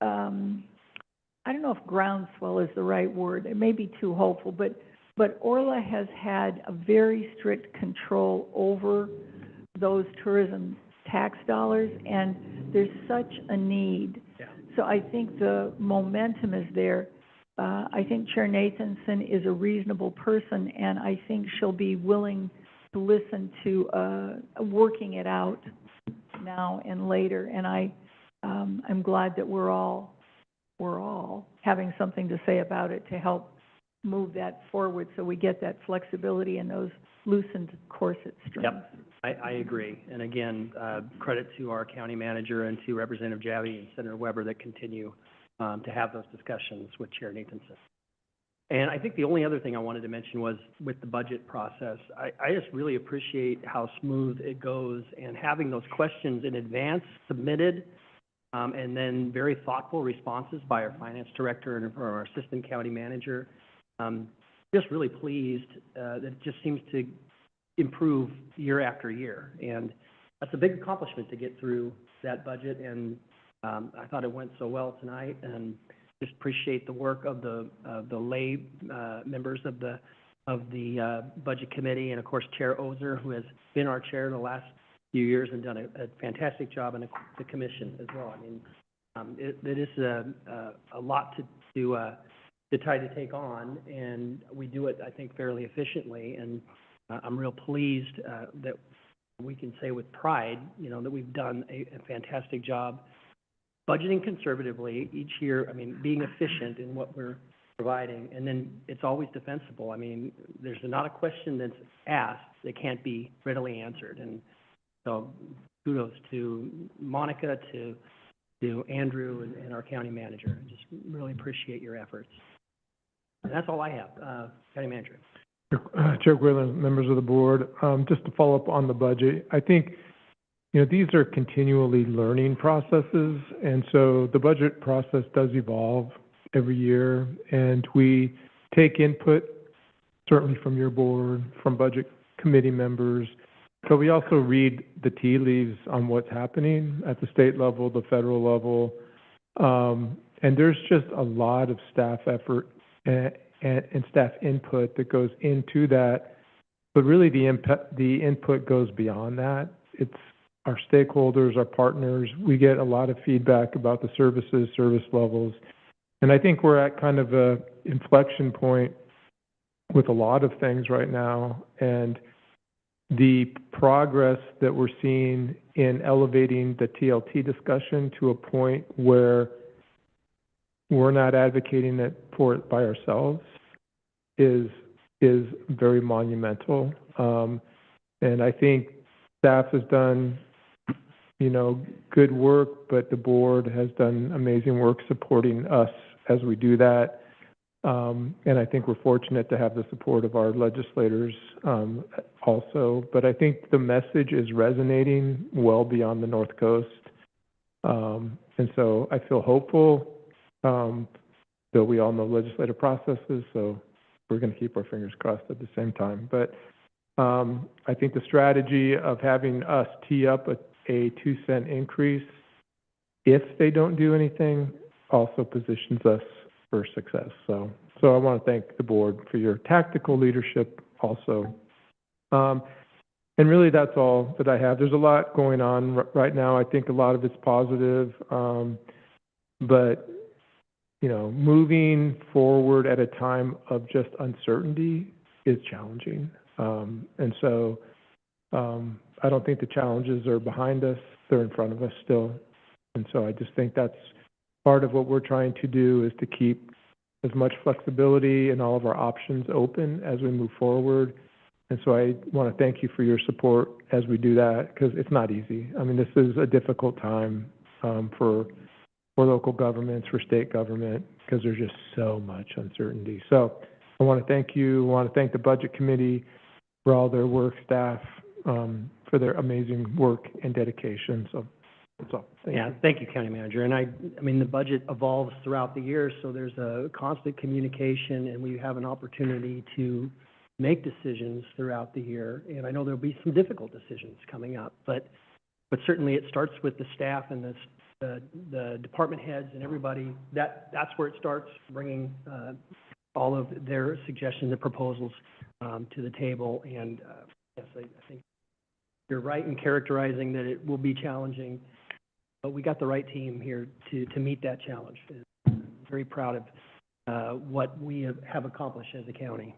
S14: I don't know if groundswell is the right word. It may be too hopeful, but Orla has had a very strict control over those tourism tax dollars, and there's such a need.
S13: Yeah.
S14: So I think the momentum is there. I think Chair Nathanson is a reasonable person, and I think she'll be willing to listen to working it out now and later. And I'm glad that we're all having something to say about it to help move that forward so we get that flexibility in those loosened corset strings.
S13: Yep, I agree. And again, credit to our county manager and to Representative Javy and Senator Weber that continue to have those discussions with Chair Nathanson. And I think the only other thing I wanted to mention was with the budget process, I just really appreciate how smooth it goes and having those questions in advance submitted, and then very thoughtful responses by our finance director and our assistant county manager. Just really pleased that it just seems to improve year after year. And that's a big accomplishment to get through that budget. And I thought it went so well tonight, and just appreciate the work of the lay members of the budget committee, and of course Chair Ozer, who has been our chair the last few years and done a fantastic job, and the commission as well. I mean, it is a lot to try to take on, and we do it, I think, fairly efficiently. And I'm real pleased that we can say with pride, that we've done a fantastic job budgeting conservatively each year. I mean, being efficient in what we're providing, and then it's always defensible. I mean, there's not a question that's asked that can't be readily answered. And so kudos to Monica, to Andrew, and our county manager. I just really appreciate your efforts. And that's all I have. County manager.
S11: Chair Whalen, members of the board, just to follow up on the budget, I think, these are continually learning processes, and so the budget process does evolve every year, and we take input certainly from your board, from budget committee members, but we also read the tea leaves on what's happening at the state level, the federal level, and there's just a lot of staff effort and staff input that goes into that, but really the input goes beyond that. It's our stakeholders, our partners. We get a lot of feedback about the services, service levels, and I think we're at kind of a inflection point with a lot of things right now, and the progress that we're seeing in elevating the TLT discussion to a point where we're not advocating for it by ourselves is very monumental. And I think staff has done, good work, but the board has done amazing work supporting us as we do that. And I think we're fortunate to have the support of our legislators also. But I think the message is resonating well beyond the North Coast. And so I feel hopeful. Though we all know legislative processes, so we're going to keep our fingers crossed at the same time. But I think the strategy of having us tee up a 2-cent increase, if they don't do anything, also positions us for success. So I want to thank the board for your tactical leadership also. And really, that's all that I have. There's a lot going on right now. I think a lot of it's positive, but moving forward at a time of just uncertainty is challenging. And so I don't think the challenges are behind us. They're in front of us still. And so I just think that's part of what we're trying to do, is to keep as much flexibility and all of our options open as we move forward. And so I want to thank you for your support as we do that, because it's not easy. I mean, this is a difficult time for local governments, for state government, because there's just so much uncertainty. So I want to thank you. I want to thank the budget committee for all their work, staff, for their amazing work and dedication. So that's all.
S13: Thank you, County Manager. And I mean, the budget evolves throughout the year, so there's a constant communication, and we have an opportunity to make decisions throughout the year. And I know there'll be some difficult decisions coming up, but certainly it starts with the staff and the department heads and everybody. That's where it starts, bringing all of their suggestions and proposals to the table. And yes, I think you're right in characterizing that it will be challenging, but we got the right team here to meet that challenge. I'm very proud of what we have accomplished as a county.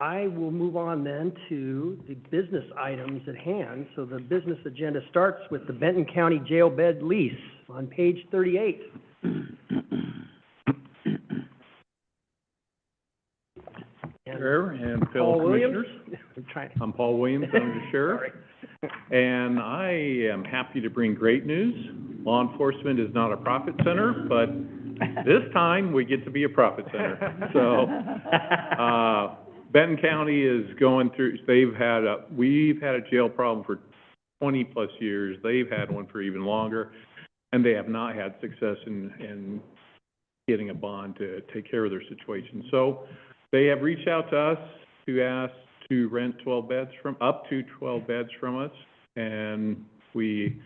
S13: I will move on then to the business items at hand. So the business agenda starts with the Benton County jail bed lease on page 38.
S17: and
S13: Paul
S17: fellow
S13: Williams?
S17: commissioners.
S13: I'm trying.
S17: I'm Paul Williams, I'm the sheriff. And I am happy to bring great news. Law enforcement is not a profit center, but this time we get to be a profit center. So, Benton County is going through, we've had a jail problem for 20-plus years. They've had one for even longer, and they have not had success in getting a bond to take care of their situation. So they have reached out to us to ask to rent 12 beds up to 12 beds from us, and we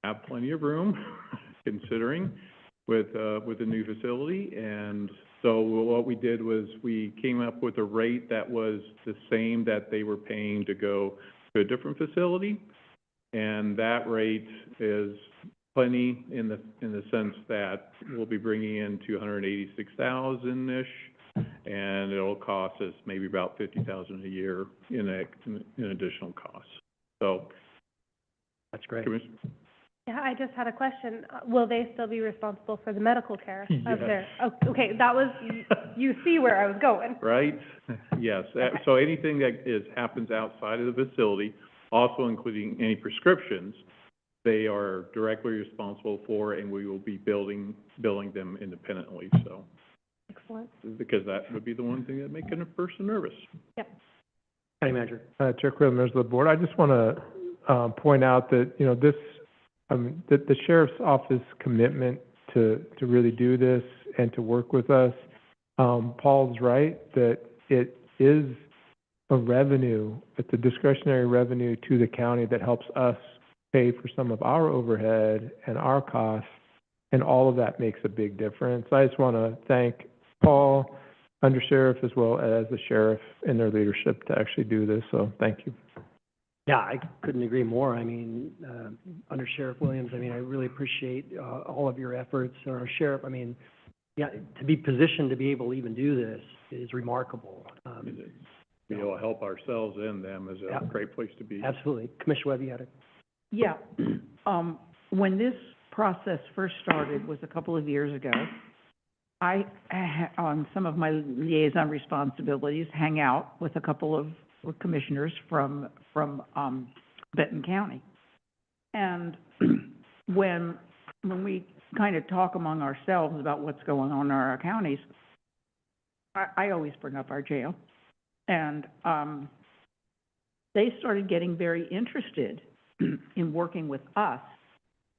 S17: have plenty of room, considering, with a new facility. And so what we did was we came up with a rate that was the same that they were paying to go to a different facility, and that rate is plenty in the sense that we'll be bringing in $286,000-ish, and it'll cost us maybe about $50,000 a year in additional costs. So
S13: That's great.
S15: Yeah, I just had a question. Will they still be responsible for the medical care of
S17: Yes.
S15: their, oh, okay, that was, you see where I was going.
S17: Right? Yes. So anything that happens outside of the facility, also including any prescriptions, they are directly responsible for, and we will be billing them independently. So,
S15: Excellent.
S17: because that would be the one thing that make a person nervous.
S15: Yep.
S13: County Manager.
S11: Chair Quill, members of the board, I just want to point out that, you know, that the sheriff's office commitment to really do this and to work with us, Paul's right, that it is a revenue, it's a discretionary revenue to the county that helps us pay for some of our overhead and our costs, and all of that makes a big difference. I just want to thank Paul, Undersheriff, as well as the sheriff and their leadership to actually do this, so thank you.
S13: Yeah, I couldn't agree more. I mean, Under Sheriff Williams, I mean, I really appreciate all of your efforts. Our sheriff, I mean, yeah, to be positioned to be able to even do this is remarkable.
S17: Be able to help ourselves and them is a great place to be.
S13: Absolutely. Commissioner Webb, you had it.
S2: Yeah, when this process first started was a couple of years ago. I, on some of my liaison responsibilities, hang out with a couple of commissioners from Benton County. And when we kind of talk among ourselves about what's going on in our counties, I always bring up our jail. And they started getting very interested in working with us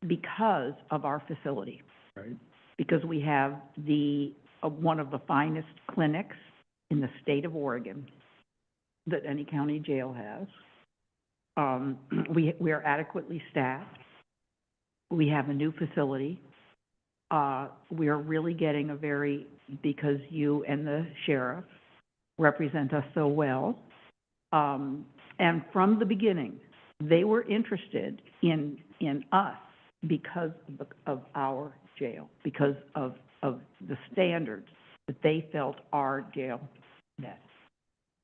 S2: because of our facility.
S17: Right.
S2: Because we have one of the finest clinics in the state of Oregon that any county jail has. We are adequately staffed. We have a new facility. We are really getting because you and the sheriff represent us so well. And from the beginning, they were interested in us because of our jail, because of the standards that they felt our jail met.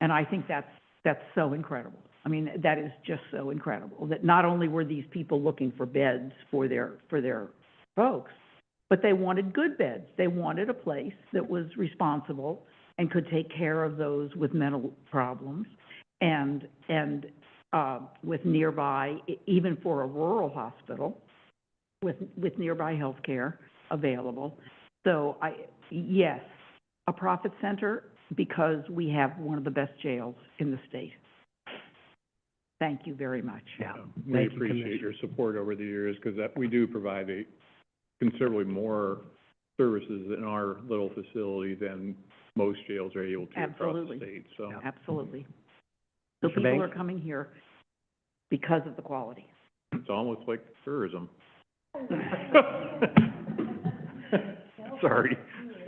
S2: And I think that's so incredible. I mean, that is just so incredible, that not only were these people looking for beds for their folks, but they wanted good beds. They wanted a place that was responsible and could take care of those with mental problems, and with nearby, even for a rural hospital, with nearby health care available. So yes, a profit center, because we have one of the best jails in the state. Thank you very much.
S13: Yeah.
S17: We appreciate your support over the years, because we do provide considerably more services in our little facility than most jails are able to across the state. So
S2: Absolutely. So
S13: Mr.
S2: people
S13: Banks?
S2: are coming here because of the quality.
S17: it's almost like tourism.
S15: Yep.
S17: Sorry,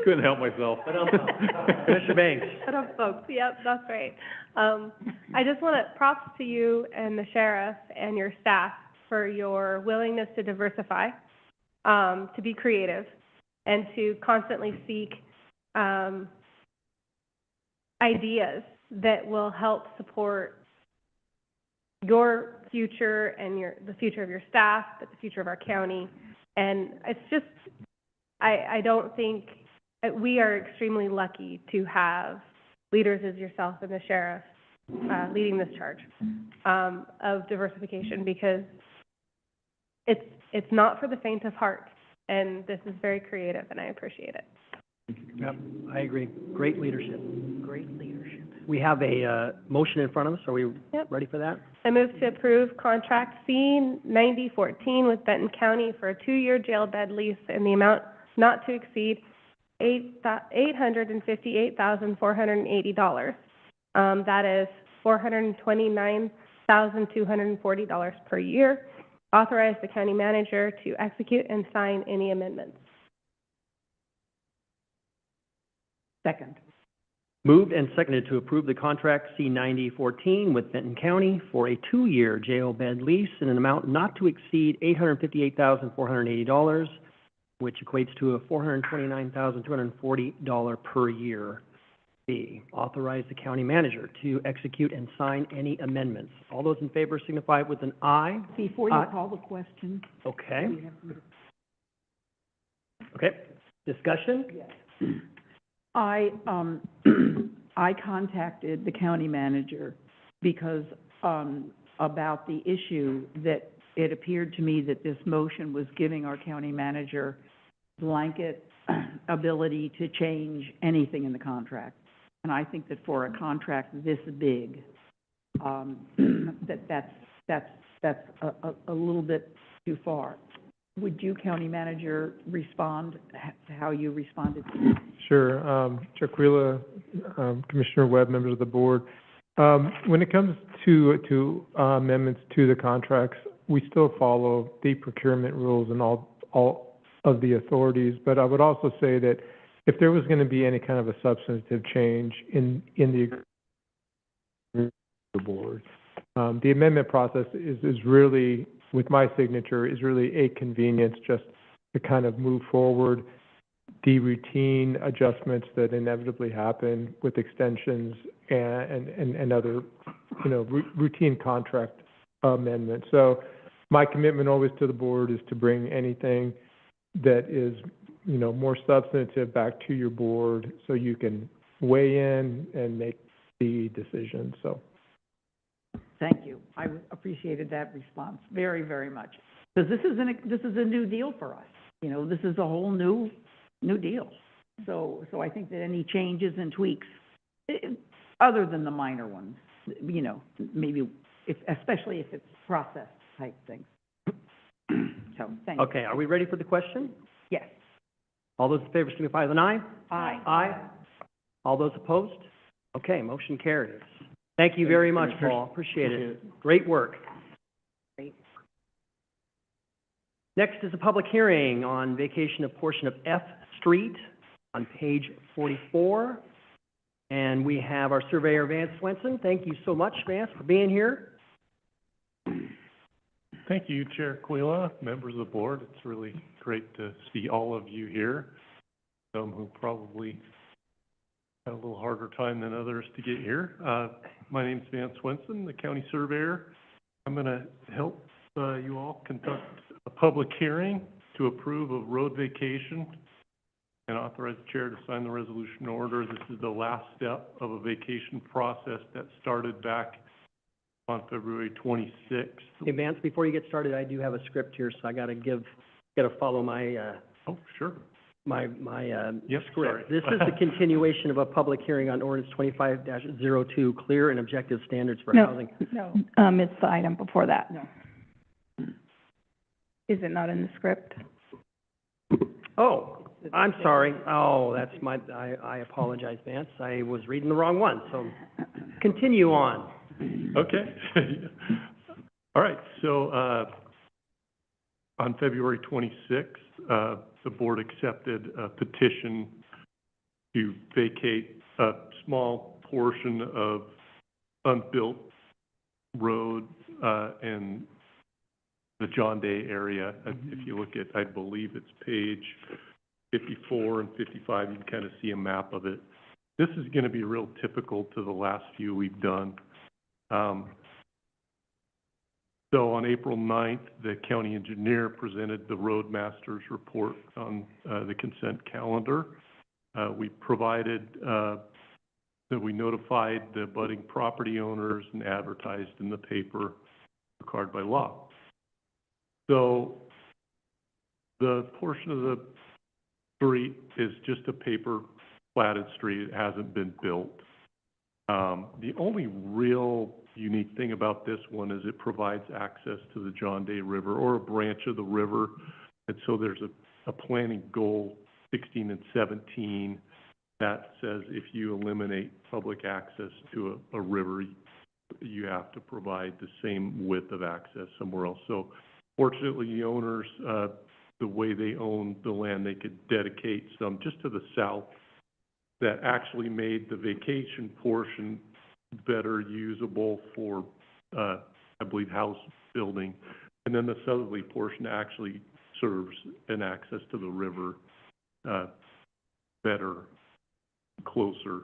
S17: couldn't help myself.
S13: Commissioner Banks.
S15: Shut up, folks. Yep, that's right. I just want to props to you and the sheriff and your staff for your willingness to diversify, to be creative, and to constantly seek ideas that will help support your future and the future of your staff, but the future of our county. And it's just, I don't think, we are extremely lucky to have leaders as yourself and the sheriff, leading this charge, of diversification, because it's not for the faint of heart, and this is very creative, and I appreciate it.
S13: Yep, I agree. Great leadership. Great leadership. We have a motion in front of us. Are we ready for that?
S15: I move to approve contract C-9014 with Benton County for a 2-year jail bed lease in the amount not to exceed $858,480. That is $429,240 per year. Authorize the county manager to execute and sign any amendments.
S2: Second.
S13: Moved and seconded to approve the contract C-9014 with Benton County for a 2-year jail bed lease in an amount not to exceed $858,480, which equates to a $429,240 per year fee. Authorize the county manager to execute and sign any amendments. All those in favor signify with an aye.
S2: Before you call the question.
S13: Okay. Okay. Discussion?
S2: Yes. I contacted the county manager because, about the issue that it appeared to me that this motion was giving our county manager blanket ability to change anything in the contract. And I think that for a contract this big, that's a little bit too far. Would you, county manager, respond to how you responded?
S11: Sure. Jaquila, Commissioner Webb, members of the board. When it comes to amendments to the contracts, we still follow the procurement rules and all of the authorities. But I would also say that if there was going to be any kind of a substantive change in the board, the amendment process is really, with my signature, is really a convenience just to kind of move forward the routine adjustments that inevitably happen with extensions and other, routine contract amendments. So my commitment always to the board is to bring anything that is, more substantive back to your board so you can weigh in and make the decision. So.
S2: Thank you. I appreciated that response very, very much. Because this is a new deal for us. This is a whole new deal. So I think that any changes and tweaks, other than the minor ones, maybe especially if it's process type things. So thank you.
S13: Okay, are we ready for the question?
S2: Yes.
S13: All those in favor signify with an aye.
S2: Aye.
S13: Aye. All those opposed? Okay, motion carries. Thank you very much, Paul. Appreciate it. Great work.
S2: Great.
S13: Next is a public hearing on vacation of portion of F Street on page 44. And we have our surveyor, Vance Swenson. Thank you so much, Vance, for being here.
S18: Thank you, Chair Aquila, members of the board. It's really great to see all of you here. Some who probably had a little harder time than others to get here. My name's Vance Swenson, the county surveyor. I'm going to help you all conduct a public hearing to approve a road vacation and authorize the chair to sign the resolution order. This is the last step of a vacation process that started back on February 26th.
S13: Hey, Vance, before you get started, I do have a script here, so I got to follow my
S18: oh, sure.
S13: My
S18: Yep,
S13: script.
S18: sorry.
S13: This is the continuation of a public hearing on ordinance 25-02, clear and objective standards for housing.
S14: No, it's the item before that.
S2: No.
S14: Is it not in the script?
S13: Oh, I'm sorry. Oh, that's I apologize, Vance. I was reading the wrong one, so continue on.
S18: Okay. All right, so on February 26th, the board accepted a petition to vacate a small portion of unbuilt road in the John Day area. If you look at, I believe it's page 54 and 55, you can kind of see a map of it. This is going to be real typical to the last few we've done. So on April 9th, the county engineer presented the roadmaster's report on the consent calendar. We provided that we notified the budding property owners and advertised in the paper required by law. So the portion of the street is just a paper platted street. It hasn't been built. The only real unique thing about this one is it provides access to the John Day River or a branch of the river. And so there's a planning goal 16 and 17 that says if you eliminate public access to a river, you have to provide the same width of access somewhere else. So fortunately, the owners, the way they own the land, they could dedicate some just to the south that actually made the vacation portion better usable for, I believe, house building. And then the southerly portion actually serves an access to the river better, closer.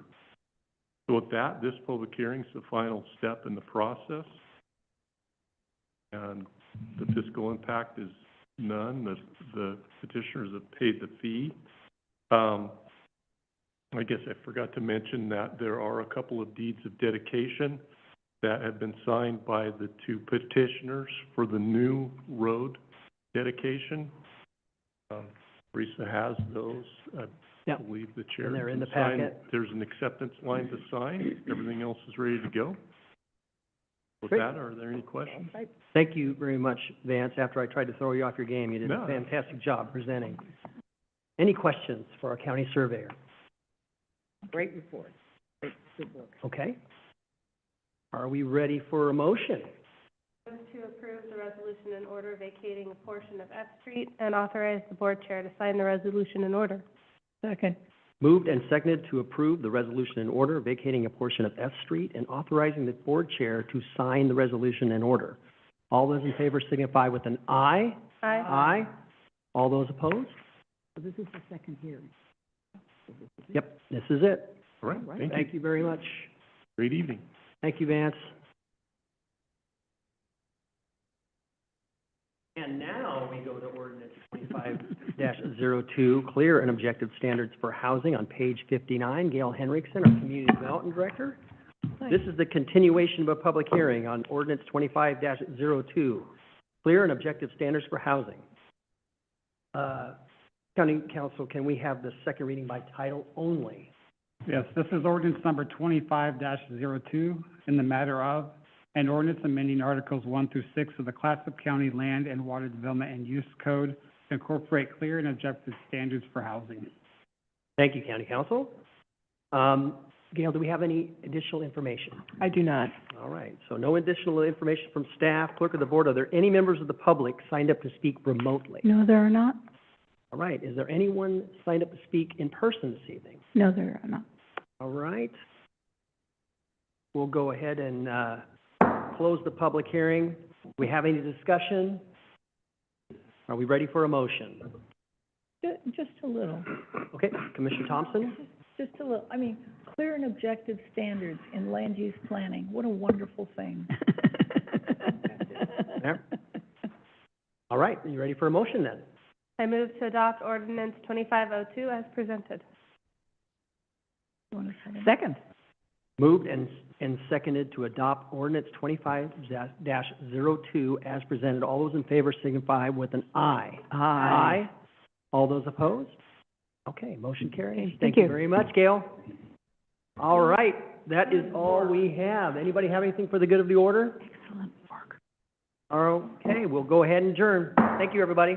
S18: So with that, this public hearing is the final step in the process. And the fiscal impact is none. The petitioners have paid the fee. I guess I forgot to mention that there are a couple of deeds of dedication that have been signed by the two petitioners for the new road dedication. Teresa has those. I believe the chair.
S13: And they're in the
S18: can sign.
S13: packet.
S18: There's an acceptance line to sign. Everything else is ready to go. With
S13: Great.
S18: that, are there any questions?
S13: Thank you very much, Vance. After I tried to throw you off your game, you did
S18: No.
S13: a fantastic job presenting. Any questions for our county surveyor?
S2: Great report. Great, good work.
S13: Okay. Are we ready for a motion?
S15: Move to approve the resolution in order vacating a portion of F Street and authorize the board chair to sign the resolution in order.
S14: Second.
S13: Moved and seconded to approve the resolution in order vacating a portion of F Street and authorizing the board chair to sign the resolution in order. All those in favor signify with an aye.
S15: Aye.
S13: Aye. All those opposed?
S2: So this is the second hearing.
S13: Yep, this is it.
S18: All right, thank you.
S13: Thank you very much.
S18: Great evening.
S13: Thank you, Vance. And now we go to ordinance 25-02, clear and objective standards for housing on page 59. Gail Henriksen, our community development director. This is the continuation of a public hearing on ordinance 25-02, clear and objective standards for housing. County Council, can we have the second reading by title only?
S19: Yes, this is ordinance number 25-02 in the matter of an ordinance amending Articles 1 through 6 of the Clatsop County Land and Water Development and Use Code to incorporate clear and objective standards for housing.
S13: Thank you, County Council. Gail, do we have any additional information?
S14: I do not.
S13: All right, so no additional information from staff. Clerk of the board, are there any members of the public signed up to speak remotely?
S14: No, there are not.
S13: All right, is there anyone signed up to speak in person this evening?
S14: No, there are not.
S13: All right. We'll go ahead and close the public hearing. Do we have any discussion? Are we ready for a motion?
S14: Just a little.
S13: Okay, Commissioner Thompson?
S14: Just a little. I mean, clear and objective standards in land use planning. What a wonderful thing.
S13: There. All right, are you ready for a motion then?
S15: I move to adopt ordinance 2502 as presented.
S14: Second.
S13: Moved and seconded to adopt ordinance 25-02 as presented. All those in favor signify with an aye. Aye. All those opposed? Okay, motion carries. Thank you very much, Gail. All right, that is all we have. Anybody have anything for the good of the order?
S14: Excellent work.
S13: Okay, we'll go ahead and adjourn. Thank you, everybody.